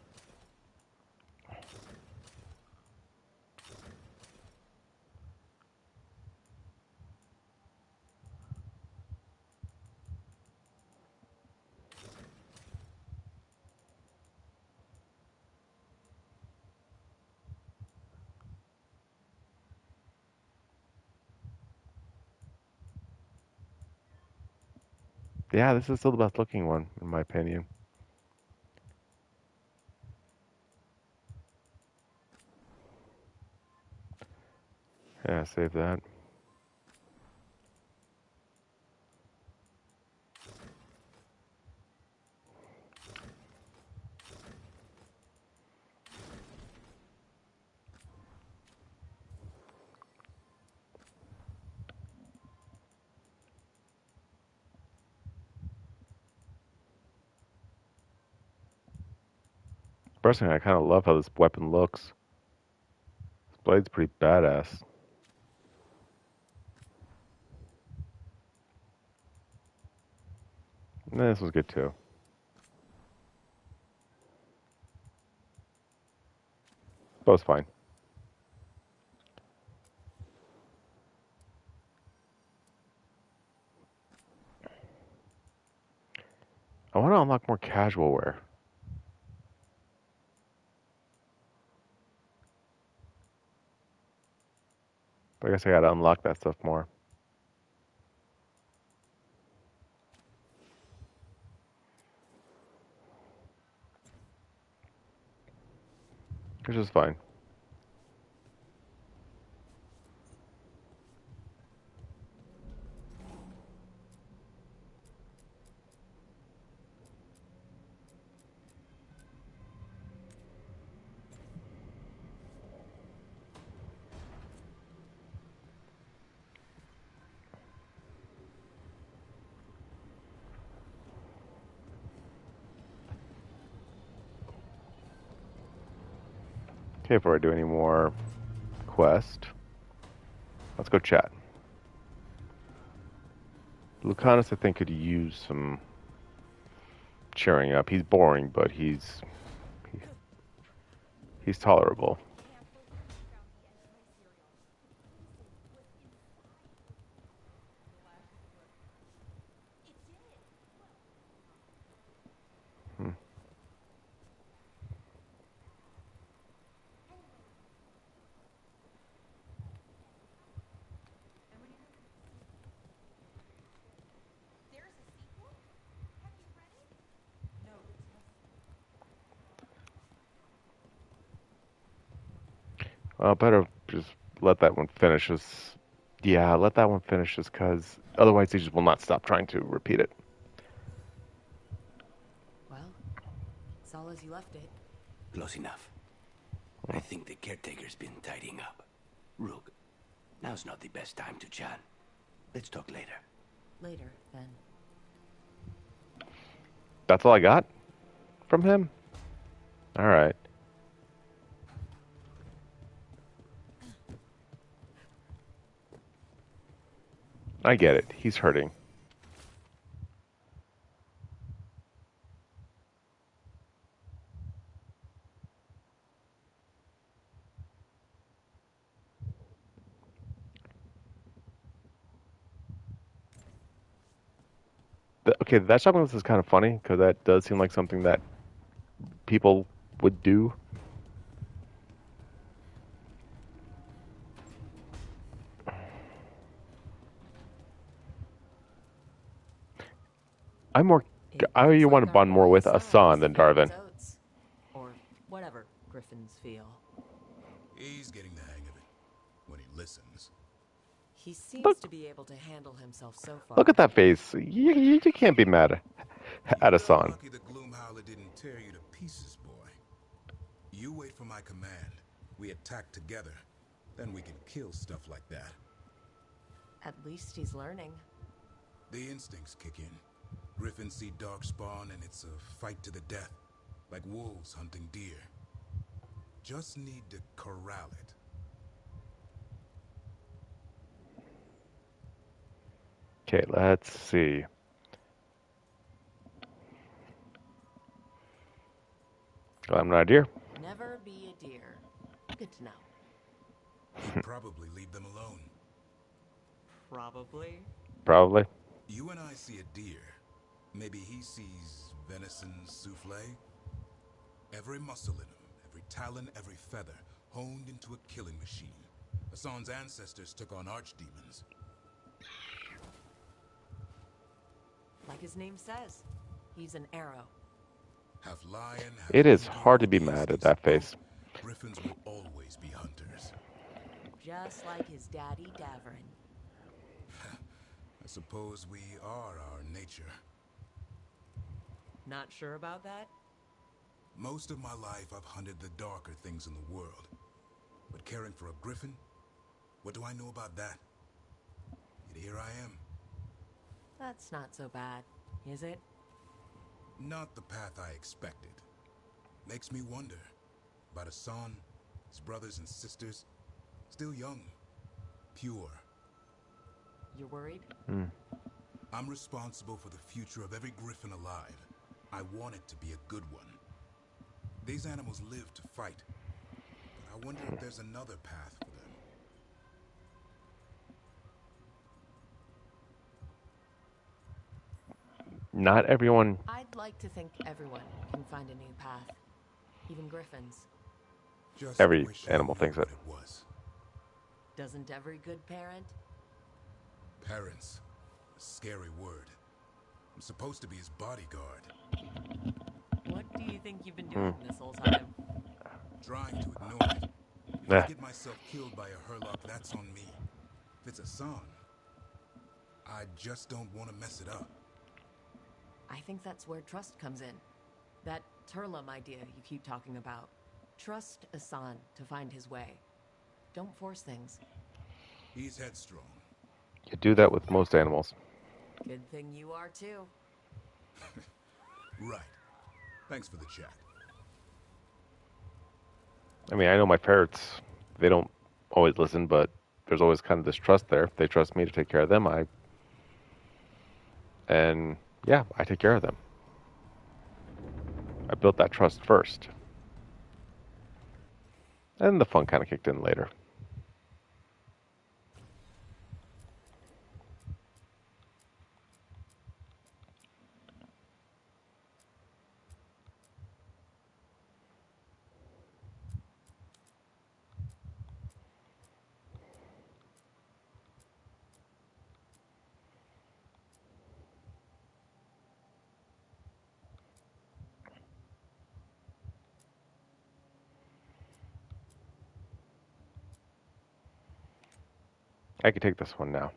Yeah, this is still the best looking one, in my opinion. Yeah, save that. Personally, I kind of love how this weapon looks. This blade's pretty badass. And this one's good too. Both fine. I want to unlock more casual wear. But I guess I gotta unlock that stuff more. Which is fine. Okay, before I do any more quest, let's go chat. Lucanus, I think, could use some cheering up. He's boring, but he's tolerable. Hmm. Better just let that one finish. Yeah, let that one finish, just because otherwise he just will not stop trying to repeat it.
Well, it's all as you left it.
Close enough. I think the caretaker's been tidying up. Rook, now's not the best time to chat. Let's talk later.
Later, then.
That's all I got from him? All right. I get it. He's hurting. Okay, that shopping list is kind of funny because that does seem like something that people would do. You want to bond more with Asan than Darvin.
Or whatever griffins feel.
He's getting the hang of it when he listens.
He seems to be able to handle himself so far.
Look at that face. You can't be mad at Asan.
Lucky the Gloomhowler didn't tear you to pieces, boy. You wait for my command. We attack together. Then we can kill stuff like that.
At least he's learning.
The instincts kick in. Griffins see darkspawn and it's a fight to the death. Like wolves hunting deer. Just need to corral it.
Okay, let's see. I'm not a deer.
Never be a deer. Good to know.
He'd probably leave them alone.
Probably.
Probably.
You and I see a deer. Maybe he sees venison souffle. Every muscle in him, every talon, every feather, honed into a killing machine. Asan's ancestors took on archdemons.
Like his name says, he's an arrow.
Half lion, half
It is hard to be mad at that face.
Griffins will always be hunters.
Just like his daddy Davrin.
I suppose we are our nature.
Not sure about that?
Most of my life I've hunted the darker things in the world. But caring for a griffin? What do I know about that? Yet here I am.
That's not so bad, is it?
Not the path I expected. Makes me wonder about Asan, his brothers and sisters. Still young, pure.
You're worried?
I'm responsible for the future of every griffin alive. I want it to be a good one. These animals live to fight. But I wonder if there's another path for them.
Not everyone.
I'd like to think everyone can find a new path. Even griffins.
Just
Every
wish I
animal
knew
thinks
what
it.
was.
Doesn't every good parent?
Parents. A scary word. I'm supposed to be his bodyguard.
What do you think you've been doing this whole time?
Trying to ignore it. If I get myself killed by a Hurlock, that's on me. If it's Asan, I just don't want to mess it up.
I think that's where trust comes in. That Turlum idea you keep talking about. Trust Asan to find his way. Don't force things.
He's headstrong.
You do that with most animals.
Good thing you are too.
Right. Thanks for the chat.
I mean, I know my parrots, they don't always listen, but there's always kind of this trust there. If they trust me to take care of them, I take care of them. I built that trust first. And the fun kind of kicked in later. I could take this one now.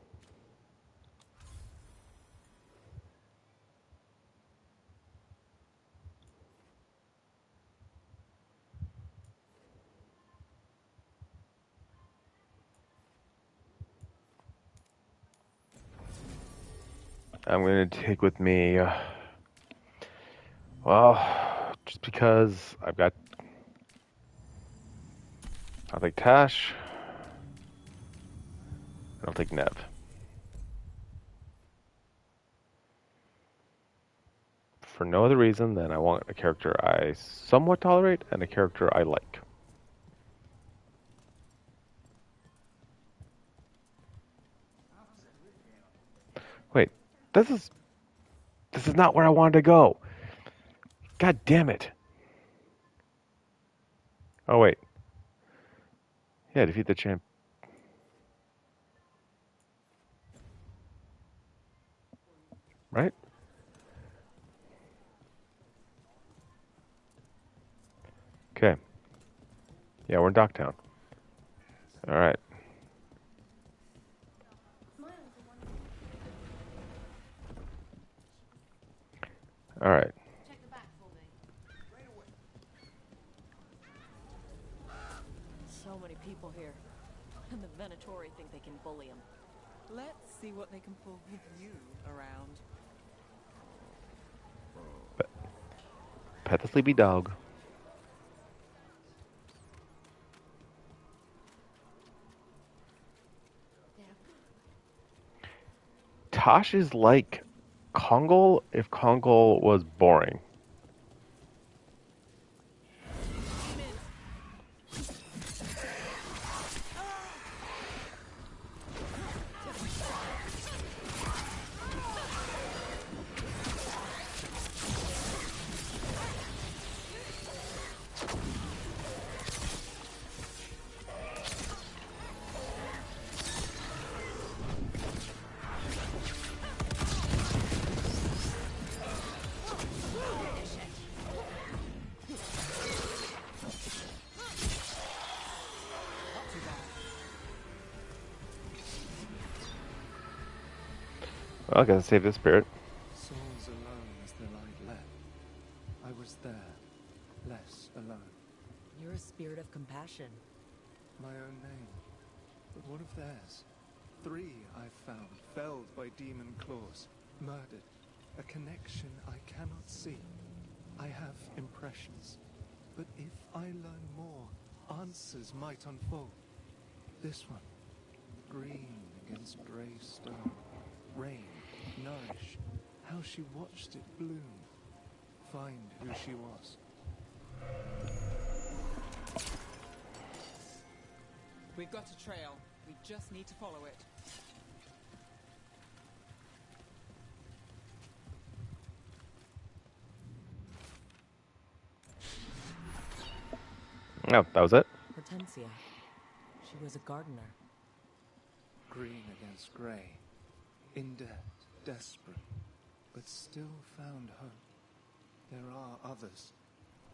I'm going to take with me, well, just because I'll take Tash, and I'll take Nev. For no other reason than I want a character I somewhat tolerate and a character I like. Wait, this is not where I wanted to go. God damn it. Oh wait. Yeah, defeat the champ. Right? Okay. Yeah, we're in Docktown. Alright. Alright.
Check the back for me.
So many people here. And the Venatori think they can bully him.
Let's see what they can pull with you around.
Pet the sleepy dog. Tosh is like Kongol if Kongol was boring. Well, I gotta save this spirit.
Souls alone as the light left. I was there, less alone.
You're a spirit of compassion.
My own name, but one of theirs. 3 I found, felled by demon claws, murdered. A connection I cannot see. I have impressions, but if I learn more, answers might unfold. This one, green against grey stone. Rain, nourish, how she watched it bloom. Find who she was.
We've got a trail. We just need to follow it.
Oh, that was it?
Hortensia. She was a gardener.
Green against grey. In debt, desperate, but still found hope. There are others.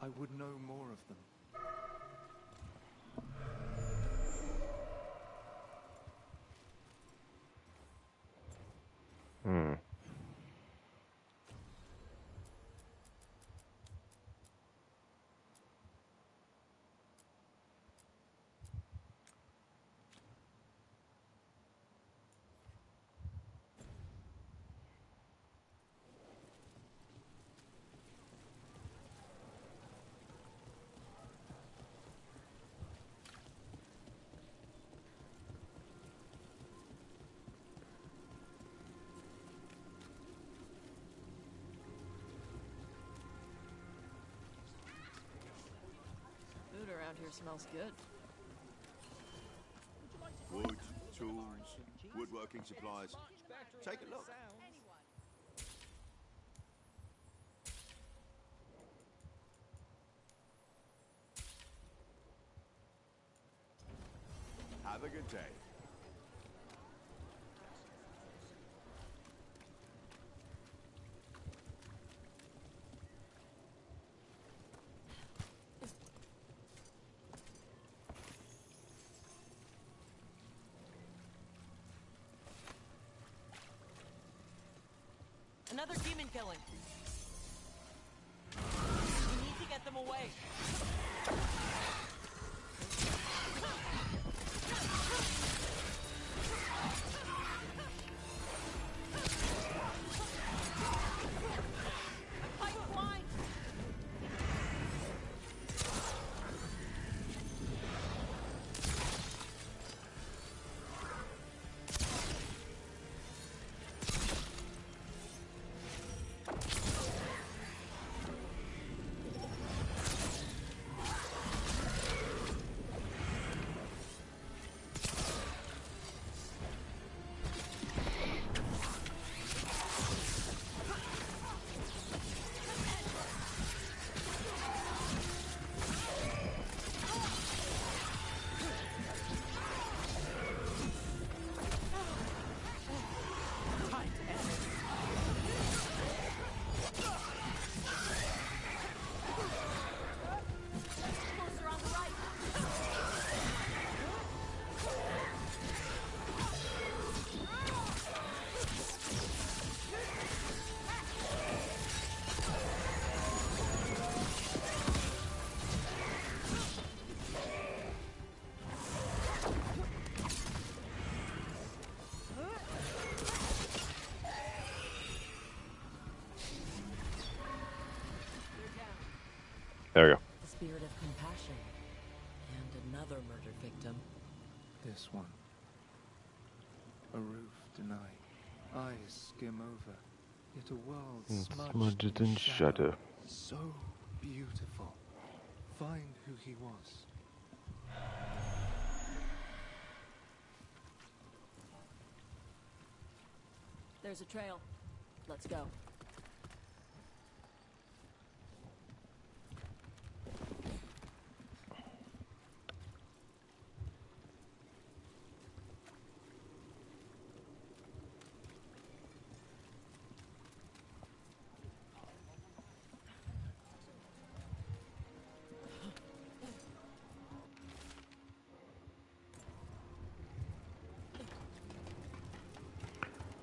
I would know more of them.
Hmm.
around here smells good.
Wood, tools, woodworking supplies. Take a look. Have a good day.
Another demon killing. We need to get them away.
There we go.
The spirit of compassion. And another murder victim.
This one. A roof denied. Eyes skim over. Yet a world smudged in shadow. So beautiful. Find who he was.
There's a trail. Let's go.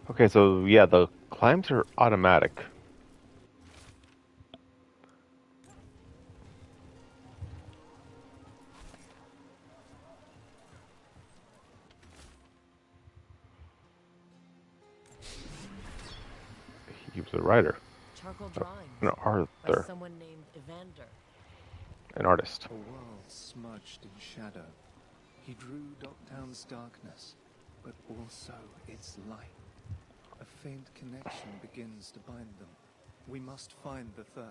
Okay, so yeah, the climbs are automatic. He was a writer.
Charcoal drawings.
An
By
author.
someone named Evander.
An artist.
A world smudged in shadow. He drew Docktown's darkness, but also its light. A faint connection begins to bind them. We must find the third.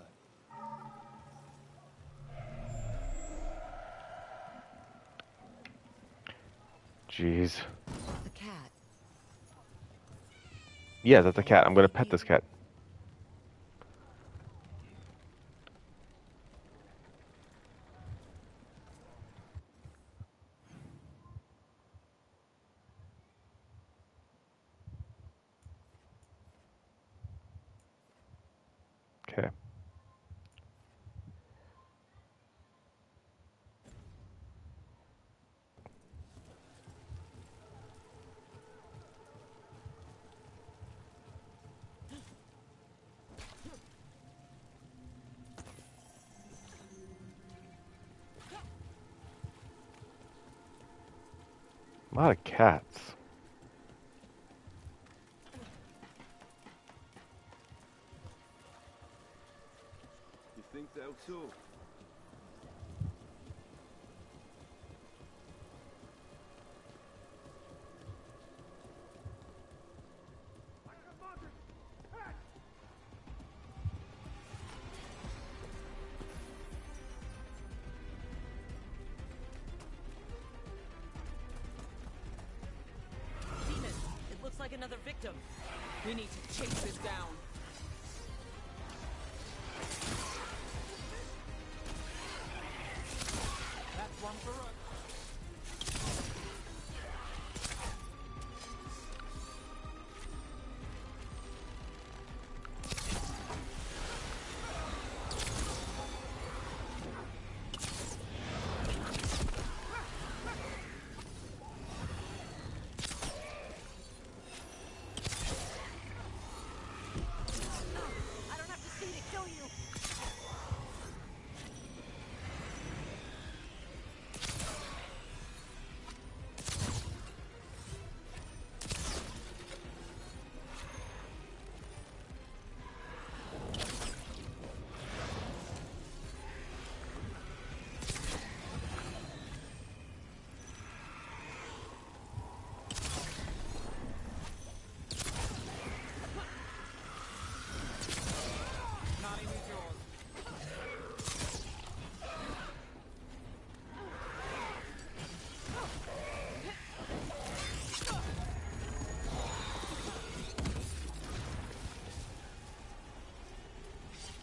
Jeez.
The cat.
Yeah, that's a cat. I'm gonna pet this cat. Okay. A lot of cats.
You think so too?
another victim. We need to chase this down.
That's one for us.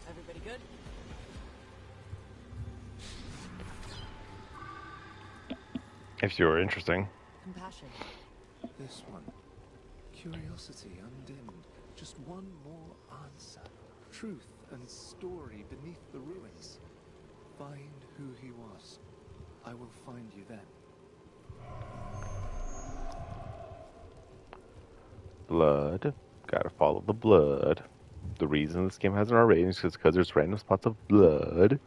Everybody good?
If you're interesting.
Compassion.
This one. Curiosity undimmed. Just one more answer. Truth and story beneath the ruins. Find who he was. I will find you then.
Blood. Gotta follow the blood. The reason this game has an R rating is because there's random spots of blood.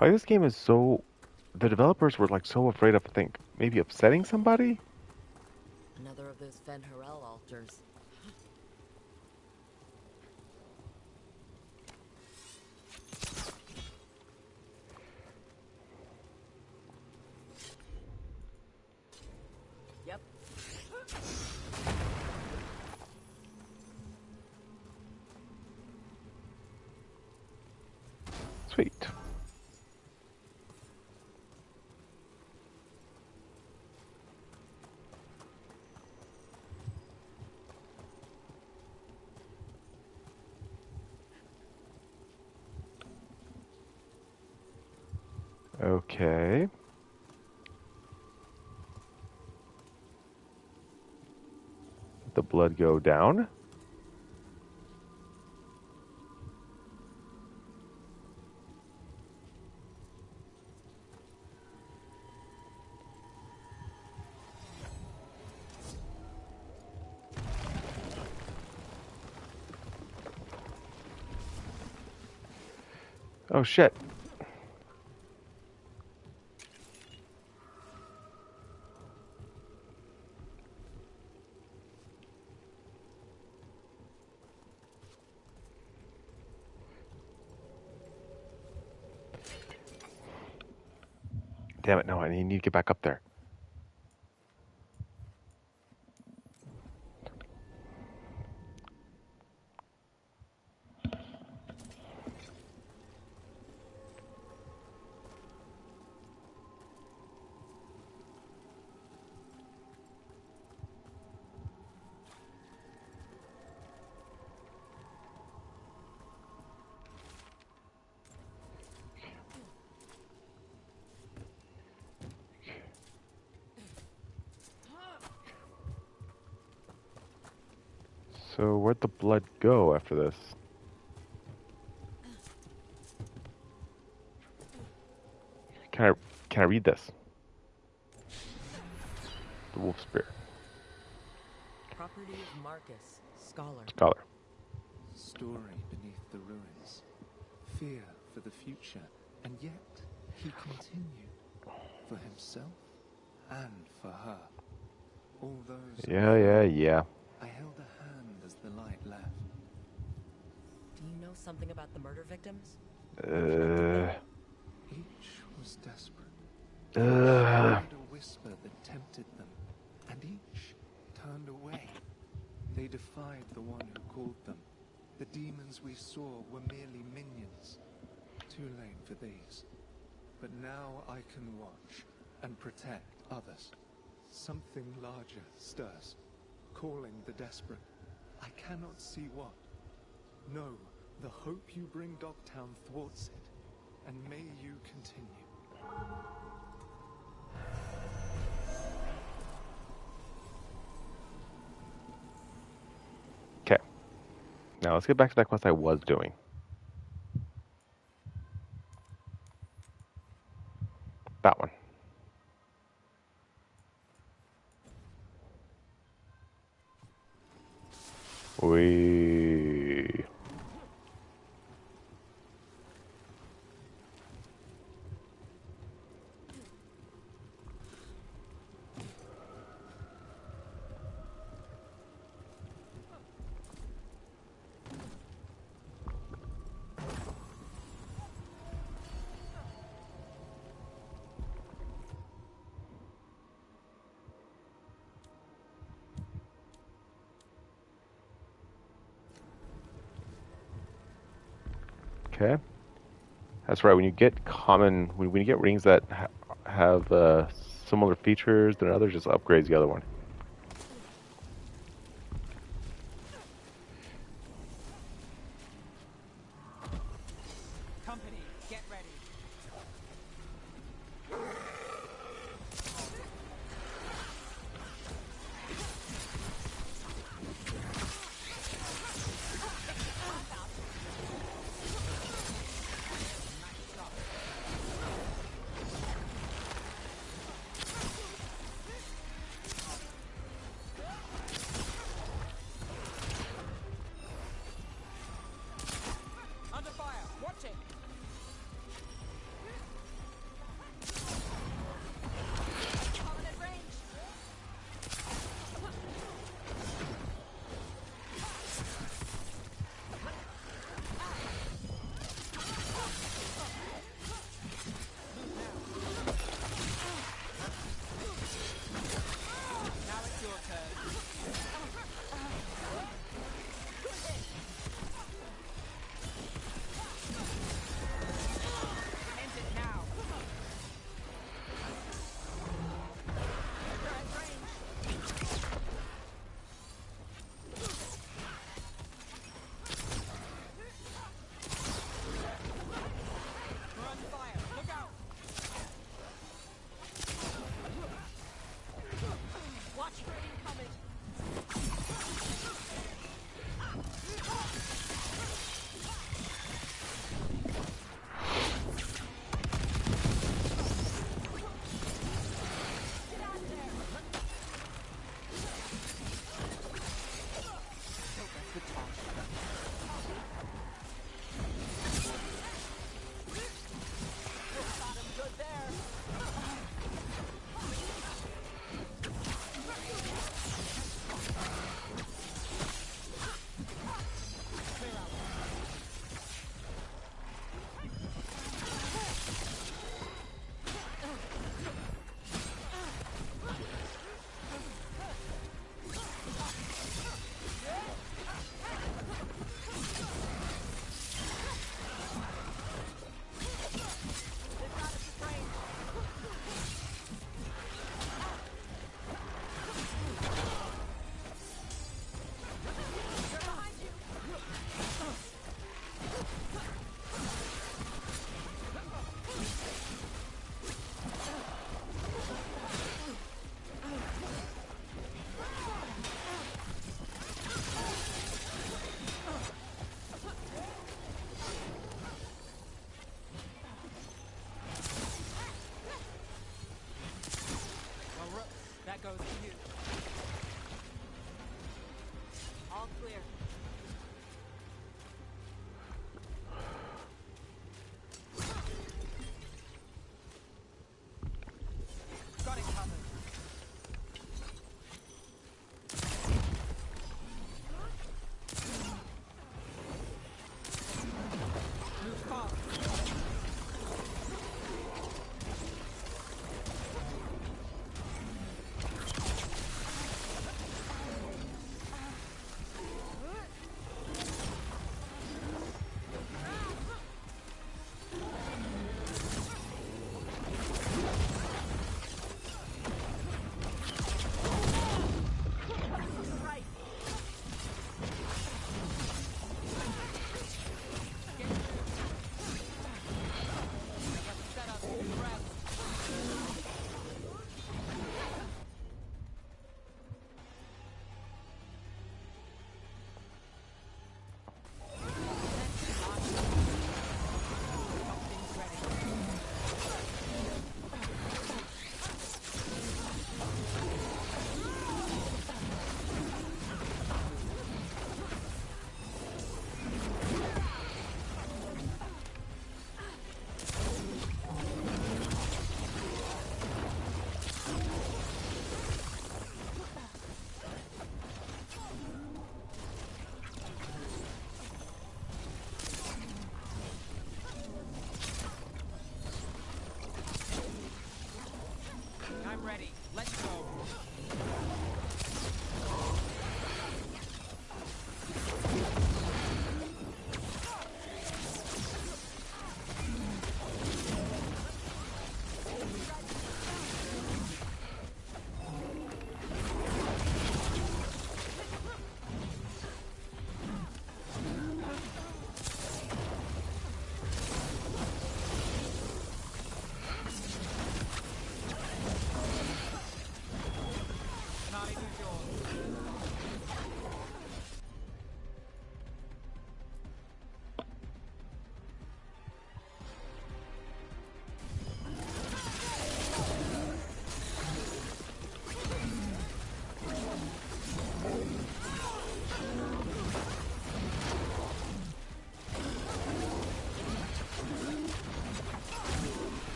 Like, this game is so... The developers were like so afraid of, I think, maybe upsetting somebody?
Another of those Fen Harel altars.
Yep.
Sweet. Okay. Let the blood go down. Oh shit. Damn it, no, I need to get back up there. So where'd the blood go after this? Can I read this? The wolf spear.
Property of Marcus, scholar.
Scholar.
Story beneath the ruins. Fear for the future. And yet, he continued. For himself and for her. All those...
Yeah.
I held a hand as the light left.
Do you know something about the murder victims?
Each was desperate.
Ugh.
Heard a whisper that tempted them, and each turned away. They defied the one who called them, The demons we saw were merely minions. Too late for these. But now I can watch and protect others. Something larger stirs, calling the desperate. I cannot see what. No, the hope you bring Dogtown thwarts it, and may you continue.
Okay. Now let's get back to that quest I was doing. That one. We. Okay. That's right. When you get when you get rings that have similar features than others, just upgrades the other one.
Company, get ready.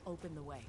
open the way.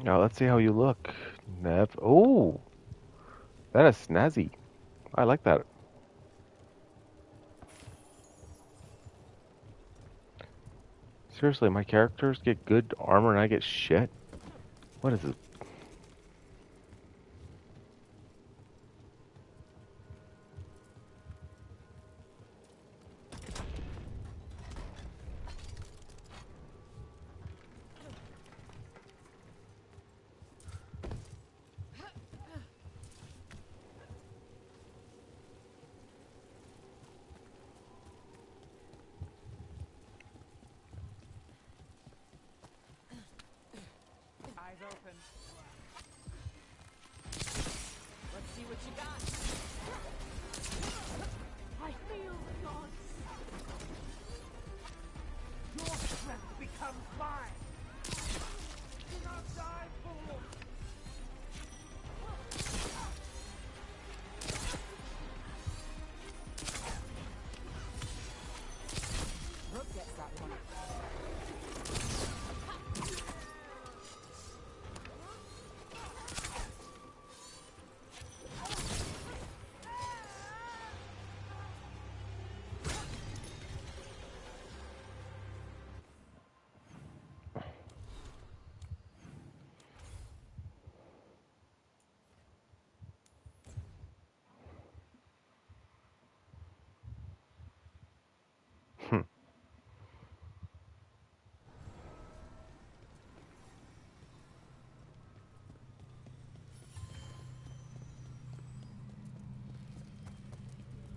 Now let's see how you look, Nev. Oh, that is snazzy. I like that. Seriously, my characters get good armor and I get shit? What is this?
Eyes open.
Let's see what you got. I feel the gods.
Your strength becomes mine. Do not die, fool.
Rook gets that one.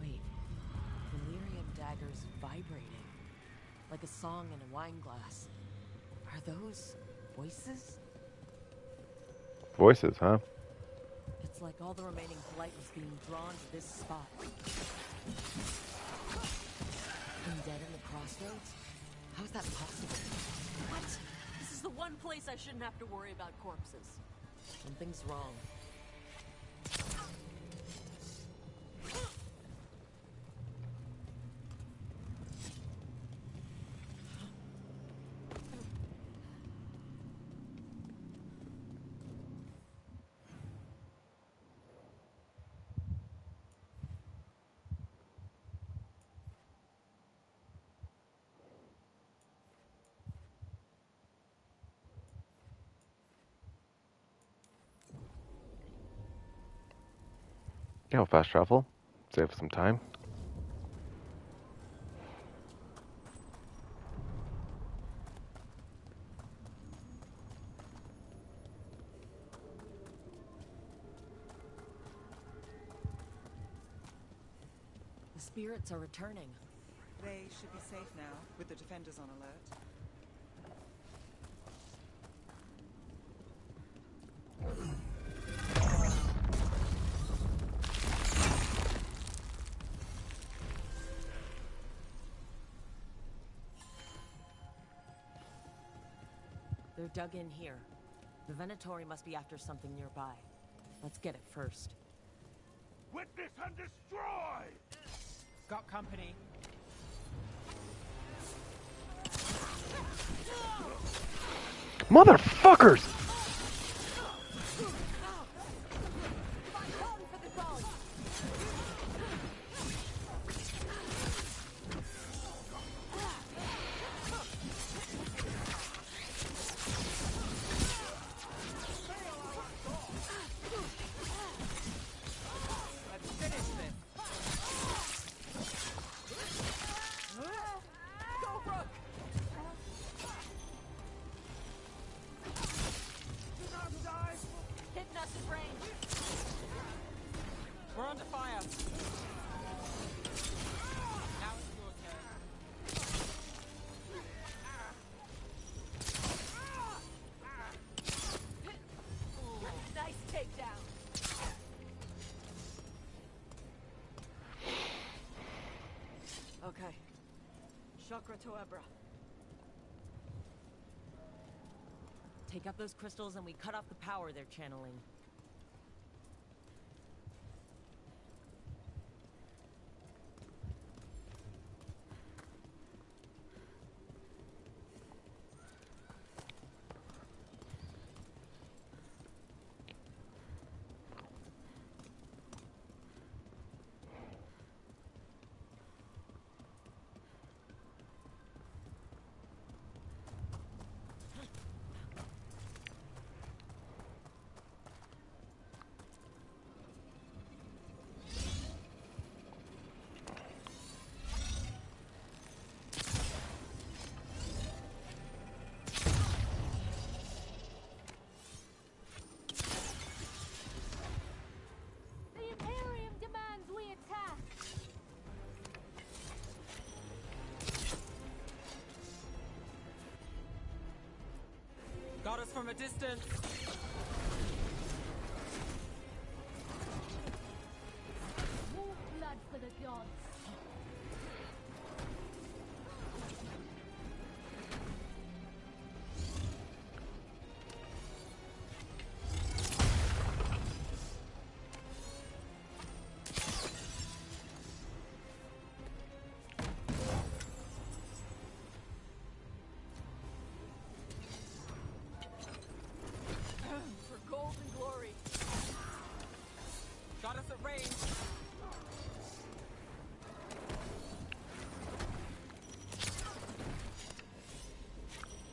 Wait, delirium daggers vibrating, like a song in a wine glass. Are those voices?
Voices, huh?
It's like all the remaining blight was being drawn to this spot. Dead in the crossroads? How is that possible?
What? This is the one place I shouldn't have to worry about corpses.
Something's wrong.
Yeah, we'll fast travel. Save some time.
The spirits are returning.
They should be safe now, with the defenders on alert.
They're dug in here. The Venatori must be after something nearby. Let's get it first.
Witness and destroy! Got company.
Motherfuckers!
Chakra Toebra.
Take out those crystals and we cut off the power they're channeling.
Got us from a distance.
More blood for the gods.
For gold and glory.
Got us at range.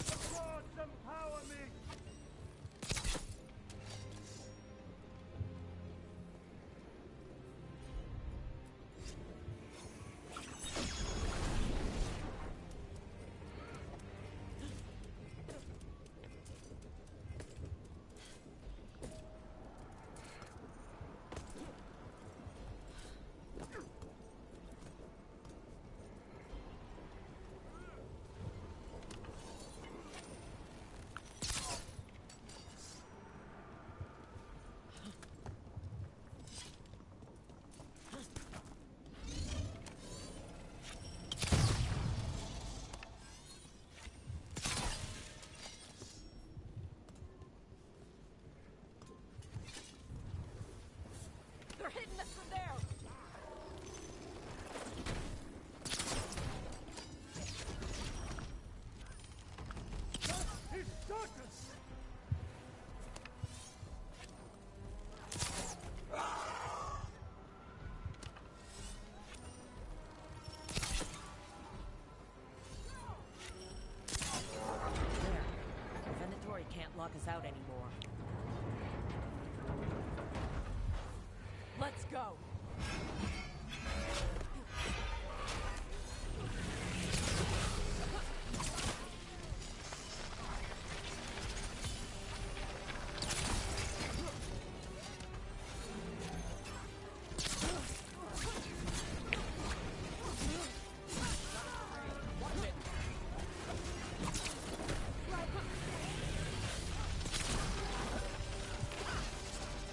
The gods empower me!
They're hitting us from there.
His daughters!
The Venatori can't lock us out anymore.
Let's go.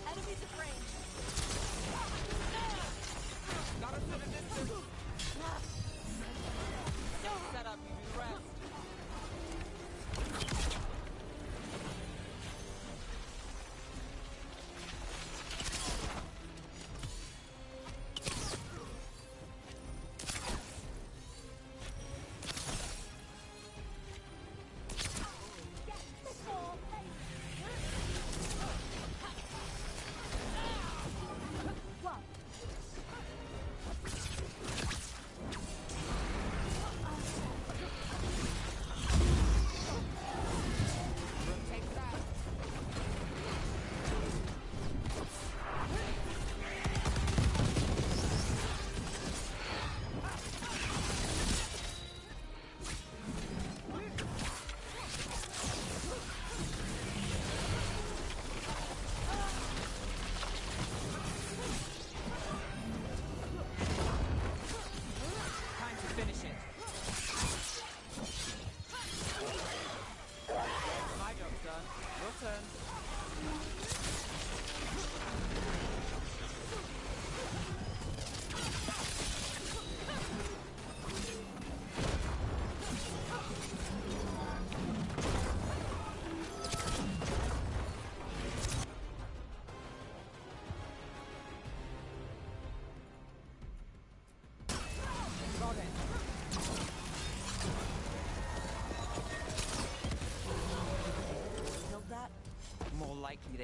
Enemies at range.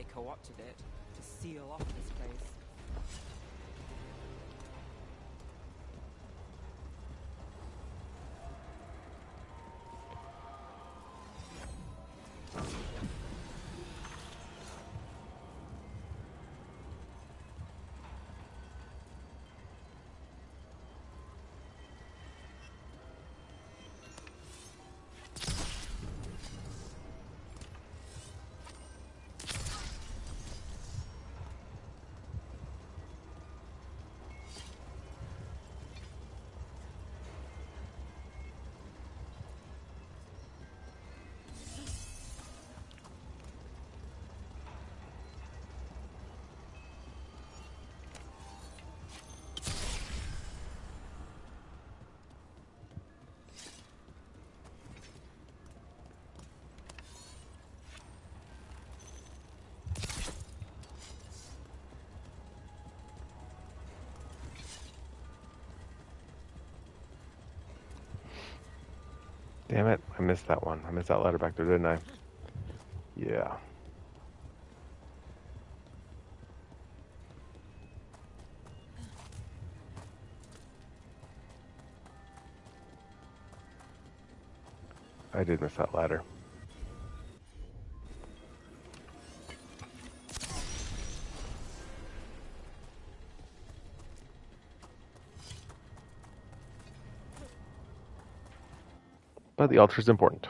they co-opted it to seal off this place.
Damn it, I missed that one. I missed that ladder back there, didn't I? Yeah. I did miss that ladder. But the altar is important.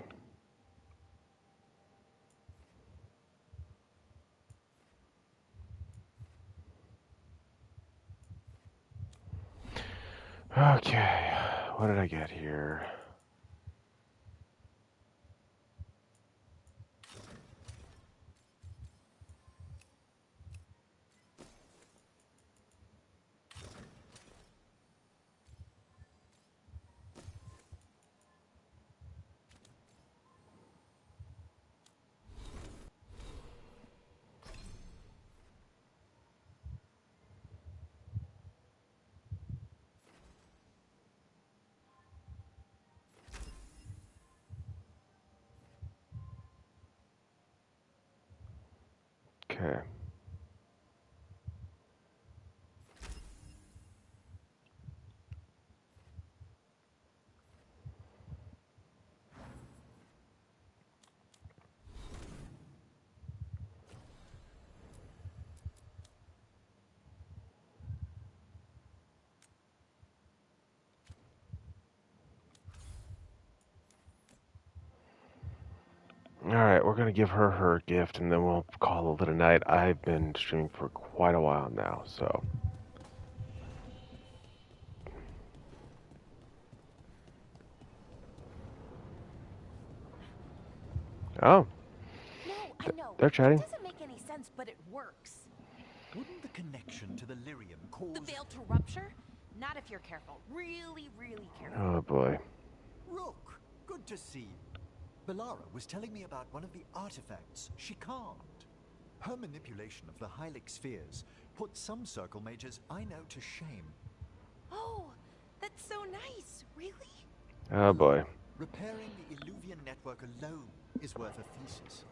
Okay, what did I get here? Okay. Alright, we're going to give her her gift and then we'll call it a night. I've been streaming for quite a while now, so. Oh.
No, I know.
They're chatting.
It doesn't make any sense, but it works.
Wouldn't the connection to the lyrium cause...
The veil to rupture? Not if you're careful. Really, really careful.
Oh boy.
Rook, good to see you. Bellara was telling me about one of the artifacts she calmed. Her manipulation of the Hylic spheres put some circle mages I know to shame.
Oh, that's so nice. Really?
Oh boy.
Repairing the Illuvian network alone is worth a thesis.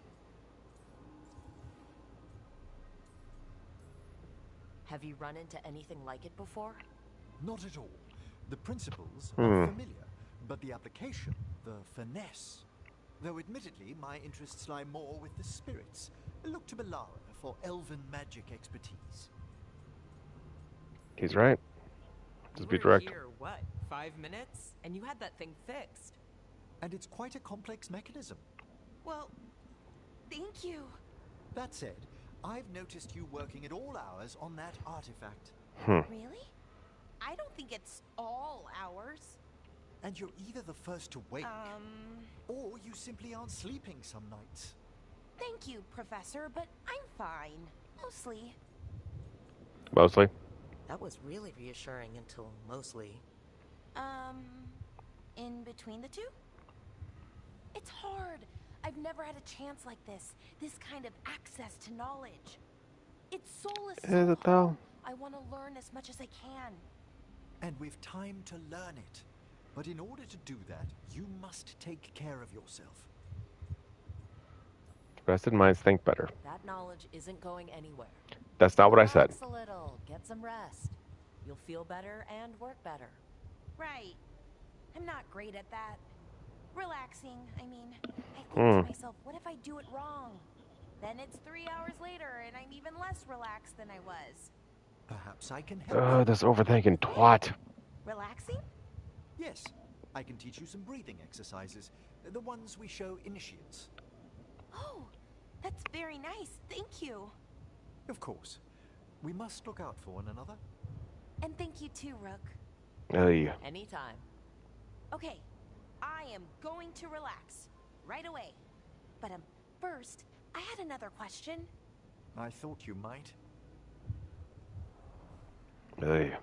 Have you run into anything like it before?
Not at all. The principles are familiar, but the application, the finesse. Though admittedly, my interests lie more with the spirits. Look to Bellara for elven magic expertise.
He's right. Just be direct.
Here, what, 5 minutes? And you had that thing fixed.
And it's quite a complex mechanism.
Well, thank you.
That said, I've noticed you working at all hours on that artifact.
Really? I don't think it's all hours.
And you're either the first to wake, or you simply aren't sleeping some nights.
Thank you, Professor, but I'm fine. Mostly.
Mostly?
That was really reassuring until mostly.
In between the two? It's hard. I've never had a chance like this. This kind of access to knowledge. It's soulless.
Is it though?
I want to learn as much as I can.
And we've time to learn it. But in order to do that, you must take care of yourself.
Rested minds think better.
That knowledge isn't going anywhere.
That's not what I said.
Relax a little. Get some rest. You'll feel better and work better.
Right. I'm not great at that. Relaxing, I mean. I think to myself, what if I do it wrong? Then it's 3 hours later and I'm even less relaxed than I was.
Perhaps I can help.
This overthinking twat.
Relaxing?
Yes. I can teach you some breathing exercises. The ones we show initiates.
Oh, that's very nice. Thank you.
Of course. We must look out for one another.
And thank you too, Rook.
Yeah.
Anytime.
Okay, I am going to relax right away. But first, I had another question.
I thought you might.
Yeah.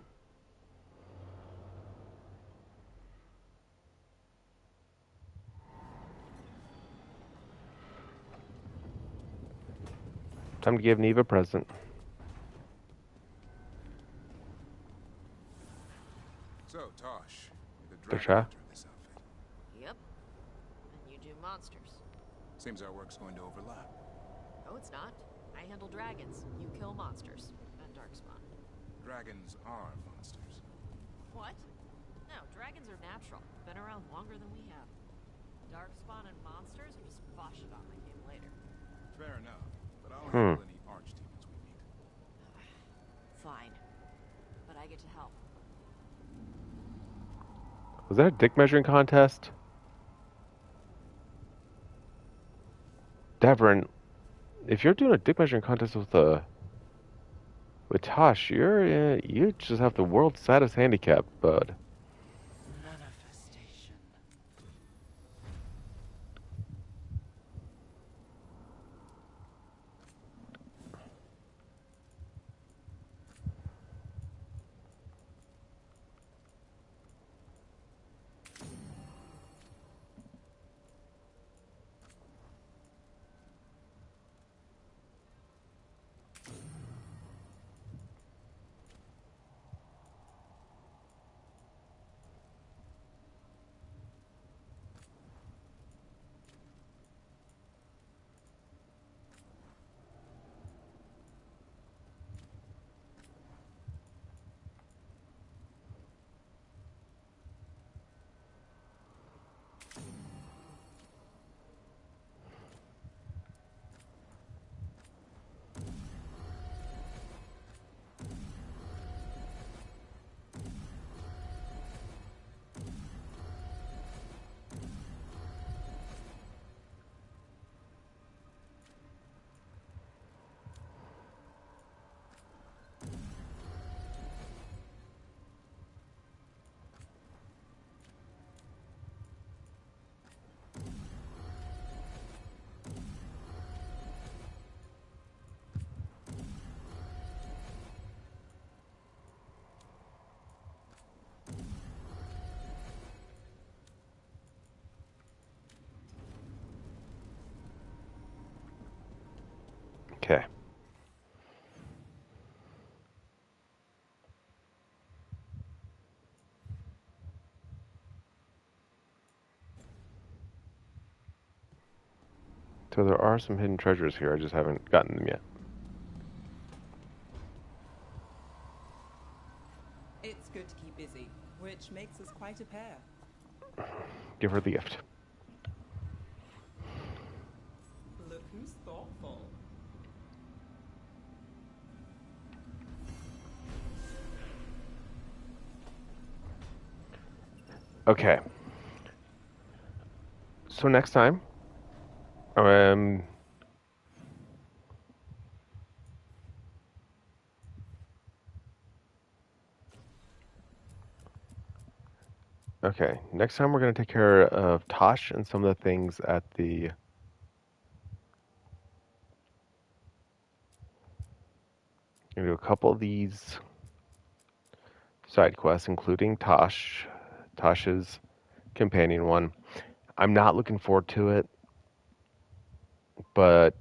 Time to give Neve a present.
So, Tosh, you're the
Touchy.
dragon hunter in this outfit.
Yep. And you do monsters.
Seems our work's going to overlap.
No, it's not. I handle dragons. You kill monsters. And Darkspawn.
Dragons are monsters.
What? No, dragons are natural. Been around longer than we have. Darkspawn and monsters are just wash it on my game later.
Fair enough, but I'll handle any archdemons we meet.
Fine. But I get to help.
Was that a dick measuring contest? Davern, if you're doing a dick measuring contest with Tosh, you just have the world's saddest handicap, bud.
Manifestation.
Okay. So there are some hidden treasures here. I just haven't gotten them yet.
It's good to keep busy, which makes us quite a pair.
Give her the gift.
Look who's thoughtful.
Okay. So next time, okay, next time we're going to take care of Tosh and some of the things at the... We're going to do a couple of these side quests, including Tosh's companion one. I'm not looking forward to it, but...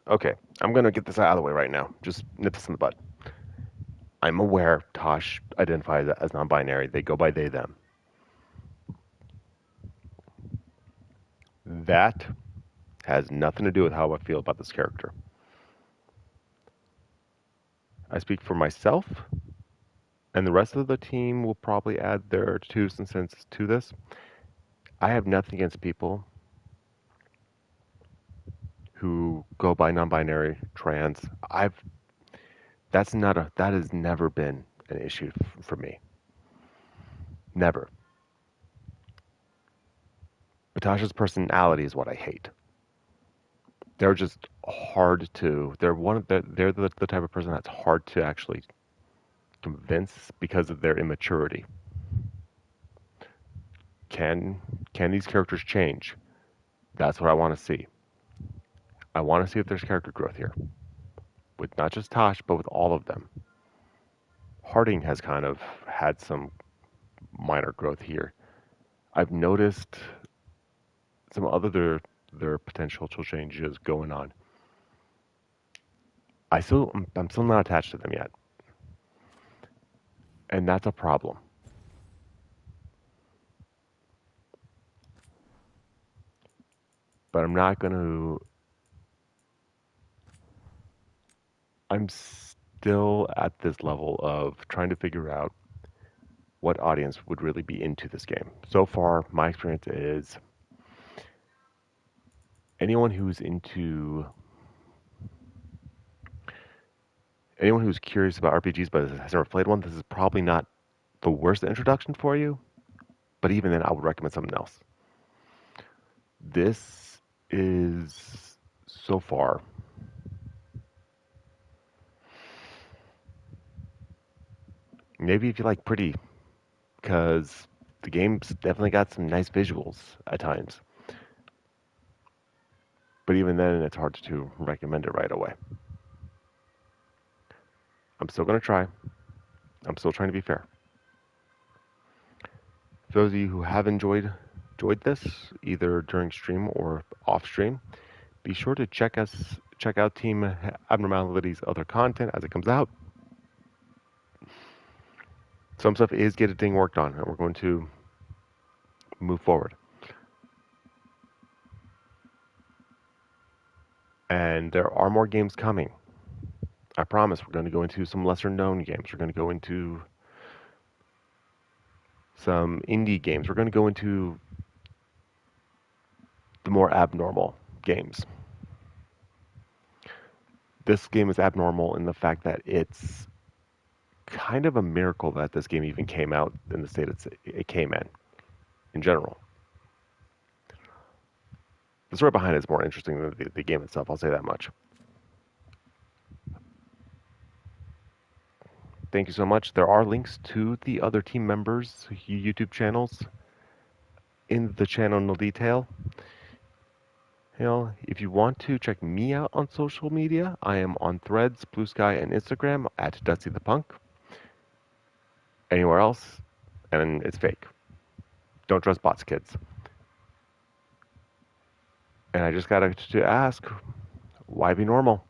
Okay, I'm going to get this out of the way right now. Just nip this in the bud. I'm aware Tosh identifies as non-binary. They go by they, them. That Has nothing to do with how I feel about this character. I speak for myself, and the rest of the team will probably add their 2 cents to this. I have nothing against people who go by non-binary, trans. That has never been an issue for me. Never. Natasha's personality is what I hate. They're just hard to. They're the type of person that's hard to actually convince because of their immaturity. Can these characters change? That's what I want to see. I want to see if there's character growth here, with not just Tosh, but with all of them. Harding has kind of had some minor growth here. I've noticed some other their potential changes going on. I'm still not attached to them yet, and that's a problem. But I'm not going to. I'm still at this level of trying to figure out what audience would really be into this game. So far, my experience is anyone who's curious about RPGs but has never played one, this is probably not the worst introduction for you. But even then, I would recommend something else. This is so far maybe if you like pretty, because the game's definitely got some nice visuals at times. But even then, it's hard to recommend it right away. I'm still going to try. I'm still trying to be fair. For those of you who have enjoyed this, either during stream or off stream, be sure to check out Team Abnormality's other content as it comes out. Some stuff is getting worked on, and we're going to move forward. And there are more games coming. I promise we're going to go into some lesser known games. We're going to go into some indie games. We're going to go into the more abnormal games. This game is abnormal in the fact that it's kind of a miracle that this game even came out in the state it came in general. The story behind it is more interesting than the game itself, I'll say that much. Thank you so much. There are links to the other team members' YouTube channels in the channel in detail. If you want to check me out on social media, I am on Threads, Blue Sky, and Instagram at Dusty the Punk. Anywhere else, and it's fake. Don't trust bots, kids. And I just got to ask, why be normal?